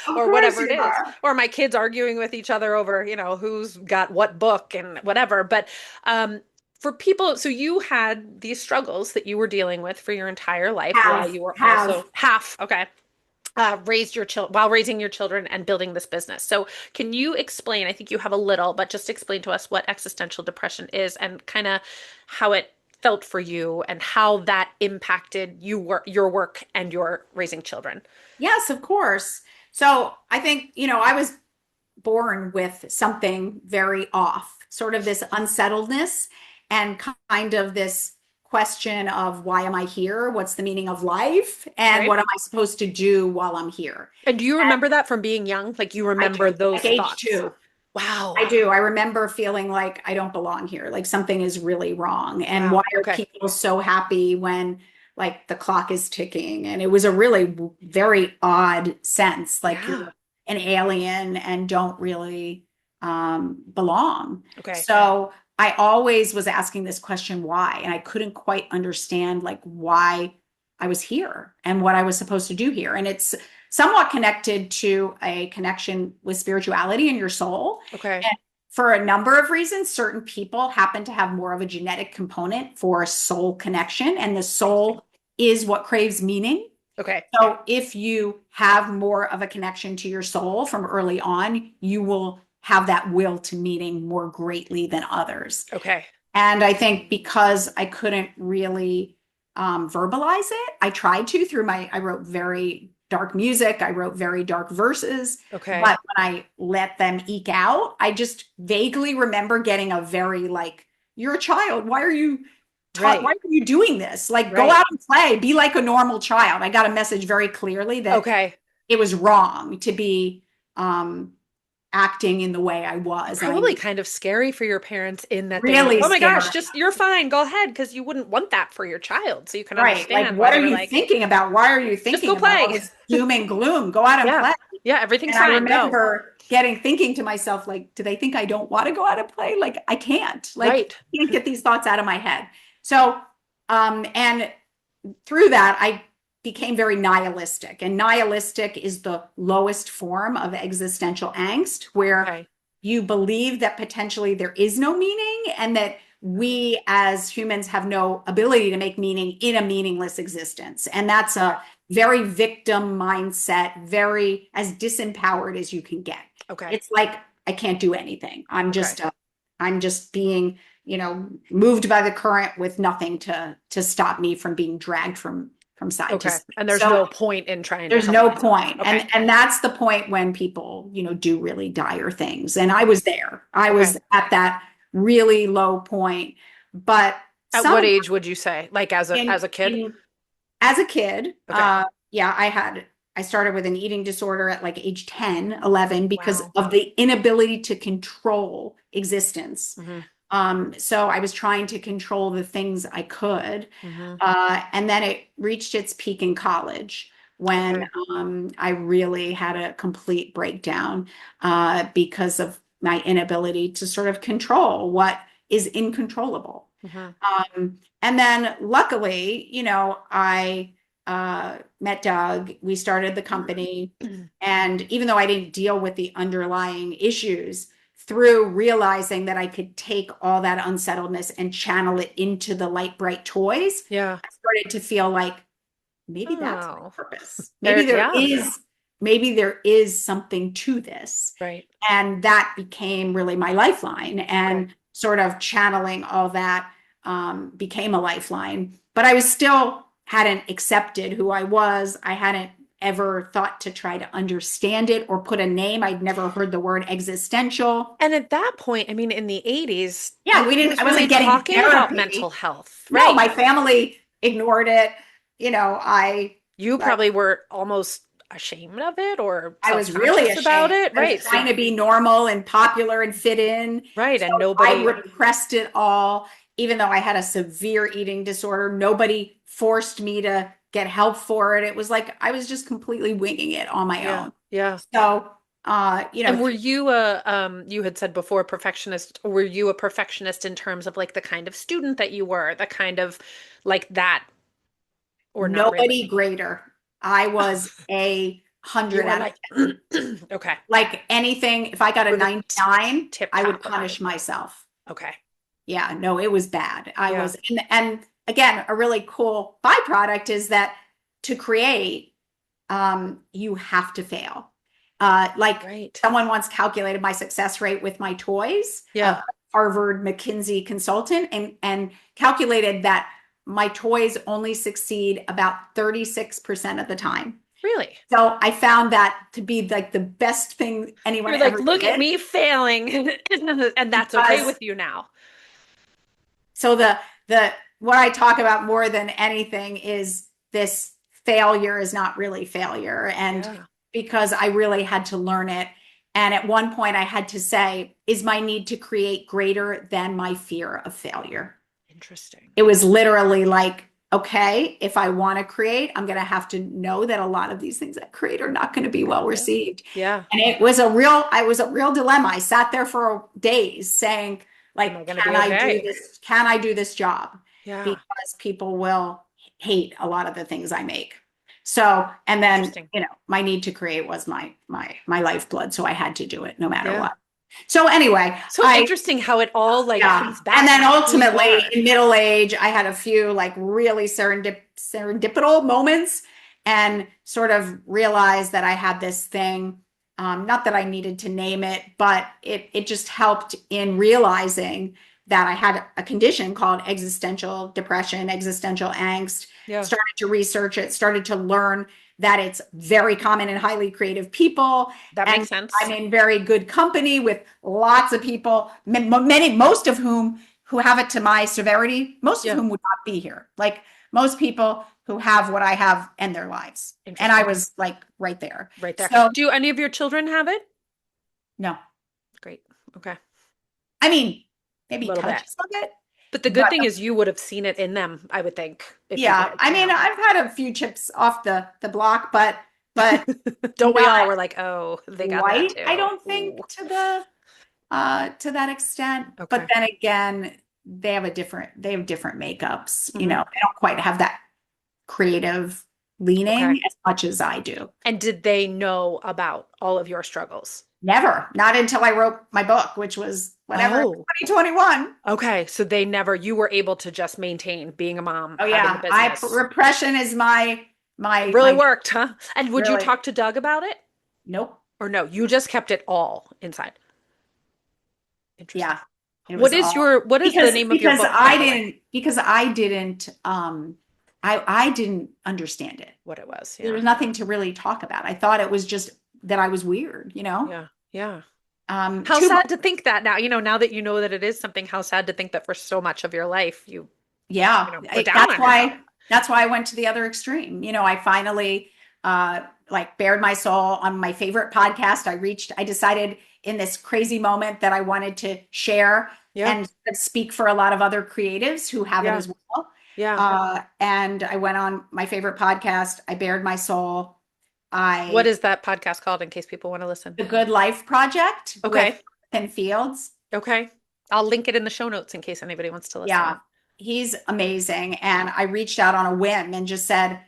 [SPEAKER 2] Of
[SPEAKER 1] or
[SPEAKER 2] course
[SPEAKER 1] whatever
[SPEAKER 2] you
[SPEAKER 1] it is.
[SPEAKER 2] are.
[SPEAKER 1] Or my kids arguing with each other over, who's got what book and whatever. But for people, so you had these struggles that you were dealing with for your entire life while
[SPEAKER 2] Have
[SPEAKER 1] you were
[SPEAKER 2] have
[SPEAKER 1] also okay, raised your child while raising your children and building this business. So can you explain, I think you have a little, but just explain to us what existential depression is and kind of how it felt for you and how that impacted your work and your raising children.
[SPEAKER 2] Yes, of course. So I think, I was born with something very off, sort of this unsettledness and kind of this question of why am I here? What's the meaning of life? And
[SPEAKER 1] Right?
[SPEAKER 2] what am I supposed to do while I'm here?
[SPEAKER 1] And do you
[SPEAKER 2] And
[SPEAKER 1] remember that from being young? Like you
[SPEAKER 2] I
[SPEAKER 1] remember
[SPEAKER 2] do,
[SPEAKER 1] those
[SPEAKER 2] like age
[SPEAKER 1] thoughts?
[SPEAKER 2] 2. I
[SPEAKER 1] Wow.
[SPEAKER 2] do. I remember feeling like I don't belong here, like something is really wrong. And why
[SPEAKER 1] Wow.
[SPEAKER 2] are
[SPEAKER 1] Okay.
[SPEAKER 2] people so happy when like the clock is ticking. And it was a really very odd sense, like
[SPEAKER 1] Yeah.
[SPEAKER 2] you're an alien and don't really belong.
[SPEAKER 1] Okay.
[SPEAKER 2] So I always was asking this question, why? And I couldn't quite understand like why I was here and what I was supposed to do here. And it's somewhat connected to a connection with spirituality in your soul.
[SPEAKER 1] Okay.
[SPEAKER 2] And for a number of reasons, certain people happen to have more of a genetic component for a soul connection, and the soul is what craves meaning.
[SPEAKER 1] Okay.
[SPEAKER 2] So if you have more of a connection to your soul from early on, you will have that will to meaning more greatly than others.
[SPEAKER 1] Okay.
[SPEAKER 2] And I think because I couldn't really verbalize it, I tried to through I wrote very dark music, I wrote very dark verses.
[SPEAKER 1] Okay.
[SPEAKER 2] But when I let them eke out, I just vaguely remember getting a very like, you're a child. Why are you why
[SPEAKER 1] Right.
[SPEAKER 2] are you doing this? Like, go
[SPEAKER 1] Right.
[SPEAKER 2] out and play, be like a normal child. I got a message very clearly that
[SPEAKER 1] Okay.
[SPEAKER 2] it was wrong to be um, acting in the way I was. And I
[SPEAKER 1] Probably kind of scary for your parents in that they were like,
[SPEAKER 2] really
[SPEAKER 1] oh my
[SPEAKER 2] scared.
[SPEAKER 1] gosh, just you're fine, go ahead, because you wouldn't want that for your child. So you can
[SPEAKER 2] Right. Like,
[SPEAKER 1] understand why
[SPEAKER 2] what
[SPEAKER 1] they
[SPEAKER 2] are
[SPEAKER 1] were
[SPEAKER 2] you
[SPEAKER 1] like,
[SPEAKER 2] thinking about? Why are you
[SPEAKER 1] just go
[SPEAKER 2] thinking about all
[SPEAKER 1] play.
[SPEAKER 2] this doom and gloom? Go out and
[SPEAKER 1] Yeah.
[SPEAKER 2] play.
[SPEAKER 1] Yeah, everything's
[SPEAKER 2] And I
[SPEAKER 1] fine. Go.
[SPEAKER 2] remember thinking to myself, like, do they think I don't want to go out and play? Like, I can't. Like,
[SPEAKER 1] Right.
[SPEAKER 2] I can't get these thoughts out of my head. So, and through that, I became very nihilistic. And nihilistic is the lowest form of existential angst, where
[SPEAKER 1] Okay.
[SPEAKER 2] you believe that potentially there is no meaning and that we as humans have no ability to make meaning in a meaningless existence. And that's a very victim mindset, very as disempowered as you can get.
[SPEAKER 1] Okay.
[SPEAKER 2] It's like, I can't do anything.
[SPEAKER 1] Okay.
[SPEAKER 2] I'm just being, moved by the current with nothing to stop me from being dragged from side to
[SPEAKER 1] Okay.
[SPEAKER 2] side.
[SPEAKER 1] And there's
[SPEAKER 2] So
[SPEAKER 1] no point in trying to
[SPEAKER 2] there's
[SPEAKER 1] help
[SPEAKER 2] no
[SPEAKER 1] myself.
[SPEAKER 2] point.
[SPEAKER 1] Okay.
[SPEAKER 2] And that's the point when people, do really dire things. And I
[SPEAKER 1] Mhm.
[SPEAKER 2] was there. I
[SPEAKER 1] Okay.
[SPEAKER 2] was at that really low point. But
[SPEAKER 1] At what
[SPEAKER 2] some
[SPEAKER 1] age would you say? Like
[SPEAKER 2] in
[SPEAKER 1] as a kid?
[SPEAKER 2] in as a kid,
[SPEAKER 1] Okay.
[SPEAKER 2] yeah, I started with an eating disorder at like age 10, 11 because
[SPEAKER 1] Wow.
[SPEAKER 2] of the inability to control existence.
[SPEAKER 1] Hmm.
[SPEAKER 2] So I was trying to control the things I could.
[SPEAKER 1] Hmm.
[SPEAKER 2] And then it reached its peak in college when
[SPEAKER 1] Okay.
[SPEAKER 2] I really had a complete breakdown because of my inability to sort of control what is incontrollable.
[SPEAKER 1] Hmm.
[SPEAKER 2] And then luckily, I met Doug. We started the company. And even though I didn't deal with the underlying issues, through realizing that I could take all that unsettledness and channel it into the light, bright toys,
[SPEAKER 1] Yeah.
[SPEAKER 2] I started to feel like maybe that's my
[SPEAKER 1] Oh.
[SPEAKER 2] purpose.
[SPEAKER 1] There, yeah.
[SPEAKER 2] Maybe there is something to this.
[SPEAKER 1] Right.
[SPEAKER 2] And that became really my lifeline.
[SPEAKER 1] Okay.
[SPEAKER 2] And sort of channeling all that became a lifeline. But I was still hadn't accepted who I was. I hadn't ever thought to try to understand it or put a name. I'd never heard the word existential.
[SPEAKER 1] And at that point, I mean, in the 80s,
[SPEAKER 2] Yeah,
[SPEAKER 1] nobody was
[SPEAKER 2] I
[SPEAKER 1] really
[SPEAKER 2] wasn't getting
[SPEAKER 1] talking about
[SPEAKER 2] therapy.
[SPEAKER 1] mental health,
[SPEAKER 2] No,
[SPEAKER 1] right?
[SPEAKER 2] my family ignored it.
[SPEAKER 1] You
[SPEAKER 2] I
[SPEAKER 1] probably were almost ashamed of it or
[SPEAKER 2] I was really
[SPEAKER 1] self-conscious about
[SPEAKER 2] ashamed.
[SPEAKER 1] it,
[SPEAKER 2] I was
[SPEAKER 1] right?
[SPEAKER 2] trying
[SPEAKER 1] So,
[SPEAKER 2] to be normal and popular and fit in.
[SPEAKER 1] right.
[SPEAKER 2] So
[SPEAKER 1] And
[SPEAKER 2] I
[SPEAKER 1] nobody,
[SPEAKER 2] repressed it all, even though I had a severe eating disorder. Nobody forced me to get help for it. It was like I was just completely winging it on my
[SPEAKER 1] yeah,
[SPEAKER 2] own.
[SPEAKER 1] yeah.
[SPEAKER 2] So,
[SPEAKER 1] And were you you had said before perfectionist, were you a perfectionist in terms of like the kind of student that you were, the kind of like that, or not
[SPEAKER 2] nobody
[SPEAKER 1] really?
[SPEAKER 2] greater. I was a
[SPEAKER 1] You
[SPEAKER 2] hundred
[SPEAKER 1] were
[SPEAKER 2] out of
[SPEAKER 1] like, okay,
[SPEAKER 2] like anything. If I got
[SPEAKER 1] you
[SPEAKER 2] a
[SPEAKER 1] were the
[SPEAKER 2] 99,
[SPEAKER 1] tip
[SPEAKER 2] I would
[SPEAKER 1] top of it.
[SPEAKER 2] punish myself.
[SPEAKER 1] Okay.
[SPEAKER 2] Yeah, no, it was bad. I
[SPEAKER 1] Yeah.
[SPEAKER 2] was, and again, a really cool byproduct is that to create, you have to fail. Like
[SPEAKER 1] Right.
[SPEAKER 2] someone once calculated my success rate with my toys,
[SPEAKER 1] Yeah.
[SPEAKER 2] Harvard McKinsey consultant, and calculated that my toys only succeed about 36% of the time.
[SPEAKER 1] Really?
[SPEAKER 2] So I found that to be like the best thing anyone
[SPEAKER 1] You're like,
[SPEAKER 2] ever
[SPEAKER 1] look at
[SPEAKER 2] did
[SPEAKER 1] me failing, and that's okay
[SPEAKER 2] because
[SPEAKER 1] with you now.
[SPEAKER 2] so the what I talk about more than anything is this failure is not really failure. And
[SPEAKER 1] Yeah.
[SPEAKER 2] because I really had to learn it. And at one point I had to say, is my need to create greater than my fear of failure?
[SPEAKER 1] Interesting.
[SPEAKER 2] It was literally like okay, if I want to create, I'm going to have to know that a lot of these things I create are not going to be well
[SPEAKER 1] Yeah.
[SPEAKER 2] received.
[SPEAKER 1] Yeah.
[SPEAKER 2] And it was a real dilemma. I sat there for days saying,
[SPEAKER 1] Am I
[SPEAKER 2] like,
[SPEAKER 1] going to
[SPEAKER 2] can
[SPEAKER 1] be
[SPEAKER 2] I do
[SPEAKER 1] okay?
[SPEAKER 2] this? Can I do this job?
[SPEAKER 1] Yeah.
[SPEAKER 2] Because people will hate a lot of the things I make. So, and then,
[SPEAKER 1] Interesting.
[SPEAKER 2] my need to create was my lifeblood. So I had to do it no matter
[SPEAKER 1] Yeah.
[SPEAKER 2] what. So anyway,
[SPEAKER 1] So interesting how it all like
[SPEAKER 2] yeah.
[SPEAKER 1] comes
[SPEAKER 2] And
[SPEAKER 1] back
[SPEAKER 2] then
[SPEAKER 1] to who you
[SPEAKER 2] ultimately
[SPEAKER 1] are.
[SPEAKER 2] in middle age, I had a few like really serendipitous moments and sort of realized that I had this thing. Not that I needed to name it, but it just helped in realizing that I had a condition called existential depression, existential angst.
[SPEAKER 1] Yeah.
[SPEAKER 2] Started to research it, started to learn that it's very common in highly creative people.
[SPEAKER 1] That
[SPEAKER 2] And
[SPEAKER 1] makes
[SPEAKER 2] I'm
[SPEAKER 1] sense.
[SPEAKER 2] in very good company with lots of people, most of whom who have it to my severity, most of
[SPEAKER 1] Yeah.
[SPEAKER 2] whom would not be here. Like most people who have what I have end their lives. And I
[SPEAKER 1] Interesting.
[SPEAKER 2] was like right there.
[SPEAKER 1] Right there.
[SPEAKER 2] So,
[SPEAKER 1] Do any of your children have it?
[SPEAKER 2] no,
[SPEAKER 1] Great. Okay.
[SPEAKER 2] I mean,
[SPEAKER 1] A
[SPEAKER 2] maybe
[SPEAKER 1] little bit.
[SPEAKER 2] touches of it,
[SPEAKER 1] But the good
[SPEAKER 2] but
[SPEAKER 1] thing is you would have seen it in them, I would think, if you
[SPEAKER 2] yeah,
[SPEAKER 1] did,
[SPEAKER 2] I mean, I've had a few chips off the block, but
[SPEAKER 1] Don't we
[SPEAKER 2] not
[SPEAKER 1] all? We're like, oh, they got that
[SPEAKER 2] quite, I
[SPEAKER 1] too.
[SPEAKER 2] don't think
[SPEAKER 1] Ooh.
[SPEAKER 2] to that extent. But
[SPEAKER 1] Okay.
[SPEAKER 2] then again, they have different makeups,
[SPEAKER 1] Hmm.
[SPEAKER 2] they don't quite have that creative
[SPEAKER 1] Okay.
[SPEAKER 2] leaning as much as I do.
[SPEAKER 1] And did they know about all of your struggles?
[SPEAKER 2] Never, not until I wrote my book, which was whatever,
[SPEAKER 1] Oh,
[SPEAKER 2] 2021.
[SPEAKER 1] okay. So they never, you were able to just maintain being a mom,
[SPEAKER 2] Oh
[SPEAKER 1] having the
[SPEAKER 2] yeah, I
[SPEAKER 1] business.
[SPEAKER 2] repression is
[SPEAKER 1] Really
[SPEAKER 2] my
[SPEAKER 1] worked, huh? And would you
[SPEAKER 2] really
[SPEAKER 1] talk to Doug about it?
[SPEAKER 2] nope.
[SPEAKER 1] Or no, you just kept it all inside. Interesting.
[SPEAKER 2] Yeah, it was all
[SPEAKER 1] What is the name of your book, by the way?
[SPEAKER 2] because I didn't I didn't understand it.
[SPEAKER 1] What it was.
[SPEAKER 2] There
[SPEAKER 1] Yeah.
[SPEAKER 2] was nothing to really talk about. I thought it was just that I was weird.
[SPEAKER 1] Yeah. Yeah. How
[SPEAKER 2] Two
[SPEAKER 1] sad to think that now, now that you know that it is something, how sad to think that for so much of your life you,
[SPEAKER 2] Yeah,
[SPEAKER 1] were down on yourself.
[SPEAKER 2] that's why I went to the other extreme. I finally like bared my soul on my favorite podcast. I decided in this crazy moment that I wanted to share
[SPEAKER 1] Yeah.
[SPEAKER 2] and speak for a lot of other creatives who have it
[SPEAKER 1] Yeah.
[SPEAKER 2] as well.
[SPEAKER 1] Yeah.
[SPEAKER 2] And I went on my favorite podcast. I bared my soul.
[SPEAKER 1] What
[SPEAKER 2] I
[SPEAKER 1] is that podcast called in case people want to listen?
[SPEAKER 2] The Good Life Project with
[SPEAKER 1] Okay.
[SPEAKER 2] Jonathan Fields.
[SPEAKER 1] Okay. I'll link it in the show notes in case anybody wants to
[SPEAKER 2] Yeah,
[SPEAKER 1] listen.
[SPEAKER 2] he's amazing. And I reached out on a whim and just said,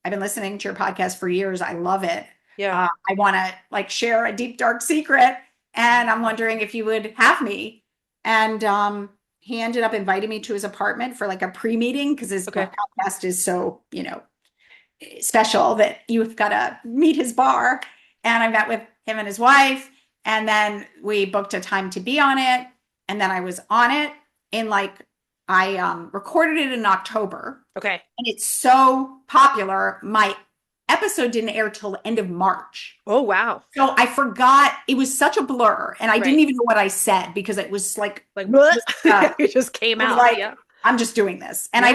[SPEAKER 2] I've been listening to your podcast for years. I love it.
[SPEAKER 1] Yeah.
[SPEAKER 2] I want to like share a deep, dark secret. And I'm wondering if you would have me. And he ended up inviting me to his apartment for like a pre-meeting because his
[SPEAKER 1] Okay.
[SPEAKER 2] podcast is so, special that you've got to meet his bar. And I met with him and his wife. And then we booked a time to be on it. And then I was on it in like I recorded it in October,
[SPEAKER 1] Okay.
[SPEAKER 2] and it's so popular. My episode didn't air till the end of March.
[SPEAKER 1] Oh, wow.
[SPEAKER 2] So I forgot it was such a blur, and I didn't
[SPEAKER 1] Right.
[SPEAKER 2] even know what I said because it was like
[SPEAKER 1] Like,
[SPEAKER 2] uh,
[SPEAKER 1] it just came
[SPEAKER 2] it was
[SPEAKER 1] out.
[SPEAKER 2] like
[SPEAKER 1] Yeah.
[SPEAKER 2] I'm just doing this, and
[SPEAKER 1] Yeah.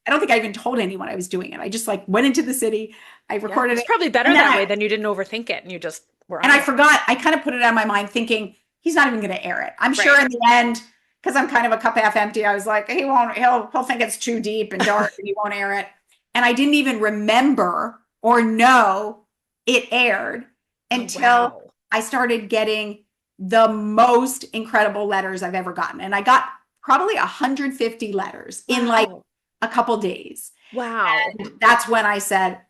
[SPEAKER 2] I don't think I even told anyone I was doing it. I just like went into the city, I
[SPEAKER 1] Yeah.
[SPEAKER 2] recorded
[SPEAKER 1] It's
[SPEAKER 2] it,
[SPEAKER 1] probably better
[SPEAKER 2] and then
[SPEAKER 1] that way than you didn't overthink it and you just were on
[SPEAKER 2] I
[SPEAKER 1] it.
[SPEAKER 2] forgot. I kind of put it out of my mind, thinking he's not even going to air it. I'm
[SPEAKER 1] Right.
[SPEAKER 2] sure in the end, because I'm kind of a cup half empty. I was like, he won't. He'll think it's too deep and dark, and he won't air it. And I didn't even remember or know it aired
[SPEAKER 1] Oh,
[SPEAKER 2] until
[SPEAKER 1] wow.
[SPEAKER 2] I started getting the most incredible letters I've ever gotten, and I got probably 150 letters in like
[SPEAKER 1] Wow.
[SPEAKER 2] a couple days.
[SPEAKER 1] Wow.
[SPEAKER 2] And that's when I said,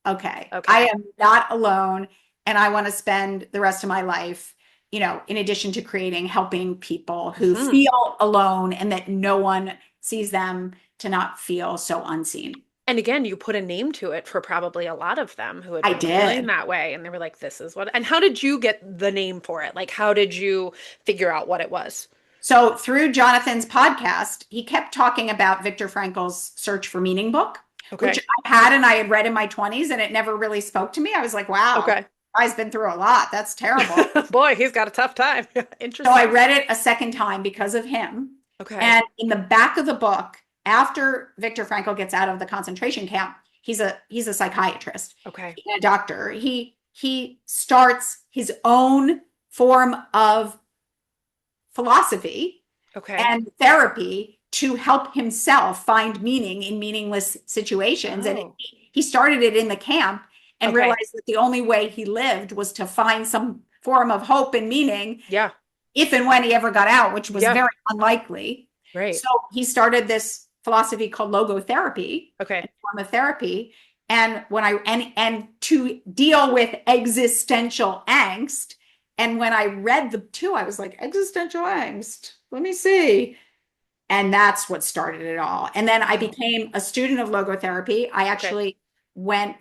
[SPEAKER 2] okay, I
[SPEAKER 1] Okay.
[SPEAKER 2] am not alone, and I want to spend the rest of my life, in addition to creating, helping people who
[SPEAKER 1] Hmm.
[SPEAKER 2] feel alone and that no one sees them to not feel so unseen.
[SPEAKER 1] And again, you put a name to it for probably a lot of them who had
[SPEAKER 2] I
[SPEAKER 1] been feeling
[SPEAKER 2] did.
[SPEAKER 1] that way. And they were like, this is what. And how did you get the name for it? Like, how did you figure out what it was?
[SPEAKER 2] So through Jonathan's podcast, he kept talking about Viktor Frankl's Search for Meaning book, which
[SPEAKER 1] Okay.
[SPEAKER 2] I had and I had read in my 20s, and it never really spoke to me. I was like, wow,
[SPEAKER 1] Okay.
[SPEAKER 2] guy's been through a lot. That's terrible.
[SPEAKER 1] Boy, he's got a tough time.
[SPEAKER 2] So I
[SPEAKER 1] Interesting.
[SPEAKER 2] read it a second time because of him.
[SPEAKER 1] Okay.
[SPEAKER 2] And in the back of the book, after Viktor Frankl gets out of the concentration camp, he's a psychiatrist
[SPEAKER 1] Okay.
[SPEAKER 2] and a doctor. He starts his own form of philosophy
[SPEAKER 1] Okay.
[SPEAKER 2] and therapy to help himself find meaning in meaningless situations. And
[SPEAKER 1] Oh,
[SPEAKER 2] he started it in the camp and
[SPEAKER 1] okay.
[SPEAKER 2] realized that the only way he lived was to find some form of hope and meaning
[SPEAKER 1] Yeah.
[SPEAKER 2] if and when he ever got out, which was
[SPEAKER 1] Yeah.
[SPEAKER 2] very unlikely.
[SPEAKER 1] Right.
[SPEAKER 2] So he started this philosophy called logotherapy, a
[SPEAKER 1] Okay.
[SPEAKER 2] form of therapy. And when and to deal with existential angst. And when I read the two, I was like, existential angst. Let me see. And that's what started it all. And then I
[SPEAKER 1] Wow.
[SPEAKER 2] became a student of logotherapy. I
[SPEAKER 1] Okay.
[SPEAKER 2] actually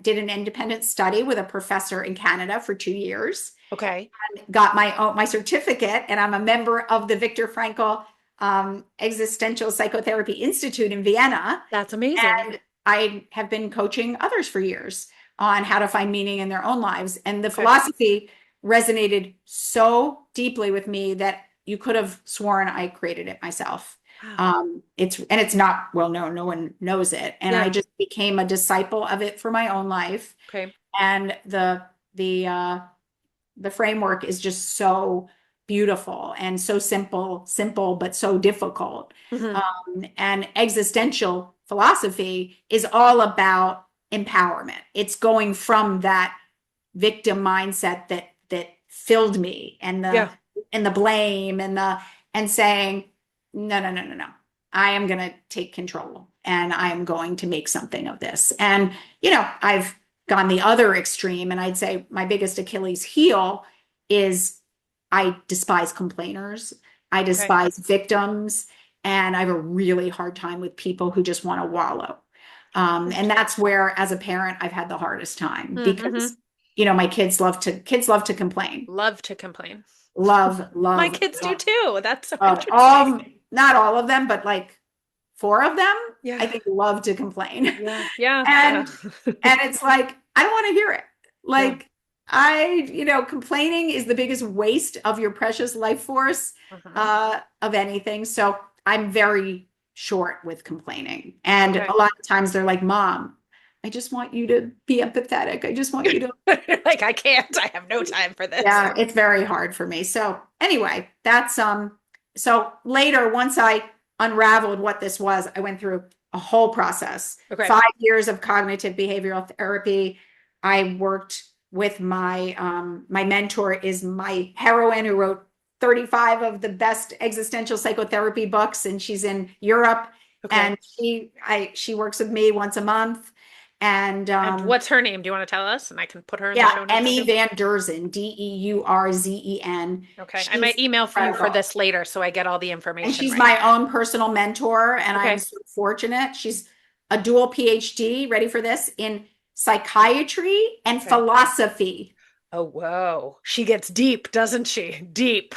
[SPEAKER 2] did an independent study with a professor in Canada for 2 years,
[SPEAKER 1] Okay.
[SPEAKER 2] got my certificate, and I'm a member of the Viktor Frankl Existential Psychotherapy Institute in Vienna.
[SPEAKER 1] That's amazing.
[SPEAKER 2] And I have been coaching others for years on how to find meaning in their own lives. And the
[SPEAKER 1] Okay.
[SPEAKER 2] philosophy resonated so deeply with me that you could have sworn I created it myself.
[SPEAKER 1] Wow.
[SPEAKER 2] It's not well known, no one knows it. And I
[SPEAKER 1] Yeah.
[SPEAKER 2] just became a disciple of it for my own life.
[SPEAKER 1] Okay.
[SPEAKER 2] And the framework is just so beautiful and so simple, but so difficult.
[SPEAKER 1] Hmm.
[SPEAKER 2] And existential philosophy is all about empowerment. It's going from that victim mindset that filled me,
[SPEAKER 1] Yeah.
[SPEAKER 2] and the blame and saying, no. I am going to take control and I am going to make something of this. And, I've gone the other extreme. And I'd say my biggest Achilles heel is I despise complainers. I
[SPEAKER 1] Okay.
[SPEAKER 2] despise victims. And I have a really hard time with people who just want to wallow. And that's where, as a parent, I've had the hardest time
[SPEAKER 1] Mm-hmm.
[SPEAKER 2] because, my kids love to complain.
[SPEAKER 1] Love to complain.
[SPEAKER 2] Love,
[SPEAKER 1] My
[SPEAKER 2] love,
[SPEAKER 1] kids do
[SPEAKER 2] love,
[SPEAKER 1] too. That's so
[SPEAKER 2] love.
[SPEAKER 1] interesting.
[SPEAKER 2] Not all of them, but like four of them, I
[SPEAKER 1] Yeah.
[SPEAKER 2] think love to complain.
[SPEAKER 1] Yeah. Yeah. Yeah.
[SPEAKER 2] and and it's like, I don't want to hear it.
[SPEAKER 1] Yeah.
[SPEAKER 2] Like, complaining is the biggest waste of your precious life force,
[SPEAKER 1] Uh-huh.
[SPEAKER 2] of anything. So I'm very short with complaining. And
[SPEAKER 1] Okay.
[SPEAKER 2] a lot of times they're like, Mom, I just want you to be empathetic. I just want you to.
[SPEAKER 1] Like, I can't. I have no time for this.
[SPEAKER 2] Yeah, it's very hard for me. So anyway, so later, once I unraveled what this was, I went through a whole process.
[SPEAKER 1] Okay.
[SPEAKER 2] 5 years of cognitive behavioral therapy. I worked with my mentor is my heroine who wrote 35 of the best existential psychotherapy books, and she's in Europe.
[SPEAKER 1] Okay.
[SPEAKER 2] And she works with me once a month. And
[SPEAKER 1] And what's her name? Do you want to tell us? And I can put her in the
[SPEAKER 2] yeah,
[SPEAKER 1] show notes
[SPEAKER 2] Emmy
[SPEAKER 1] too.
[SPEAKER 2] Van Derzen, Deurzen.
[SPEAKER 1] Okay. I
[SPEAKER 2] She's
[SPEAKER 1] might email for you for
[SPEAKER 2] incredible.
[SPEAKER 1] this later so I get all the
[SPEAKER 2] And
[SPEAKER 1] information
[SPEAKER 2] she's
[SPEAKER 1] right.
[SPEAKER 2] my own personal mentor. And I'm
[SPEAKER 1] Okay.
[SPEAKER 2] so fortunate. She's a dual PhD, ready for this, in psychiatry and
[SPEAKER 1] Okay.
[SPEAKER 2] philosophy.
[SPEAKER 1] Oh, whoa. She gets deep, doesn't she? Deep.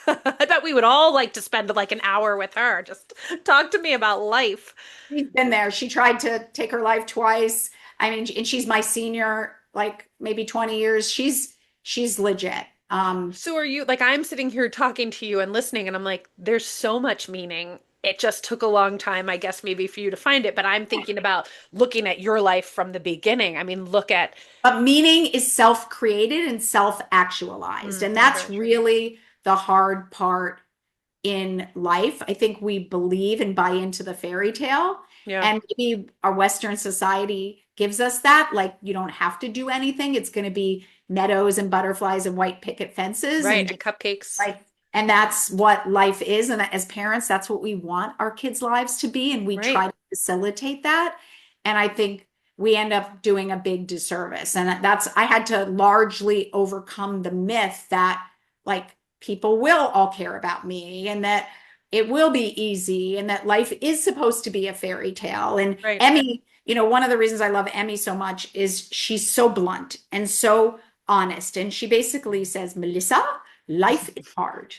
[SPEAKER 1] I bet we would all like to spend like an hour with her. Just talk to me about life.
[SPEAKER 2] She's been there. She tried to take her life twice. I mean, and she's my senior, like maybe 20 years. She's legit.
[SPEAKER 1] So are you like I'm sitting here talking to you and listening, and I'm like, there's so much meaning. It just took a long time, I guess, maybe for you to find it. But I'm thinking about looking at your life from the beginning. I mean, look at,
[SPEAKER 2] But meaning is self-created and self-actualized. And that's
[SPEAKER 1] very true.
[SPEAKER 2] really the hard part in life. I think we believe and buy into the fairy tale.
[SPEAKER 1] Yeah.
[SPEAKER 2] And maybe our Western society gives us that. Like, you don't have to do anything. It's going to be meadows and butterflies and white picket fences
[SPEAKER 1] Right.
[SPEAKER 2] and
[SPEAKER 1] And
[SPEAKER 2] just
[SPEAKER 1] cupcakes.
[SPEAKER 2] like, and that's what life is. And as parents, that's what we want our kids' lives to be. And we
[SPEAKER 1] Right.
[SPEAKER 2] try to facilitate that. And I think we end up doing a big disservice. And I had to largely overcome the myth that like people will all care about me and that it will be easy and that life is supposed to be a fairy tale. And
[SPEAKER 1] Right.
[SPEAKER 2] Emmy, one of the reasons I love Emmy so much is she's so blunt and so honest. And she basically says, Melissa, life is hard,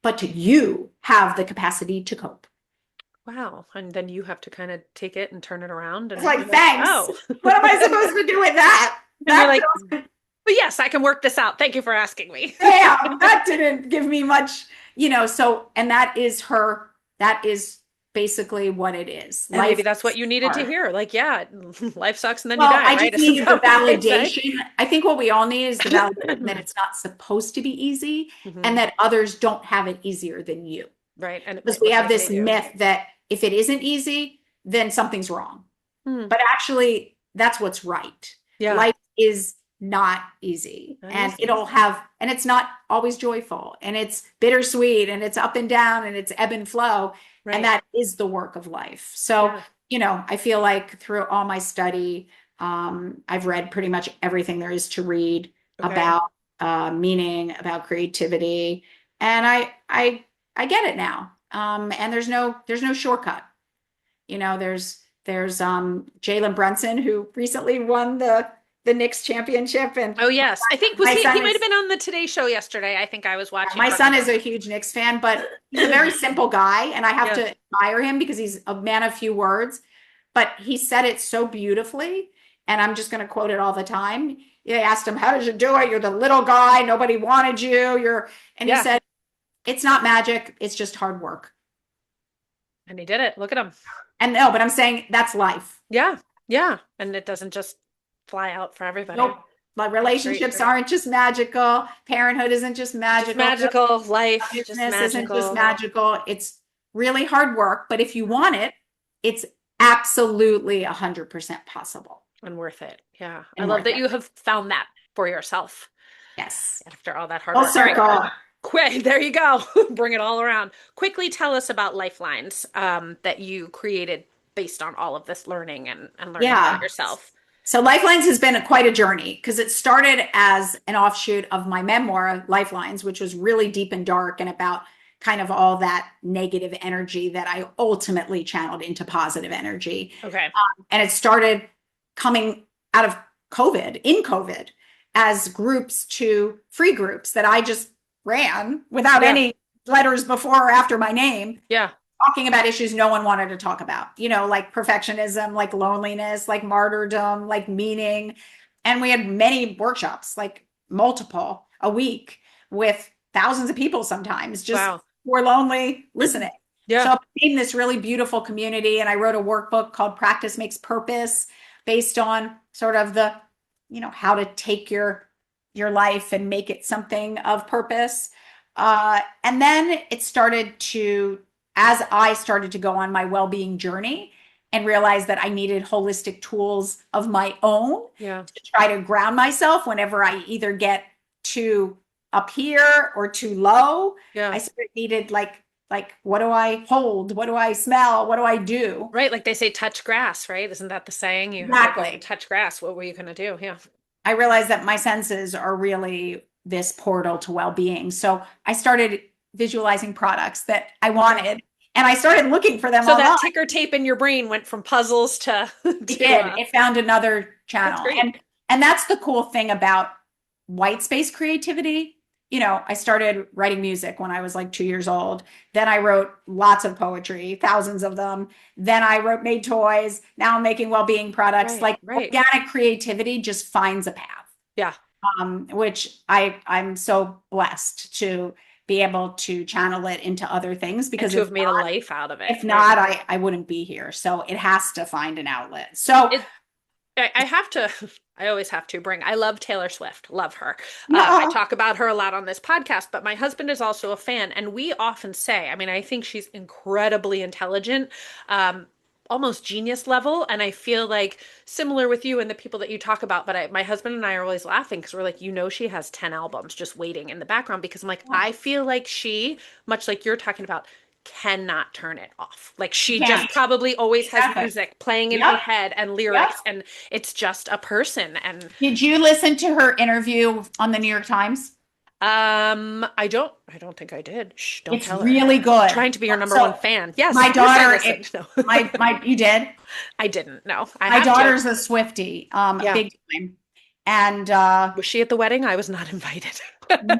[SPEAKER 2] but you have the capacity to cope.
[SPEAKER 1] Wow. And then you have to kind of take it and turn it around
[SPEAKER 2] It's
[SPEAKER 1] and be
[SPEAKER 2] like,
[SPEAKER 1] like,
[SPEAKER 2] thanks.
[SPEAKER 1] oh.
[SPEAKER 2] What am I supposed to do with that?
[SPEAKER 1] And you're
[SPEAKER 2] That
[SPEAKER 1] like, but yes, I can work this out. Thank you for asking me.
[SPEAKER 2] damn, that didn't give me much, so, and that is basically what it is.
[SPEAKER 1] And maybe
[SPEAKER 2] Life
[SPEAKER 1] that's what
[SPEAKER 2] is
[SPEAKER 1] you needed to
[SPEAKER 2] hard.
[SPEAKER 1] hear. Like, yeah, life sucks and then you
[SPEAKER 2] Well,
[SPEAKER 1] die,
[SPEAKER 2] I
[SPEAKER 1] right?
[SPEAKER 2] just
[SPEAKER 1] Isn't
[SPEAKER 2] needed the
[SPEAKER 1] that what they say?
[SPEAKER 2] validation. I think what we all need is the validation that it's not supposed to be easy
[SPEAKER 1] Hmm.
[SPEAKER 2] and that others don't have it easier than you.
[SPEAKER 1] Right. And it
[SPEAKER 2] Because
[SPEAKER 1] might
[SPEAKER 2] we
[SPEAKER 1] look
[SPEAKER 2] have
[SPEAKER 1] like they
[SPEAKER 2] this
[SPEAKER 1] do.
[SPEAKER 2] myth that if it isn't easy, then something's wrong.
[SPEAKER 1] Hmm.
[SPEAKER 2] But actually, that's what's right.
[SPEAKER 1] Yeah.
[SPEAKER 2] Life is not easy,
[SPEAKER 1] Not
[SPEAKER 2] and
[SPEAKER 1] easy.
[SPEAKER 2] and it's not always joyful, and it's bittersweet, and it's up and down, and it's ebb and flow. And
[SPEAKER 1] Right.
[SPEAKER 2] that is the work of life. So,
[SPEAKER 1] Yeah.
[SPEAKER 2] I feel like through all my study, I've read pretty much everything there is to read
[SPEAKER 1] Okay.
[SPEAKER 2] about meaning, about creativity, and I get it now. And there's no shortcut. There's Jalen Brunson who recently won the Knicks championship, and
[SPEAKER 1] Oh yes. I think was
[SPEAKER 2] my
[SPEAKER 1] he
[SPEAKER 2] son
[SPEAKER 1] might have
[SPEAKER 2] is
[SPEAKER 1] been on the Today Show yesterday. I think I was watching
[SPEAKER 2] my
[SPEAKER 1] part of
[SPEAKER 2] son
[SPEAKER 1] it.
[SPEAKER 2] is a huge Knicks fan, but he's a very simple guy, and I have
[SPEAKER 1] Yeah.
[SPEAKER 2] to admire him because he's a man of few words. But he said it so beautifully, and I'm just going to quote it all the time. They asked him, "How did you do it? You're the little guy. Nobody wanted you. And he
[SPEAKER 1] Yeah.
[SPEAKER 2] said, "It's not magic. It's just hard work."
[SPEAKER 1] And he did it. Look at him.
[SPEAKER 2] And no, but I'm saying that's life.
[SPEAKER 1] Yeah. Yeah. And it doesn't just fly out for everybody.
[SPEAKER 2] Nope. But
[SPEAKER 1] That's great.
[SPEAKER 2] relationships aren't just magical. Parenthood isn't just
[SPEAKER 1] Just
[SPEAKER 2] magical.
[SPEAKER 1] magical. Life, just
[SPEAKER 2] Business isn't just
[SPEAKER 1] magical
[SPEAKER 2] magical. It's really hard work, but if you want it, it's absolutely 100% possible
[SPEAKER 1] and worth it. Yeah. I
[SPEAKER 2] and
[SPEAKER 1] love
[SPEAKER 2] worth
[SPEAKER 1] that
[SPEAKER 2] it.
[SPEAKER 1] you have found that for yourself
[SPEAKER 2] Yes.
[SPEAKER 1] after all that hard
[SPEAKER 2] Full
[SPEAKER 1] work. All right.
[SPEAKER 2] circle.
[SPEAKER 1] Quick, there you go. Bring it all around. Quickly tell us about Lifelines that you created based on all of this learning and learning about
[SPEAKER 2] Yeah.
[SPEAKER 1] yourself.
[SPEAKER 2] So Lifelines has been quite a journey because it started as an offshoot of my memoir, Lifelines, which was really deep and dark and about kind of all that negative energy that I ultimately channeled into positive energy.
[SPEAKER 1] Okay.
[SPEAKER 2] And it started coming out of in COVID, as groups to free groups that I just ran without
[SPEAKER 1] Yeah.
[SPEAKER 2] any letters before or after my name,
[SPEAKER 1] Yeah.
[SPEAKER 2] talking about issues no one wanted to talk about, like perfectionism, like loneliness, like martyrdom, like meaning. And we had many workshops, like multiple a week, with thousands of people sometimes just
[SPEAKER 1] Wow.
[SPEAKER 2] were lonely listening.
[SPEAKER 1] Yeah.
[SPEAKER 2] So it became this really beautiful community. And I wrote a workbook called Practice Makes Purpose, based on sort of how to take your life and make it something of purpose. And then it started to, as I started to go on my well-being journey and realized that I needed holistic tools of my own
[SPEAKER 1] Yeah.
[SPEAKER 2] to try to ground myself whenever I either get too up here or too low.
[SPEAKER 1] Yeah.
[SPEAKER 2] I sort of needed like what do I hold? What do I smell? What do I do?
[SPEAKER 1] Right. Like they say, touch grass, right? Isn't that the saying? You have to go
[SPEAKER 2] Exactly.
[SPEAKER 1] touch grass. What were you going to do? Yeah.
[SPEAKER 2] I realized that my senses are really this portal to well-being. So I started visualizing products that I wanted, and I started looking for them
[SPEAKER 1] So
[SPEAKER 2] online.
[SPEAKER 1] that ticker tape in your brain went from puzzles to
[SPEAKER 2] It did. It found another
[SPEAKER 1] that's
[SPEAKER 2] channel.
[SPEAKER 1] great.
[SPEAKER 2] And that's the cool thing about white space creativity. I started writing music when I was like 2 years old. Then I wrote lots of poetry, thousands of them. Then I made toys. Now I'm making well-being products.
[SPEAKER 1] Right.
[SPEAKER 2] Like
[SPEAKER 1] Right.
[SPEAKER 2] organic creativity just finds a path,
[SPEAKER 1] Yeah.
[SPEAKER 2] which I'm so blessed to be able to channel it into other things,
[SPEAKER 1] And
[SPEAKER 2] because
[SPEAKER 1] to have made a life out of it.
[SPEAKER 2] if
[SPEAKER 1] Right.
[SPEAKER 2] not, I wouldn't be here. So it has to find an outlet. So
[SPEAKER 1] It, I have to, I always have to bring, I love Taylor Swift, love her. I
[SPEAKER 2] no,
[SPEAKER 1] talk about her a lot on this podcast, but my husband is also a fan. And we often say, I mean, I think she's incredibly intelligent, almost genius level. And I feel like similar with you and the people that you talk about, but my husband and I are always laughing because we're like, she has 10 albums just waiting in the background because I'm like, I feel like she, much like you're talking about, cannot turn it off. Like
[SPEAKER 2] you
[SPEAKER 1] she just
[SPEAKER 2] can't.
[SPEAKER 1] probably always has
[SPEAKER 2] Exactly.
[SPEAKER 1] music playing in her
[SPEAKER 2] Yep.
[SPEAKER 1] head and
[SPEAKER 2] Yep.
[SPEAKER 1] lyrics and it's just a person. And
[SPEAKER 2] Did you listen to her interview on the New York Times?
[SPEAKER 1] I don't think I did. Shh, don't
[SPEAKER 2] It's
[SPEAKER 1] tell her.
[SPEAKER 2] really good.
[SPEAKER 1] Trying to be your number
[SPEAKER 2] So
[SPEAKER 1] one fan. Yes,
[SPEAKER 2] my
[SPEAKER 1] of course I
[SPEAKER 2] daughter,
[SPEAKER 1] listened. No.
[SPEAKER 2] you did.
[SPEAKER 1] I didn't. No, I
[SPEAKER 2] My
[SPEAKER 1] have to.
[SPEAKER 2] daughter's a Swiftie,
[SPEAKER 1] Yeah.
[SPEAKER 2] big time. And
[SPEAKER 1] Was she at the wedding? I was not invited.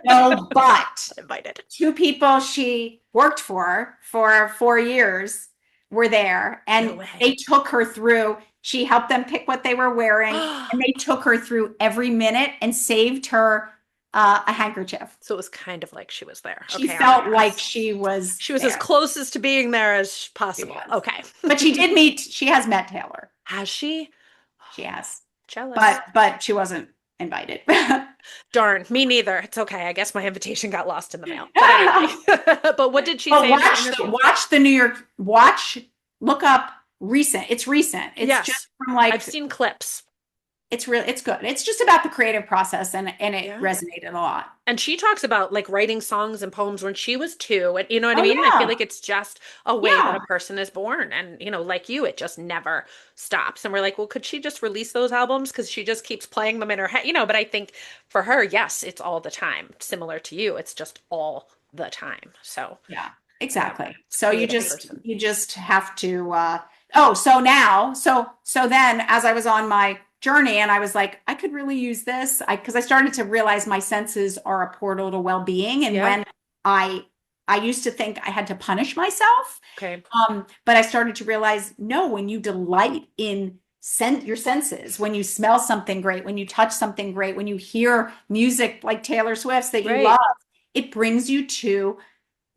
[SPEAKER 2] no, but
[SPEAKER 1] Not invited.
[SPEAKER 2] two people she worked for 4 years were there,
[SPEAKER 1] No
[SPEAKER 2] and
[SPEAKER 1] way.
[SPEAKER 2] they took her through. She helped them pick what they were wearing, and they took her through every minute and saved her a handkerchief.
[SPEAKER 1] So it was kind of like she was there.
[SPEAKER 2] She
[SPEAKER 1] Okay,
[SPEAKER 2] felt
[SPEAKER 1] I'm
[SPEAKER 2] like
[SPEAKER 1] impressed.
[SPEAKER 2] she was
[SPEAKER 1] She was as
[SPEAKER 2] there.
[SPEAKER 1] close as to being there as
[SPEAKER 2] She
[SPEAKER 1] possible.
[SPEAKER 2] was.
[SPEAKER 1] Okay.
[SPEAKER 2] But she has met Taylor.
[SPEAKER 1] Has she?
[SPEAKER 2] She has.
[SPEAKER 1] Jealous.
[SPEAKER 2] But she wasn't invited.
[SPEAKER 1] Darn, me neither. It's okay. I guess my invitation got lost in the mail. But anyway. But what did she
[SPEAKER 2] But
[SPEAKER 1] say in the interview?
[SPEAKER 2] watch the New York watch look up recent. It's recent. It's just
[SPEAKER 1] Yes.
[SPEAKER 2] from
[SPEAKER 1] I've
[SPEAKER 2] like
[SPEAKER 1] seen clips.
[SPEAKER 2] it's good. It's just about the creative process and it
[SPEAKER 1] Yeah.
[SPEAKER 2] resonated a lot.
[SPEAKER 1] And she talks about like writing songs and poems when she was 2. And you know what I
[SPEAKER 2] Oh
[SPEAKER 1] mean? I feel
[SPEAKER 2] yeah.
[SPEAKER 1] like it's just a way that a
[SPEAKER 2] Yeah.
[SPEAKER 1] person is born. And, like you, it just never stops. And we're like, well, could she just release those albums? Because she just keeps playing them in her head, but I think for her, yes, it's all the time. Similar to you, it's just all the time. So,
[SPEAKER 2] Yeah,
[SPEAKER 1] yeah,
[SPEAKER 2] exactly. So
[SPEAKER 1] creative person.
[SPEAKER 2] you just have to oh, so now, so then as I was on my journey and I was like, I could really use this. Because I started to realize my senses are a portal to well-being. And
[SPEAKER 1] Yeah.
[SPEAKER 2] when I I used to think I had to punish myself.
[SPEAKER 1] Okay.
[SPEAKER 2] But I started to realize, no, when you delight in your senses, when you smell something great, when you touch something great, when you hear music like Taylor Swift's that you love,
[SPEAKER 1] Right.
[SPEAKER 2] it brings you to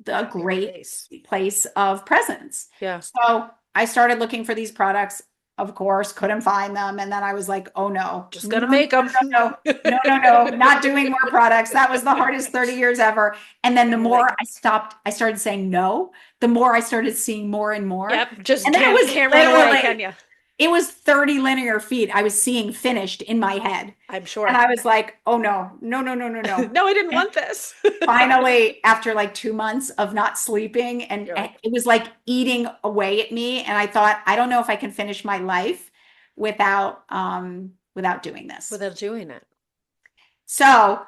[SPEAKER 2] the
[SPEAKER 1] Happier
[SPEAKER 2] great
[SPEAKER 1] place.
[SPEAKER 2] place of presence.
[SPEAKER 1] Yeah.
[SPEAKER 2] So I started looking for these products, of course, couldn't find them. And then I was like, oh no,
[SPEAKER 1] Just
[SPEAKER 2] no,
[SPEAKER 1] gonna
[SPEAKER 2] no,
[SPEAKER 1] make them.
[SPEAKER 2] no, no, no, no, not doing more products. That was the hardest 30 years ever. And then the
[SPEAKER 1] And you're
[SPEAKER 2] more
[SPEAKER 1] like,
[SPEAKER 2] I started saying no, the more I started seeing more and more.
[SPEAKER 1] yep, just
[SPEAKER 2] And then
[SPEAKER 1] can't run away, can you?
[SPEAKER 2] it was 30 linear feet I was seeing finished in my head.
[SPEAKER 1] I'm
[SPEAKER 2] And
[SPEAKER 1] sure.
[SPEAKER 2] I was like, oh no, no, no, no, no, no.
[SPEAKER 1] No, I didn't want this.
[SPEAKER 2] Finally, after like 2 months of not sleeping, and
[SPEAKER 1] You're like,
[SPEAKER 2] it was like eating away at me. And I thought, I don't know if I can finish my life without doing this.
[SPEAKER 1] without doing it.
[SPEAKER 2] So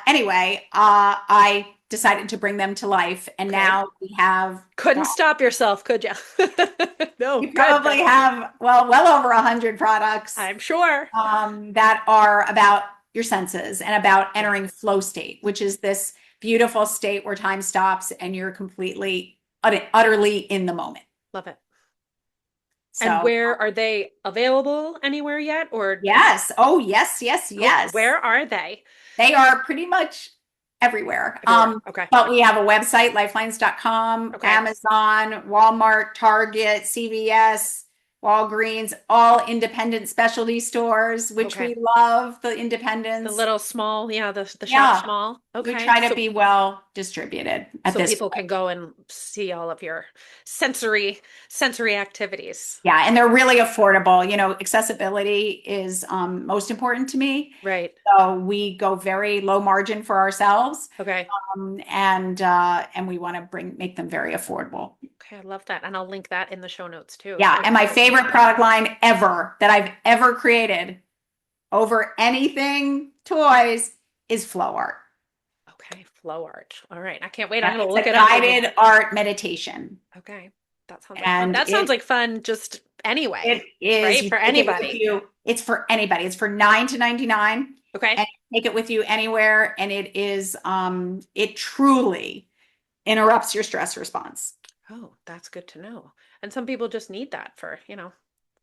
[SPEAKER 2] anyway, I decided to bring them to life, and
[SPEAKER 1] Okay.
[SPEAKER 2] now we have
[SPEAKER 1] Couldn't stop yourself, could you? No,
[SPEAKER 2] we
[SPEAKER 1] good.
[SPEAKER 2] probably have well over 100 products
[SPEAKER 1] I'm sure.
[SPEAKER 2] that are about your senses and about
[SPEAKER 1] Yeah.
[SPEAKER 2] entering flow state, which is this beautiful state where time stops and you're completely, utterly in the moment.
[SPEAKER 1] Love it. And
[SPEAKER 2] So,
[SPEAKER 1] where are they available anywhere yet? Or
[SPEAKER 2] yes. Oh, yes, yes,
[SPEAKER 1] oh,
[SPEAKER 2] yes.
[SPEAKER 1] where are they?
[SPEAKER 2] They are pretty much everywhere.
[SPEAKER 1] Everywhere. Okay.
[SPEAKER 2] But we have a website, lifelines.com,
[SPEAKER 1] Okay.
[SPEAKER 2] Amazon, Walmart, Target, CVS, Walgreens, all independent specialty stores, which
[SPEAKER 1] Okay.
[SPEAKER 2] we love, the
[SPEAKER 1] The
[SPEAKER 2] independence.
[SPEAKER 1] little small, yeah, the shop
[SPEAKER 2] Yeah,
[SPEAKER 1] small.
[SPEAKER 2] we
[SPEAKER 1] Okay.
[SPEAKER 2] try to be well distributed at
[SPEAKER 1] So
[SPEAKER 2] this
[SPEAKER 1] people
[SPEAKER 2] point.
[SPEAKER 1] can go and see all of your sensory activities.
[SPEAKER 2] Yeah, and they're really affordable. Accessibility is most important to me.
[SPEAKER 1] Right.
[SPEAKER 2] So we go very low margin for ourselves,
[SPEAKER 1] Okay.
[SPEAKER 2] and we want to make them very affordable.
[SPEAKER 1] Okay, I love that. And I'll link that in the show notes too,
[SPEAKER 2] Yeah,
[SPEAKER 1] so
[SPEAKER 2] and my
[SPEAKER 1] people can
[SPEAKER 2] favorite
[SPEAKER 1] check it out.
[SPEAKER 2] product line ever that I've ever created over anything toys is flow art.
[SPEAKER 1] Okay, flow art. All right. I can't wait. I'm
[SPEAKER 2] Yeah,
[SPEAKER 1] gonna
[SPEAKER 2] it's
[SPEAKER 1] look
[SPEAKER 2] a
[SPEAKER 1] it up maybe.
[SPEAKER 2] guided art meditation,
[SPEAKER 1] Okay. That sounds like fun.
[SPEAKER 2] and
[SPEAKER 1] That sounds like fun just
[SPEAKER 2] it
[SPEAKER 1] anyway,
[SPEAKER 2] is,
[SPEAKER 1] right?
[SPEAKER 2] you
[SPEAKER 1] For
[SPEAKER 2] take it with
[SPEAKER 1] anybody.
[SPEAKER 2] you. It's for anybody. It's for 9 to 99,
[SPEAKER 1] Okay.
[SPEAKER 2] and you take it with you anywhere. And it truly interrupts your stress response.
[SPEAKER 1] Oh, that's good to know. And some people just need that for, a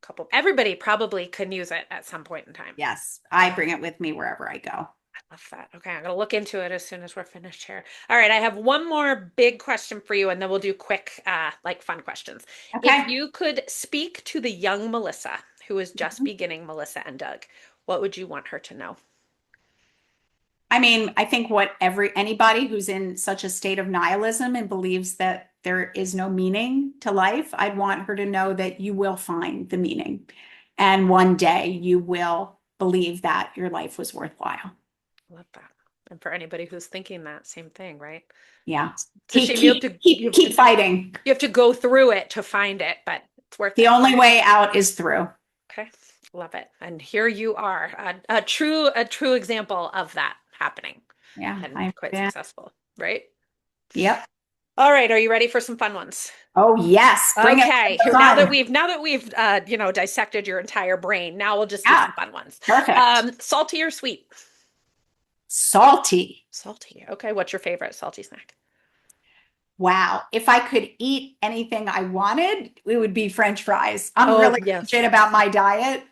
[SPEAKER 1] couple. Everybody probably can use it at some point in time.
[SPEAKER 2] Yes, I bring it with me wherever I go.
[SPEAKER 1] I love that. Okay, I'm gonna look into it as soon as we're finished here. All right, I have one more big question for you, and then we'll do quick, like fun questions. If
[SPEAKER 2] Okay.
[SPEAKER 1] you could speak to the young Melissa, who is just beginning Melissa and Doug, what would you want her to know?
[SPEAKER 2] I mean, I think what anybody who's in such a state of nihilism and believes that there is no meaning to life, I'd want her to know that you will find the meaning. And one day you will believe that your life was worthwhile.
[SPEAKER 1] Love that. And for anybody who's thinking that same thing, right?
[SPEAKER 2] Yeah.
[SPEAKER 1] It's a shame
[SPEAKER 2] Keep fighting.
[SPEAKER 1] you have to go through it to find it, but it's worth
[SPEAKER 2] The
[SPEAKER 1] it.
[SPEAKER 2] only way out is through.
[SPEAKER 1] Okay. Love it. And here you are, a true example of that happening
[SPEAKER 2] Yeah.
[SPEAKER 1] and quite
[SPEAKER 2] Yeah.
[SPEAKER 1] successful, right?
[SPEAKER 2] Yep.
[SPEAKER 1] All right, are you ready for some fun ones?
[SPEAKER 2] Oh, yes. Bring it
[SPEAKER 1] Okay,
[SPEAKER 2] the
[SPEAKER 1] now that
[SPEAKER 2] fun.
[SPEAKER 1] we've dissected your entire brain, now we'll just do
[SPEAKER 2] Yeah.
[SPEAKER 1] some fun ones.
[SPEAKER 2] Perfect.
[SPEAKER 1] Salty or sweet?
[SPEAKER 2] Salty.
[SPEAKER 1] Salty. Okay, what's your favorite salty snack?
[SPEAKER 2] Wow. If I could eat anything I wanted, it would be French fries. I'm
[SPEAKER 1] Oh,
[SPEAKER 2] really
[SPEAKER 1] yes.
[SPEAKER 2] legit about my diet.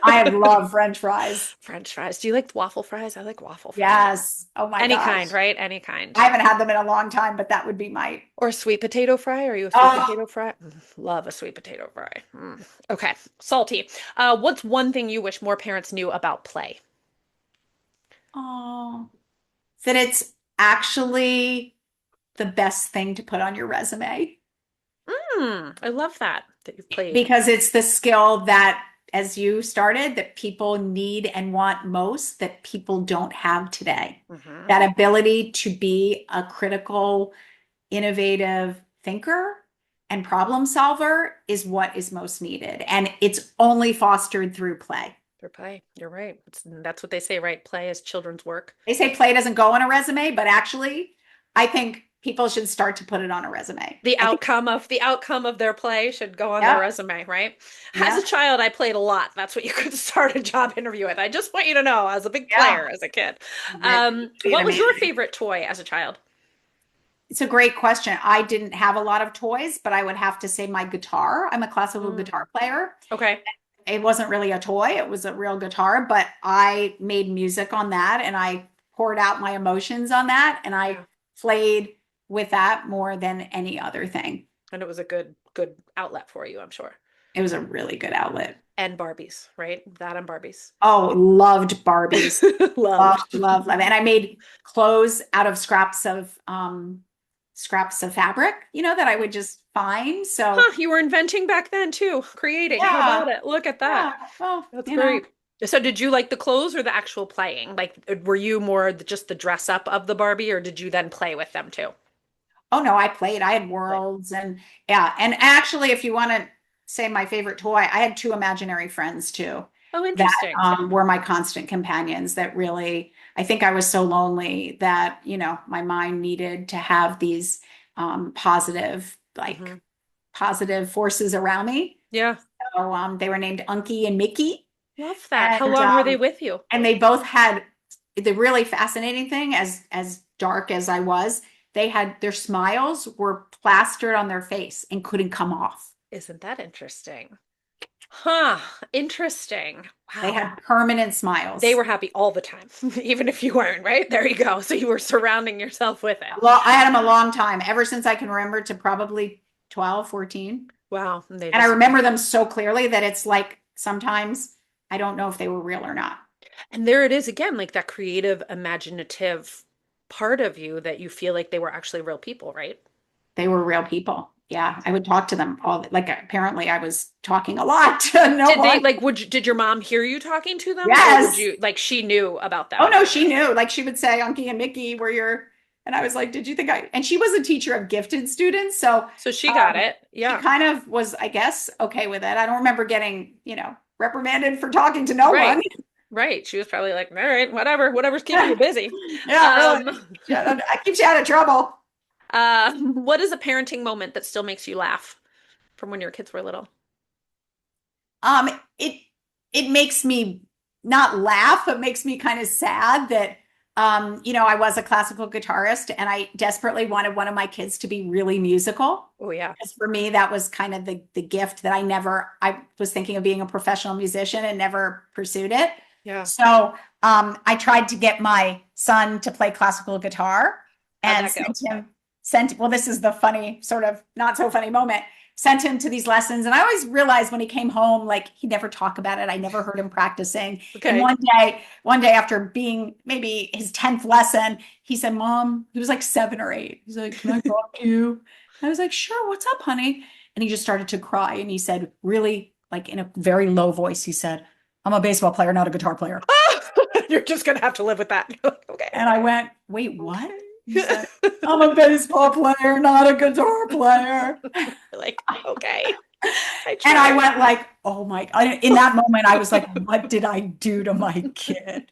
[SPEAKER 2] I love French fries.
[SPEAKER 1] French fries. Do you like waffle fries? I like waffle fries.
[SPEAKER 2] Yes. Oh my
[SPEAKER 1] Any kind,
[SPEAKER 2] gosh.
[SPEAKER 1] right? Any kind.
[SPEAKER 2] I haven't had them in a long time, but that would be my.
[SPEAKER 1] Or sweet potato fry? Are you a sweet
[SPEAKER 2] Oh,
[SPEAKER 1] potato fry? Love a sweet potato fry. Okay, salty. What's one thing you wish more parents knew about play?
[SPEAKER 2] oh, that it's actually the best thing to put on your resume.
[SPEAKER 1] I love that you've played.
[SPEAKER 2] because it's the skill that, as you started, that people need and want most that people don't have today.
[SPEAKER 1] Hmm.
[SPEAKER 2] That ability to be a critical, innovative thinker and problem solver is what is most needed. And it's only fostered through play.
[SPEAKER 1] For play, you're right. That's what they say, right? Play is children's work.
[SPEAKER 2] They say play doesn't go on a resume, but actually, I think people should start to put it on a resume.
[SPEAKER 1] The
[SPEAKER 2] I think,
[SPEAKER 1] outcome of their play should go on their
[SPEAKER 2] yeah,
[SPEAKER 1] resume, right? As a
[SPEAKER 2] yeah,
[SPEAKER 1] child, I played a lot. That's what you could start a job interview with. I just want you to know, I was a big
[SPEAKER 2] yeah.
[SPEAKER 1] player as a kid.
[SPEAKER 2] It's
[SPEAKER 1] What was your
[SPEAKER 2] amazing.
[SPEAKER 1] favorite toy as a child?
[SPEAKER 2] It's a great question. I didn't have a lot of toys, but I would have to say my guitar. I'm a classical
[SPEAKER 1] Mm,
[SPEAKER 2] guitar player.
[SPEAKER 1] okay.
[SPEAKER 2] It wasn't really a toy, it was a real guitar, but I made music on that and I poured out my emotions on that and I
[SPEAKER 1] Yeah.
[SPEAKER 2] played with that more than any other thing.
[SPEAKER 1] And it was a good outlet for you, I'm sure.
[SPEAKER 2] It was a really good outlet.
[SPEAKER 1] And Barbies, right? That and Barbies.
[SPEAKER 2] Oh, loved Barbies. Love,
[SPEAKER 1] Loved.
[SPEAKER 2] love, love. And I made clothes out of scraps of fabric, that I would just find. So
[SPEAKER 1] Huh, you were inventing back then too, creating. How about
[SPEAKER 2] yeah,
[SPEAKER 1] it? Look at
[SPEAKER 2] yeah.
[SPEAKER 1] that.
[SPEAKER 2] Well,
[SPEAKER 1] That's great. So did you like the clothes or the actual playing? Like, were you more just the dress up of the Barbie, or did you then play with them too?
[SPEAKER 2] oh no, I played. I had
[SPEAKER 1] Like,
[SPEAKER 2] worlds and yeah. And actually, if you want to say my favorite toy, I had two imaginary friends too
[SPEAKER 1] oh,
[SPEAKER 2] that
[SPEAKER 1] interesting.
[SPEAKER 2] were my constant companions that really, I think I was so lonely that, my mind needed to have these positive,
[SPEAKER 1] Hmm.
[SPEAKER 2] positive forces around me.
[SPEAKER 1] Yeah,
[SPEAKER 2] So they were named Unky and Mickey.
[SPEAKER 1] love that. How
[SPEAKER 2] And
[SPEAKER 1] long were they with you?
[SPEAKER 2] they both had the really fascinating thing, as dark as I was, they had their smiles were plastered on their face and couldn't come off.
[SPEAKER 1] Isn't that interesting? Huh, interesting.
[SPEAKER 2] They
[SPEAKER 1] Wow.
[SPEAKER 2] had permanent
[SPEAKER 1] They
[SPEAKER 2] smiles.
[SPEAKER 1] were happy all the time, even if you weren't, right? There you go. So you were surrounding yourself with it.
[SPEAKER 2] Well, I had them a long time, ever since I can remember to probably 12, 14.
[SPEAKER 1] Wow. And they
[SPEAKER 2] And I
[SPEAKER 1] just,
[SPEAKER 2] remember them so clearly that it's like sometimes I don't know if they were real or not.
[SPEAKER 1] and there it is again, like that creative, imaginative part of you that you feel like they were actually real people, right?
[SPEAKER 2] They were real people. Yeah, I would talk to them all. Like apparently I was talking a lot to no
[SPEAKER 1] Did they
[SPEAKER 2] one.
[SPEAKER 1] like did your mom hear you talking to them or would
[SPEAKER 2] Yes.
[SPEAKER 1] you like she knew about
[SPEAKER 2] Oh
[SPEAKER 1] them?
[SPEAKER 2] no, she knew. Like she would say, Unky and Mickey were your, and I was like, did you think I, and she was a teacher of gifted students. So
[SPEAKER 1] So she got it.
[SPEAKER 2] she
[SPEAKER 1] Yeah.
[SPEAKER 2] kind of was, I guess, okay with it. I don't remember getting, reprimanded for talking to no
[SPEAKER 1] Right.
[SPEAKER 2] one.
[SPEAKER 1] Right. She was probably like, all right, whatever's keeping you busy.
[SPEAKER 2] Yeah, really.
[SPEAKER 1] Um,
[SPEAKER 2] Yeah, I keep you out of trouble.
[SPEAKER 1] what is a parenting moment that still makes you laugh from when your kids were little?
[SPEAKER 2] Um, it it makes me not laugh, but makes me kind of sad that I was a classical guitarist and I desperately wanted one of my kids to be really musical.
[SPEAKER 1] Oh yeah.
[SPEAKER 2] Because for me, that was kind of the gift that I was thinking of being a professional musician and never pursued it.
[SPEAKER 1] Yeah.
[SPEAKER 2] So I tried to get my son to play classical guitar
[SPEAKER 1] How'd
[SPEAKER 2] and
[SPEAKER 1] that go?
[SPEAKER 2] well, this is the funny, sort of not so funny moment. Sent him to these lessons. And I always realized when he came home, like he'd never talk about it. I never heard him practicing. And
[SPEAKER 1] Okay.
[SPEAKER 2] one day after being maybe his 10th lesson, he said, Mom, he was like 7 or 8. He's like, can I talk to you? I was like, sure, what's up, honey? And he just started to cry. And he said, really, like in a very low voice, he said, I'm a baseball player, not a guitar player.
[SPEAKER 1] You're just gonna have to live with that. Okay.
[SPEAKER 2] And I went, wait, what? He said,
[SPEAKER 1] Okay.
[SPEAKER 2] I'm a baseball player, not a guitar player.
[SPEAKER 1] Like, okay. I
[SPEAKER 2] And I
[SPEAKER 1] tried.
[SPEAKER 2] went like, oh my, in that moment, I was like, what did I do to my kid?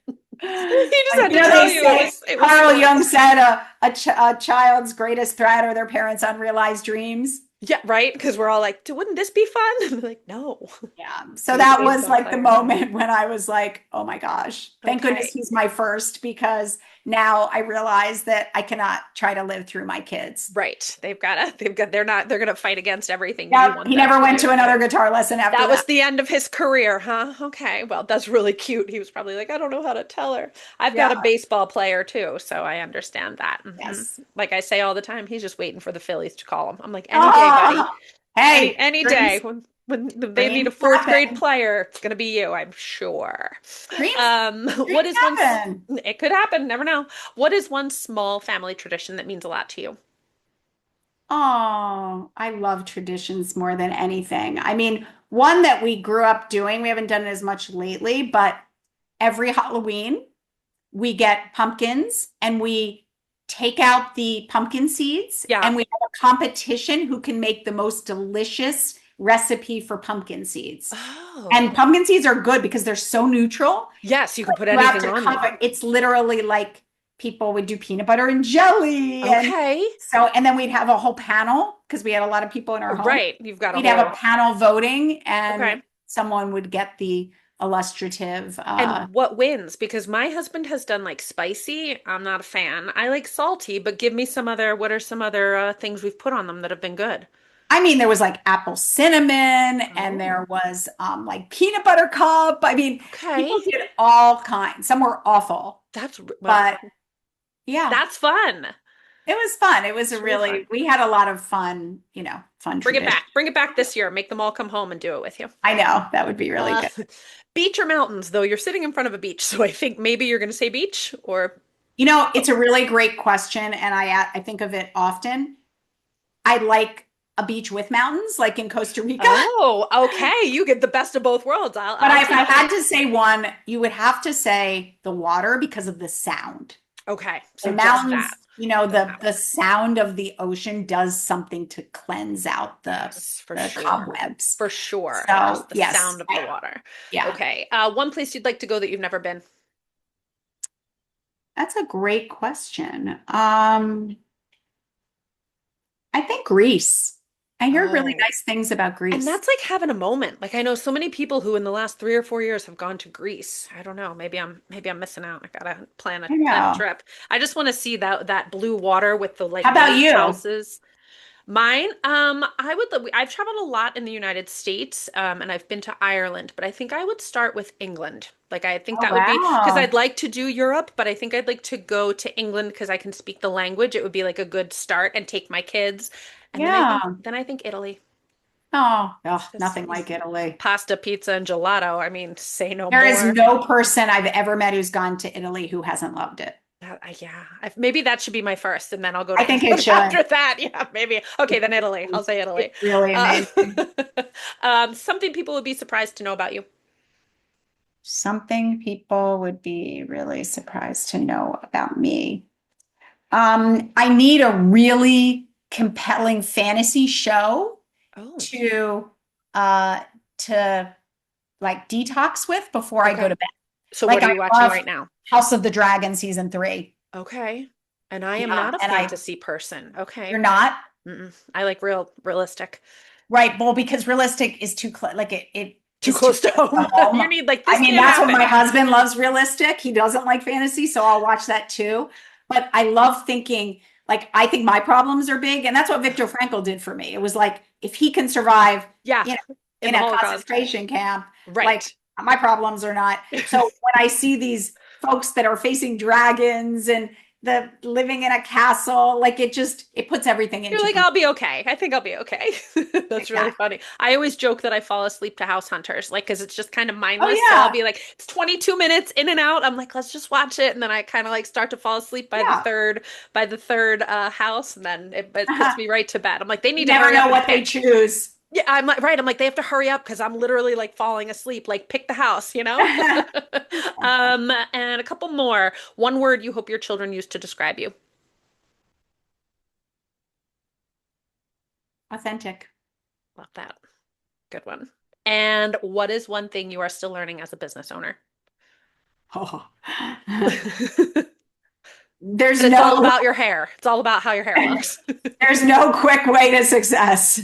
[SPEAKER 1] He just
[SPEAKER 2] Like,
[SPEAKER 1] had to
[SPEAKER 2] they
[SPEAKER 1] tell you
[SPEAKER 2] say,
[SPEAKER 1] it was
[SPEAKER 2] Carl Jung
[SPEAKER 1] serious.
[SPEAKER 2] said a child's greatest threat are their parents' unrealized dreams.
[SPEAKER 1] Yeah, right? Because we're all like, wouldn't this be fun? And we're like, no.
[SPEAKER 2] Yeah. So
[SPEAKER 1] He was a
[SPEAKER 2] that was
[SPEAKER 1] baseball
[SPEAKER 2] like the
[SPEAKER 1] player.
[SPEAKER 2] moment when I was like, oh my gosh, thank goodness
[SPEAKER 1] Okay.
[SPEAKER 2] he's my first because now I realize that I cannot try to live through my kids.
[SPEAKER 1] Right. They're gonna fight against everything you
[SPEAKER 2] Yeah.
[SPEAKER 1] want
[SPEAKER 2] He
[SPEAKER 1] them
[SPEAKER 2] never
[SPEAKER 1] to
[SPEAKER 2] went to
[SPEAKER 1] do.
[SPEAKER 2] another guitar lesson after
[SPEAKER 1] That was
[SPEAKER 2] that.
[SPEAKER 1] the end of his career, huh? Okay. Well, that's really cute. He was probably like, I don't know how to tell her. I've got
[SPEAKER 2] Yeah.
[SPEAKER 1] a baseball player too, so I understand that.
[SPEAKER 2] Yes.
[SPEAKER 1] Like I say all the time, he's just waiting for the Phillies to call him. I'm like, any day, buddy.
[SPEAKER 2] Oh, hey,
[SPEAKER 1] Any day. When they need
[SPEAKER 2] dreams
[SPEAKER 1] a fourth grade
[SPEAKER 2] happen.
[SPEAKER 1] player, it's gonna be you, I'm sure.
[SPEAKER 2] Dreams,
[SPEAKER 1] What
[SPEAKER 2] dreams
[SPEAKER 1] is
[SPEAKER 2] happen.
[SPEAKER 1] it could happen, never know. What is one small family tradition that means a lot to you?
[SPEAKER 2] Oh, I love traditions more than anything. I mean, one that we grew up doing, we haven't done it as much lately, but every Halloween we get pumpkins and we take out the pumpkin seeds
[SPEAKER 1] Yeah.
[SPEAKER 2] and we have a competition who can make the most delicious recipe for pumpkin seeds. And
[SPEAKER 1] Oh.
[SPEAKER 2] pumpkin seeds are good because they're so neutral.
[SPEAKER 1] Yes, you can put
[SPEAKER 2] You have
[SPEAKER 1] anything
[SPEAKER 2] to
[SPEAKER 1] on them.
[SPEAKER 2] cover, it's literally like people would do peanut butter and jelly. And
[SPEAKER 1] Okay.
[SPEAKER 2] so, and then we'd have a whole panel because we had a lot of people in our home.
[SPEAKER 1] Right. You've got a
[SPEAKER 2] We'd have a
[SPEAKER 1] whole.
[SPEAKER 2] panel voting and
[SPEAKER 1] Okay.
[SPEAKER 2] someone would get the illustrative.
[SPEAKER 1] And what wins? Because my husband has done like spicy. I'm not a fan. I like salty, but give me some other, what are some other things we've put on them that have been good?
[SPEAKER 2] I mean, there was like apple cinnamon and
[SPEAKER 1] Oh,
[SPEAKER 2] there was like peanut butter cup. I mean, people
[SPEAKER 1] okay.
[SPEAKER 2] did all kinds. Some were awful,
[SPEAKER 1] Well,
[SPEAKER 2] but yeah,
[SPEAKER 1] that's fun.
[SPEAKER 2] it was fun. It was a
[SPEAKER 1] It's really fun.
[SPEAKER 2] really, we had a lot of fun, fun
[SPEAKER 1] Bring it
[SPEAKER 2] tradition.
[SPEAKER 1] back. Bring it back this year. Make them all come home and do it with you.
[SPEAKER 2] I know that would be really
[SPEAKER 1] Uh,
[SPEAKER 2] good.
[SPEAKER 1] beach or mountains, though you're sitting in front of a beach, so I think maybe you're going to say beach or
[SPEAKER 2] It's a really great question, and I think of it often. I like a beach with mountains, like in Costa Rica.
[SPEAKER 1] oh, okay. You get the best of both worlds. I'll
[SPEAKER 2] But
[SPEAKER 1] I'll
[SPEAKER 2] if I
[SPEAKER 1] take it.
[SPEAKER 2] had to say one, you would have to say the water because of the sound.
[SPEAKER 1] Okay,
[SPEAKER 2] The
[SPEAKER 1] so just that.
[SPEAKER 2] mountains,
[SPEAKER 1] The
[SPEAKER 2] the
[SPEAKER 1] mountain.
[SPEAKER 2] sound of the ocean does something to cleanse out
[SPEAKER 1] Yes, for
[SPEAKER 2] the
[SPEAKER 1] sure.
[SPEAKER 2] cobwebs.
[SPEAKER 1] For sure.
[SPEAKER 2] So
[SPEAKER 1] Just the
[SPEAKER 2] yes,
[SPEAKER 1] sound of the water.
[SPEAKER 2] yeah,
[SPEAKER 1] Okay. One place you'd like to go that you've never been.
[SPEAKER 2] that's a great question. I think Greece. I hear really
[SPEAKER 1] Oh.
[SPEAKER 2] nice things about
[SPEAKER 1] And
[SPEAKER 2] Greece.
[SPEAKER 1] that's like having a moment. Like I know so many people who in the last 3 or 4 years have gone to Greece. I don't know. Maybe I'm missing out. I gotta plan a
[SPEAKER 2] I
[SPEAKER 1] plan a
[SPEAKER 2] know.
[SPEAKER 1] trip. I just want to see that blue water with the like
[SPEAKER 2] How about
[SPEAKER 1] white
[SPEAKER 2] you?
[SPEAKER 1] houses. Mine, I've traveled a lot in the United States, and I've been to Ireland, but I think I would start with England. Like I think
[SPEAKER 2] Oh,
[SPEAKER 1] that would be because
[SPEAKER 2] wow.
[SPEAKER 1] I'd like to do Europe, but I think I'd like to go to England because I can speak the language. It would be like a good start and take my kids. And
[SPEAKER 2] Yeah.
[SPEAKER 1] then I think Italy.
[SPEAKER 2] Oh,
[SPEAKER 1] Just
[SPEAKER 2] nothing like Italy.
[SPEAKER 1] pasta, pizza, and gelato. I mean, say no
[SPEAKER 2] There is
[SPEAKER 1] more.
[SPEAKER 2] no person I've ever met who's gone to Italy who hasn't loved it.
[SPEAKER 1] Yeah, maybe that should be my first, and then I'll go to
[SPEAKER 2] I think it
[SPEAKER 1] England
[SPEAKER 2] should.
[SPEAKER 1] after that. Yeah, maybe. Okay, then Italy. I'll say
[SPEAKER 2] It's
[SPEAKER 1] Italy.
[SPEAKER 2] really
[SPEAKER 1] Uh,
[SPEAKER 2] amazing.
[SPEAKER 1] something people would be surprised to know about you.
[SPEAKER 2] Something people would be really surprised to know about me. I need a really compelling fantasy show
[SPEAKER 1] Oh,
[SPEAKER 2] to uh to like detox with before I go
[SPEAKER 1] okay.
[SPEAKER 2] to bed.
[SPEAKER 1] So
[SPEAKER 2] Like
[SPEAKER 1] what are
[SPEAKER 2] I
[SPEAKER 1] you watching
[SPEAKER 2] love
[SPEAKER 1] right now?
[SPEAKER 2] House of the Dragon season 3.
[SPEAKER 1] Okay. And I am
[SPEAKER 2] Yeah,
[SPEAKER 1] not a
[SPEAKER 2] and
[SPEAKER 1] fantasy person.
[SPEAKER 2] you're
[SPEAKER 1] Okay.
[SPEAKER 2] not
[SPEAKER 1] I like realistic.
[SPEAKER 2] right. Well, because realistic is too like
[SPEAKER 1] Too
[SPEAKER 2] it's too
[SPEAKER 1] close to
[SPEAKER 2] close
[SPEAKER 1] home.
[SPEAKER 2] to home.
[SPEAKER 1] You need like
[SPEAKER 2] I
[SPEAKER 1] this
[SPEAKER 2] mean,
[SPEAKER 1] can't
[SPEAKER 2] that's what
[SPEAKER 1] happen.
[SPEAKER 2] my husband loves realistic. He doesn't like fantasy, so I'll watch that too. But I love thinking like I think my problems are big, and that's what Viktor Frankl did for me. It was like if he can survive,
[SPEAKER 1] Yeah,
[SPEAKER 2] you know,
[SPEAKER 1] in
[SPEAKER 2] in
[SPEAKER 1] the
[SPEAKER 2] a
[SPEAKER 1] Holocaust.
[SPEAKER 2] concentration camp, like
[SPEAKER 1] Right.
[SPEAKER 2] my problems are not. So when I see these folks that are facing dragons and the living in a castle, like it puts everything
[SPEAKER 1] You're
[SPEAKER 2] into
[SPEAKER 1] like, I'll be okay. I think I'll be okay. That's really
[SPEAKER 2] exactly.
[SPEAKER 1] funny. I always joke that I fall asleep to House Hunters, like, because it's just kind of
[SPEAKER 2] Oh
[SPEAKER 1] mindless. So I'll
[SPEAKER 2] yeah,
[SPEAKER 1] be like, it's 22 minutes in and out. I'm like, let's just watch it. And then I kind of like start to fall asleep
[SPEAKER 2] yeah.
[SPEAKER 1] by the third you then it puts me right to bed. I'm like, they
[SPEAKER 2] You
[SPEAKER 1] need to
[SPEAKER 2] never
[SPEAKER 1] hurry
[SPEAKER 2] know
[SPEAKER 1] up and
[SPEAKER 2] what they
[SPEAKER 1] pick.
[SPEAKER 2] choose.
[SPEAKER 1] Yeah, I'm like, right. I'm like, they have to hurry up because I'm literally like falling asleep. Like, pick the house? And a couple more. One word you hope your children use to describe you.
[SPEAKER 2] Authentic.
[SPEAKER 1] Love that. Good one. And what is one thing you are still learning as a business owner?
[SPEAKER 2] Oh.
[SPEAKER 1] And
[SPEAKER 2] There's
[SPEAKER 1] it's all
[SPEAKER 2] no
[SPEAKER 1] about your hair. It's all about how your hair looks.
[SPEAKER 2] there's no quick way to success.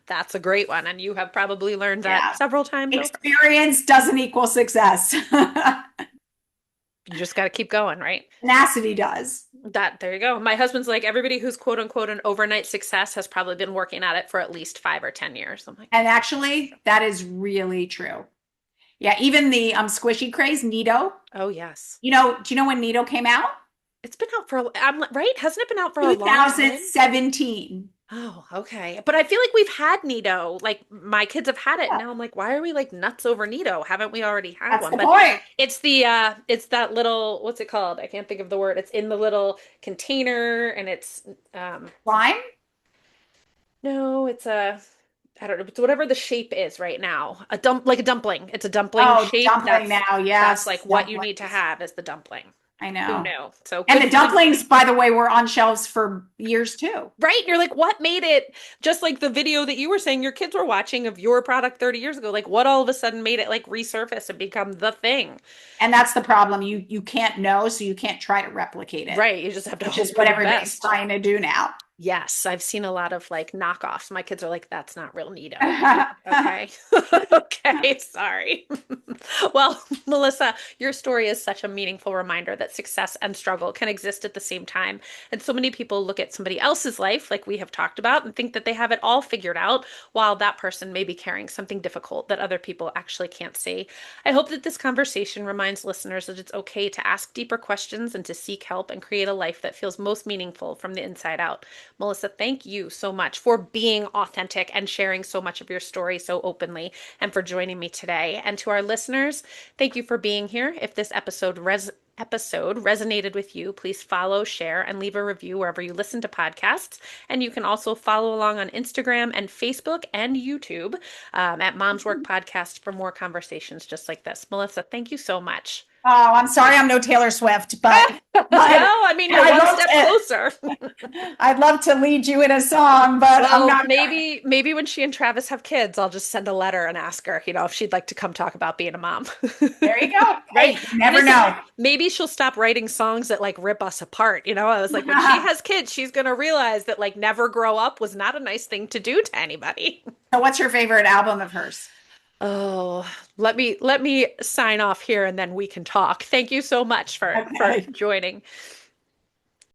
[SPEAKER 1] That's a great one. And you have probably learned that
[SPEAKER 2] Yeah.
[SPEAKER 1] several times over.
[SPEAKER 2] Experience doesn't equal success.
[SPEAKER 1] You just got to keep going, right?
[SPEAKER 2] Tenacity does.
[SPEAKER 1] There you go. My husband's like, everybody who's quote unquote an overnight success has probably been working at it for at least 5 or 10 years. I'm like,
[SPEAKER 2] And actually, that is really true. Yeah, even the squishy craze, Nido.
[SPEAKER 1] oh, yes.
[SPEAKER 2] Do you know when Nido came out?
[SPEAKER 1] It's been out I'm like, right? Hasn't it been out for a long time?
[SPEAKER 2] 2017.
[SPEAKER 1] Oh, okay. But I feel like we've had Nido. Like my kids have had it. And
[SPEAKER 2] Yeah,
[SPEAKER 1] now I'm like, why are we like nuts over Nido? Haven't we already had
[SPEAKER 2] that's
[SPEAKER 1] one?
[SPEAKER 2] the
[SPEAKER 1] But
[SPEAKER 2] point.
[SPEAKER 1] it's that little, what's it called? I can't think of the word. It's in the little container and it's
[SPEAKER 2] Slime?
[SPEAKER 1] No, it's a, I don't know, it's whatever the shape is right now. Like a dumpling. It's a dumpling
[SPEAKER 2] Oh,
[SPEAKER 1] shape.
[SPEAKER 2] dumpling now.
[SPEAKER 1] That's
[SPEAKER 2] Yes,
[SPEAKER 1] like what you need to
[SPEAKER 2] dumplings.
[SPEAKER 1] have is the dumpling.
[SPEAKER 2] I
[SPEAKER 1] Who
[SPEAKER 2] know.
[SPEAKER 1] knew? So
[SPEAKER 2] And the
[SPEAKER 1] good.
[SPEAKER 2] dumplings, by the way, were on shelves for years too.
[SPEAKER 1] Right? You're like, what made it just like the video that you were saying your kids were watching of your product 30 years ago? Like, what all of a sudden made it like resurface and become the thing?
[SPEAKER 2] And that's the problem. You can't know, so you can't try to replicate it,
[SPEAKER 1] Right. You just have to
[SPEAKER 2] which is
[SPEAKER 1] hope for
[SPEAKER 2] what
[SPEAKER 1] the
[SPEAKER 2] everybody's
[SPEAKER 1] best.
[SPEAKER 2] trying to do now.
[SPEAKER 1] Yes, I've seen a lot of like knockoffs. My kids are like, that's not real Neato. I'm like, okay. Okay, sorry. Well, Melissa, your story is such a meaningful reminder that success and struggle can exist at the same time. And so many people look at somebody else's life, like we have talked about, and think that they have it all figured out, while that person may be carrying something difficult that other people actually can't see. I hope that this conversation reminds listeners that it's okay to ask deeper questions and to seek help and create a life that feels most meaningful from the inside out. Melissa, thank you so much for being authentic and sharing so much of your story so openly and for joining me today. And to our listeners, thank you for being here. If this episode resonated with you, please follow, share, and leave a review wherever you listen to podcasts. And you can also follow along on Instagram and Facebook and YouTube at Mom's Work Podcast for more conversations just like this. Melissa, thank you so much.
[SPEAKER 2] Oh, I'm sorry I'm no Taylor Swift, but
[SPEAKER 1] Well, I mean, you're
[SPEAKER 2] I'd
[SPEAKER 1] one
[SPEAKER 2] love
[SPEAKER 1] step
[SPEAKER 2] to
[SPEAKER 1] closer.
[SPEAKER 2] I'd love to lead you in a song, but I'm
[SPEAKER 1] Well,
[SPEAKER 2] not going.
[SPEAKER 1] maybe when she and Travis have kids, I'll just send a letter and ask her, if she'd like to come talk about being a mom.
[SPEAKER 2] There you go.
[SPEAKER 1] Right?
[SPEAKER 2] Hey, you never
[SPEAKER 1] Listen,
[SPEAKER 2] know.
[SPEAKER 1] maybe she'll stop writing songs that like rip us apart. I was like, when she has kids, she's gonna realize that like never grow up was not a nice thing to do to anybody.
[SPEAKER 2] So what's your favorite album of hers?
[SPEAKER 1] Oh, let me sign off here and then we can talk. Thank you so much for
[SPEAKER 2] Okay.
[SPEAKER 1] joining.